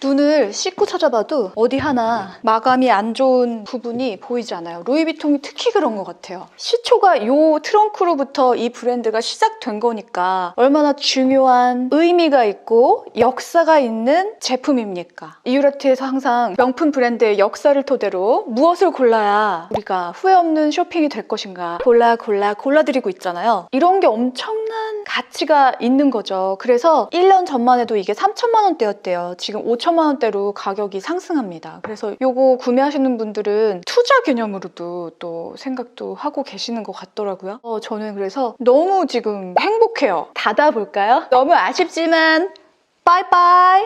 눈을 씻고 찾아봐도 어디 하나 마감이 안 좋은 부분이 보이지 않아요. 루이비통이 특히 그런 것 같아요. 시초가 이 트렁크로부터 이 브랜드가 시작된 거니까 얼마나 중요한 의미가 있고 역사가 있는 제품입니까? 이유레트에서 항상 명품 브랜드의 역사를 토대로 무엇을 골라야 우리가 후회 없는 쇼핑이 될 것인가 골라드리고 있잖아요. 이런 게 엄청난 가치가 있는 거죠. 그래서 1년 전만 해도 이게 3천만 원대였대요. 지금 5천만 원대로 가격이 상승합니다. 그래서 이거 구매하시는 분들은 투자 개념으로도 또 생각도 하고 계시는 것 같더라고요. 저는 그래서 너무 지금 행복해요. 닫아볼까요? 너무 아쉽지만 빠이빠이!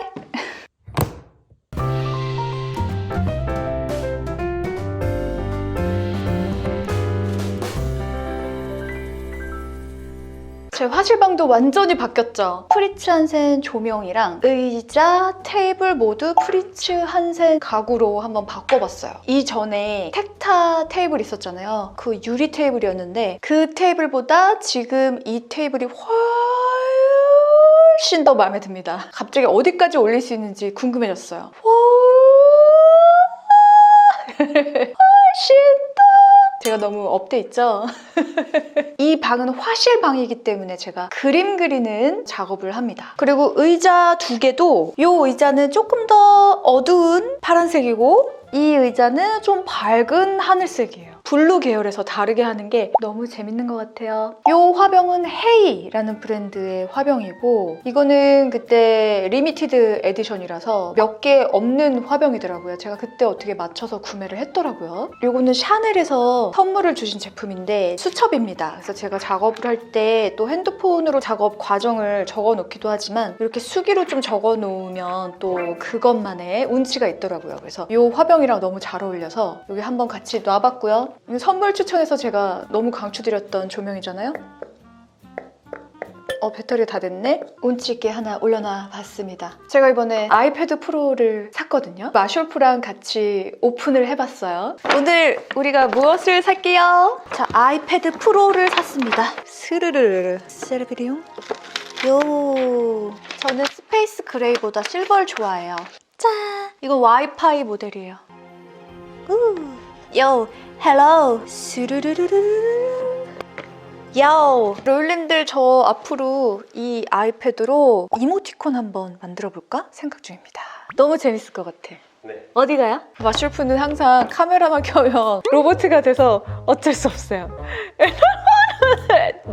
제 화실방도 완전히 바뀌었죠. 프리츠 한센 조명이랑 의자, 테이블 모두 프리츠 한센 가구로 한번 바꿔봤어요. 이전에 텍타 테이블 있었잖아요. 그 유리 테이블이었는데 그 테이블보다 지금 이 테이블이 훨씬 더 마음에 듭니다. 갑자기 어디까지 올릴 수 있는지 궁금해졌어요. 훨씬 더 제가 너무 업돼 있죠? 이 방은 화실방이기 때문에 제가 그림 그리는 작업을 합니다. 그리고 의자 두 개도 이 의자는 조금 더 어두운 파란색이고 이 의자는 좀 밝은 하늘색이에요. 블루 계열에서 다르게 하는 게 너무 재밌는 것 같아요. 이 화병은 헤이라는 브랜드의 화병이고 이거는 그때 리미티드 에디션이라서 몇 개 없는 화병이더라고요. 제가 그때 어떻게 맞춰서 구매를 했더라고요. 이거는 샤넬에서 선물을 주신 제품인데 수첩입니다. 그래서 제가 작업을 할 때 또 핸드폰으로 작업 과정을 적어 놓기도 하지만 이렇게 수기로 좀 적어 놓으면 또 그것만의 운치가 있더라고요. 그래서 이 화병이랑 너무 잘 어울려서 여기 한번 같이 놔봤고요. 이거 선물 추천해서 제가 너무 강추드렸던 조명이잖아요. 배터리 다 됐네? 운치 있게 하나 올려놔 봤습니다. 제가 이번에 아이패드 프로를 샀거든요. 마쇼프랑 같이 오픈을 해봤어요. 오늘 우리가 무엇을 살게요? 자, 아이패드 프로를 샀습니다. 스르르르 세르비리용 요. 저는 스페이스 그레이보다 실버를 좋아해요. 짠! 이거 와이파이 모델이에요. 요, 헬로 스르르르르. 야오! 롤님들 저 앞으로 이 아이패드로 이모티콘 한번 만들어볼까? 생각 중입니다. 너무 재밌을 것 같아. 네. 어디 가요? 마쇼프는 항상 카메라만 켜면 로봇가 돼서 어쩔 수 없어요.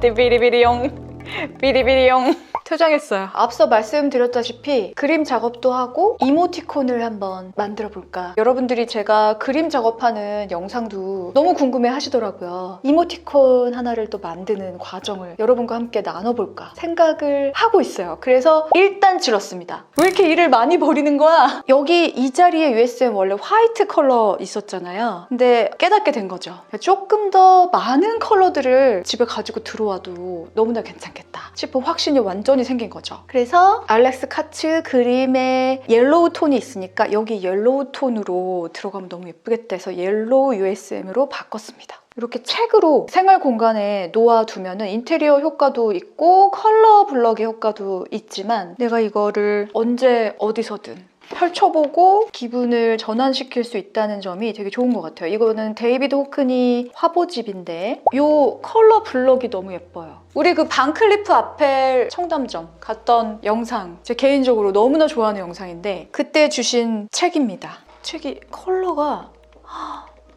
비리비리용 비리비리용 퇴장했어요. 앞서 말씀드렸다시피 그림 작업도 하고 이모티콘을 한번 만들어 볼까. 여러분들이 제가 그림 작업하는 영상도 너무 궁금해 하시더라고요. 이모티콘 하나를 또 만드는 과정을 여러분과 함께 나눠볼까 생각을 하고 있어요. 그래서 일단 질렀습니다. 왜 이렇게 일을 많이 버리는 거야? 여기 이 자리에 USM 원래 화이트 컬러 있었잖아요. 근데 깨닫게 된 거죠. 조금 더 많은 컬러들을 집에 가지고 들어와도 너무나 괜찮겠다 싶은 확신이 완전히 생긴 거죠. 그래서 알렉스 카츠 그림에 옐로우 톤이 있으니까 여기 옐로우 톤으로 들어가면 너무 예쁘겠다 해서 옐로우 USM으로 바꿨습니다. 이렇게 책으로 생활 공간에 놓아두면 인테리어 효과도 있고 컬러 블럭의 효과도 있지만 내가 이거를 언제 어디서든 펼쳐보고 기분을 전환시킬 수 있다는 점이 되게 좋은 것 같아요. 이거는 데이비드 호크니 화보집인데 이 컬러 블럭이 너무 예뻐요. 우리 그 반클리프 아펠 청담점 갔던 영상, 제 개인적으로 너무나 좋아하는 영상인데 그때 주신 책입니다. 책이 컬러가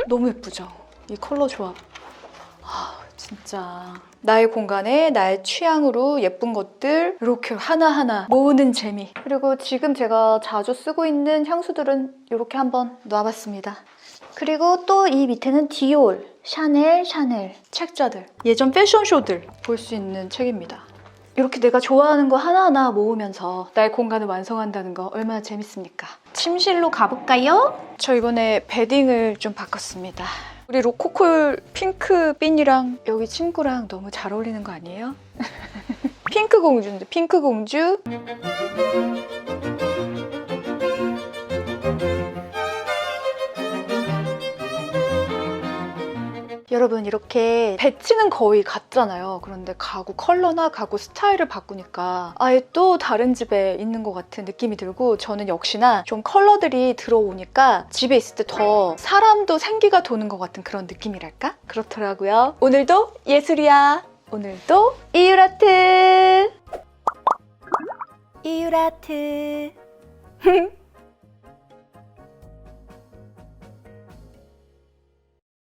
너무 예쁘죠? 이 컬러 조합. 진짜 나의 공간에 나의 취향으로 예쁜 것들 이렇게 하나하나 모으는 재미. 그리고 지금 제가 자주 쓰고 있는 향수들은 이렇게 한번 놔봤습니다. 그리고 또 이 밑에는 디올, 샤넬 책자들, 예전 패션쇼들 볼 수 있는 책입니다. 이렇게 내가 좋아하는 거 하나하나 모으면서 나의 공간을 완성한다는 거 얼마나 재밌습니까? 침실로 가볼까요? 저 이번에 베딩을 좀 바꿨습니다. 우리 로코콜 핑크 핀이랑 여기 친구랑 너무 잘 어울리는 거 아니에요? 핑크 공주인데 핑크 공주. 여러분 이렇게 배치는 거의 같잖아요. 그런데 가구 컬러나 가구 스타일을 바꾸니까 아예 또 다른 집에 있는 것 같은 느낌이 들고 저는 역시나 좀 컬러들이 들어오니까 집에 있을 때 더 사람도 생기가 도는 것 같은 그런 느낌이랄까? 그렇더라고요. 오늘도 예술이야. 오늘도 이유라트. 이유라트.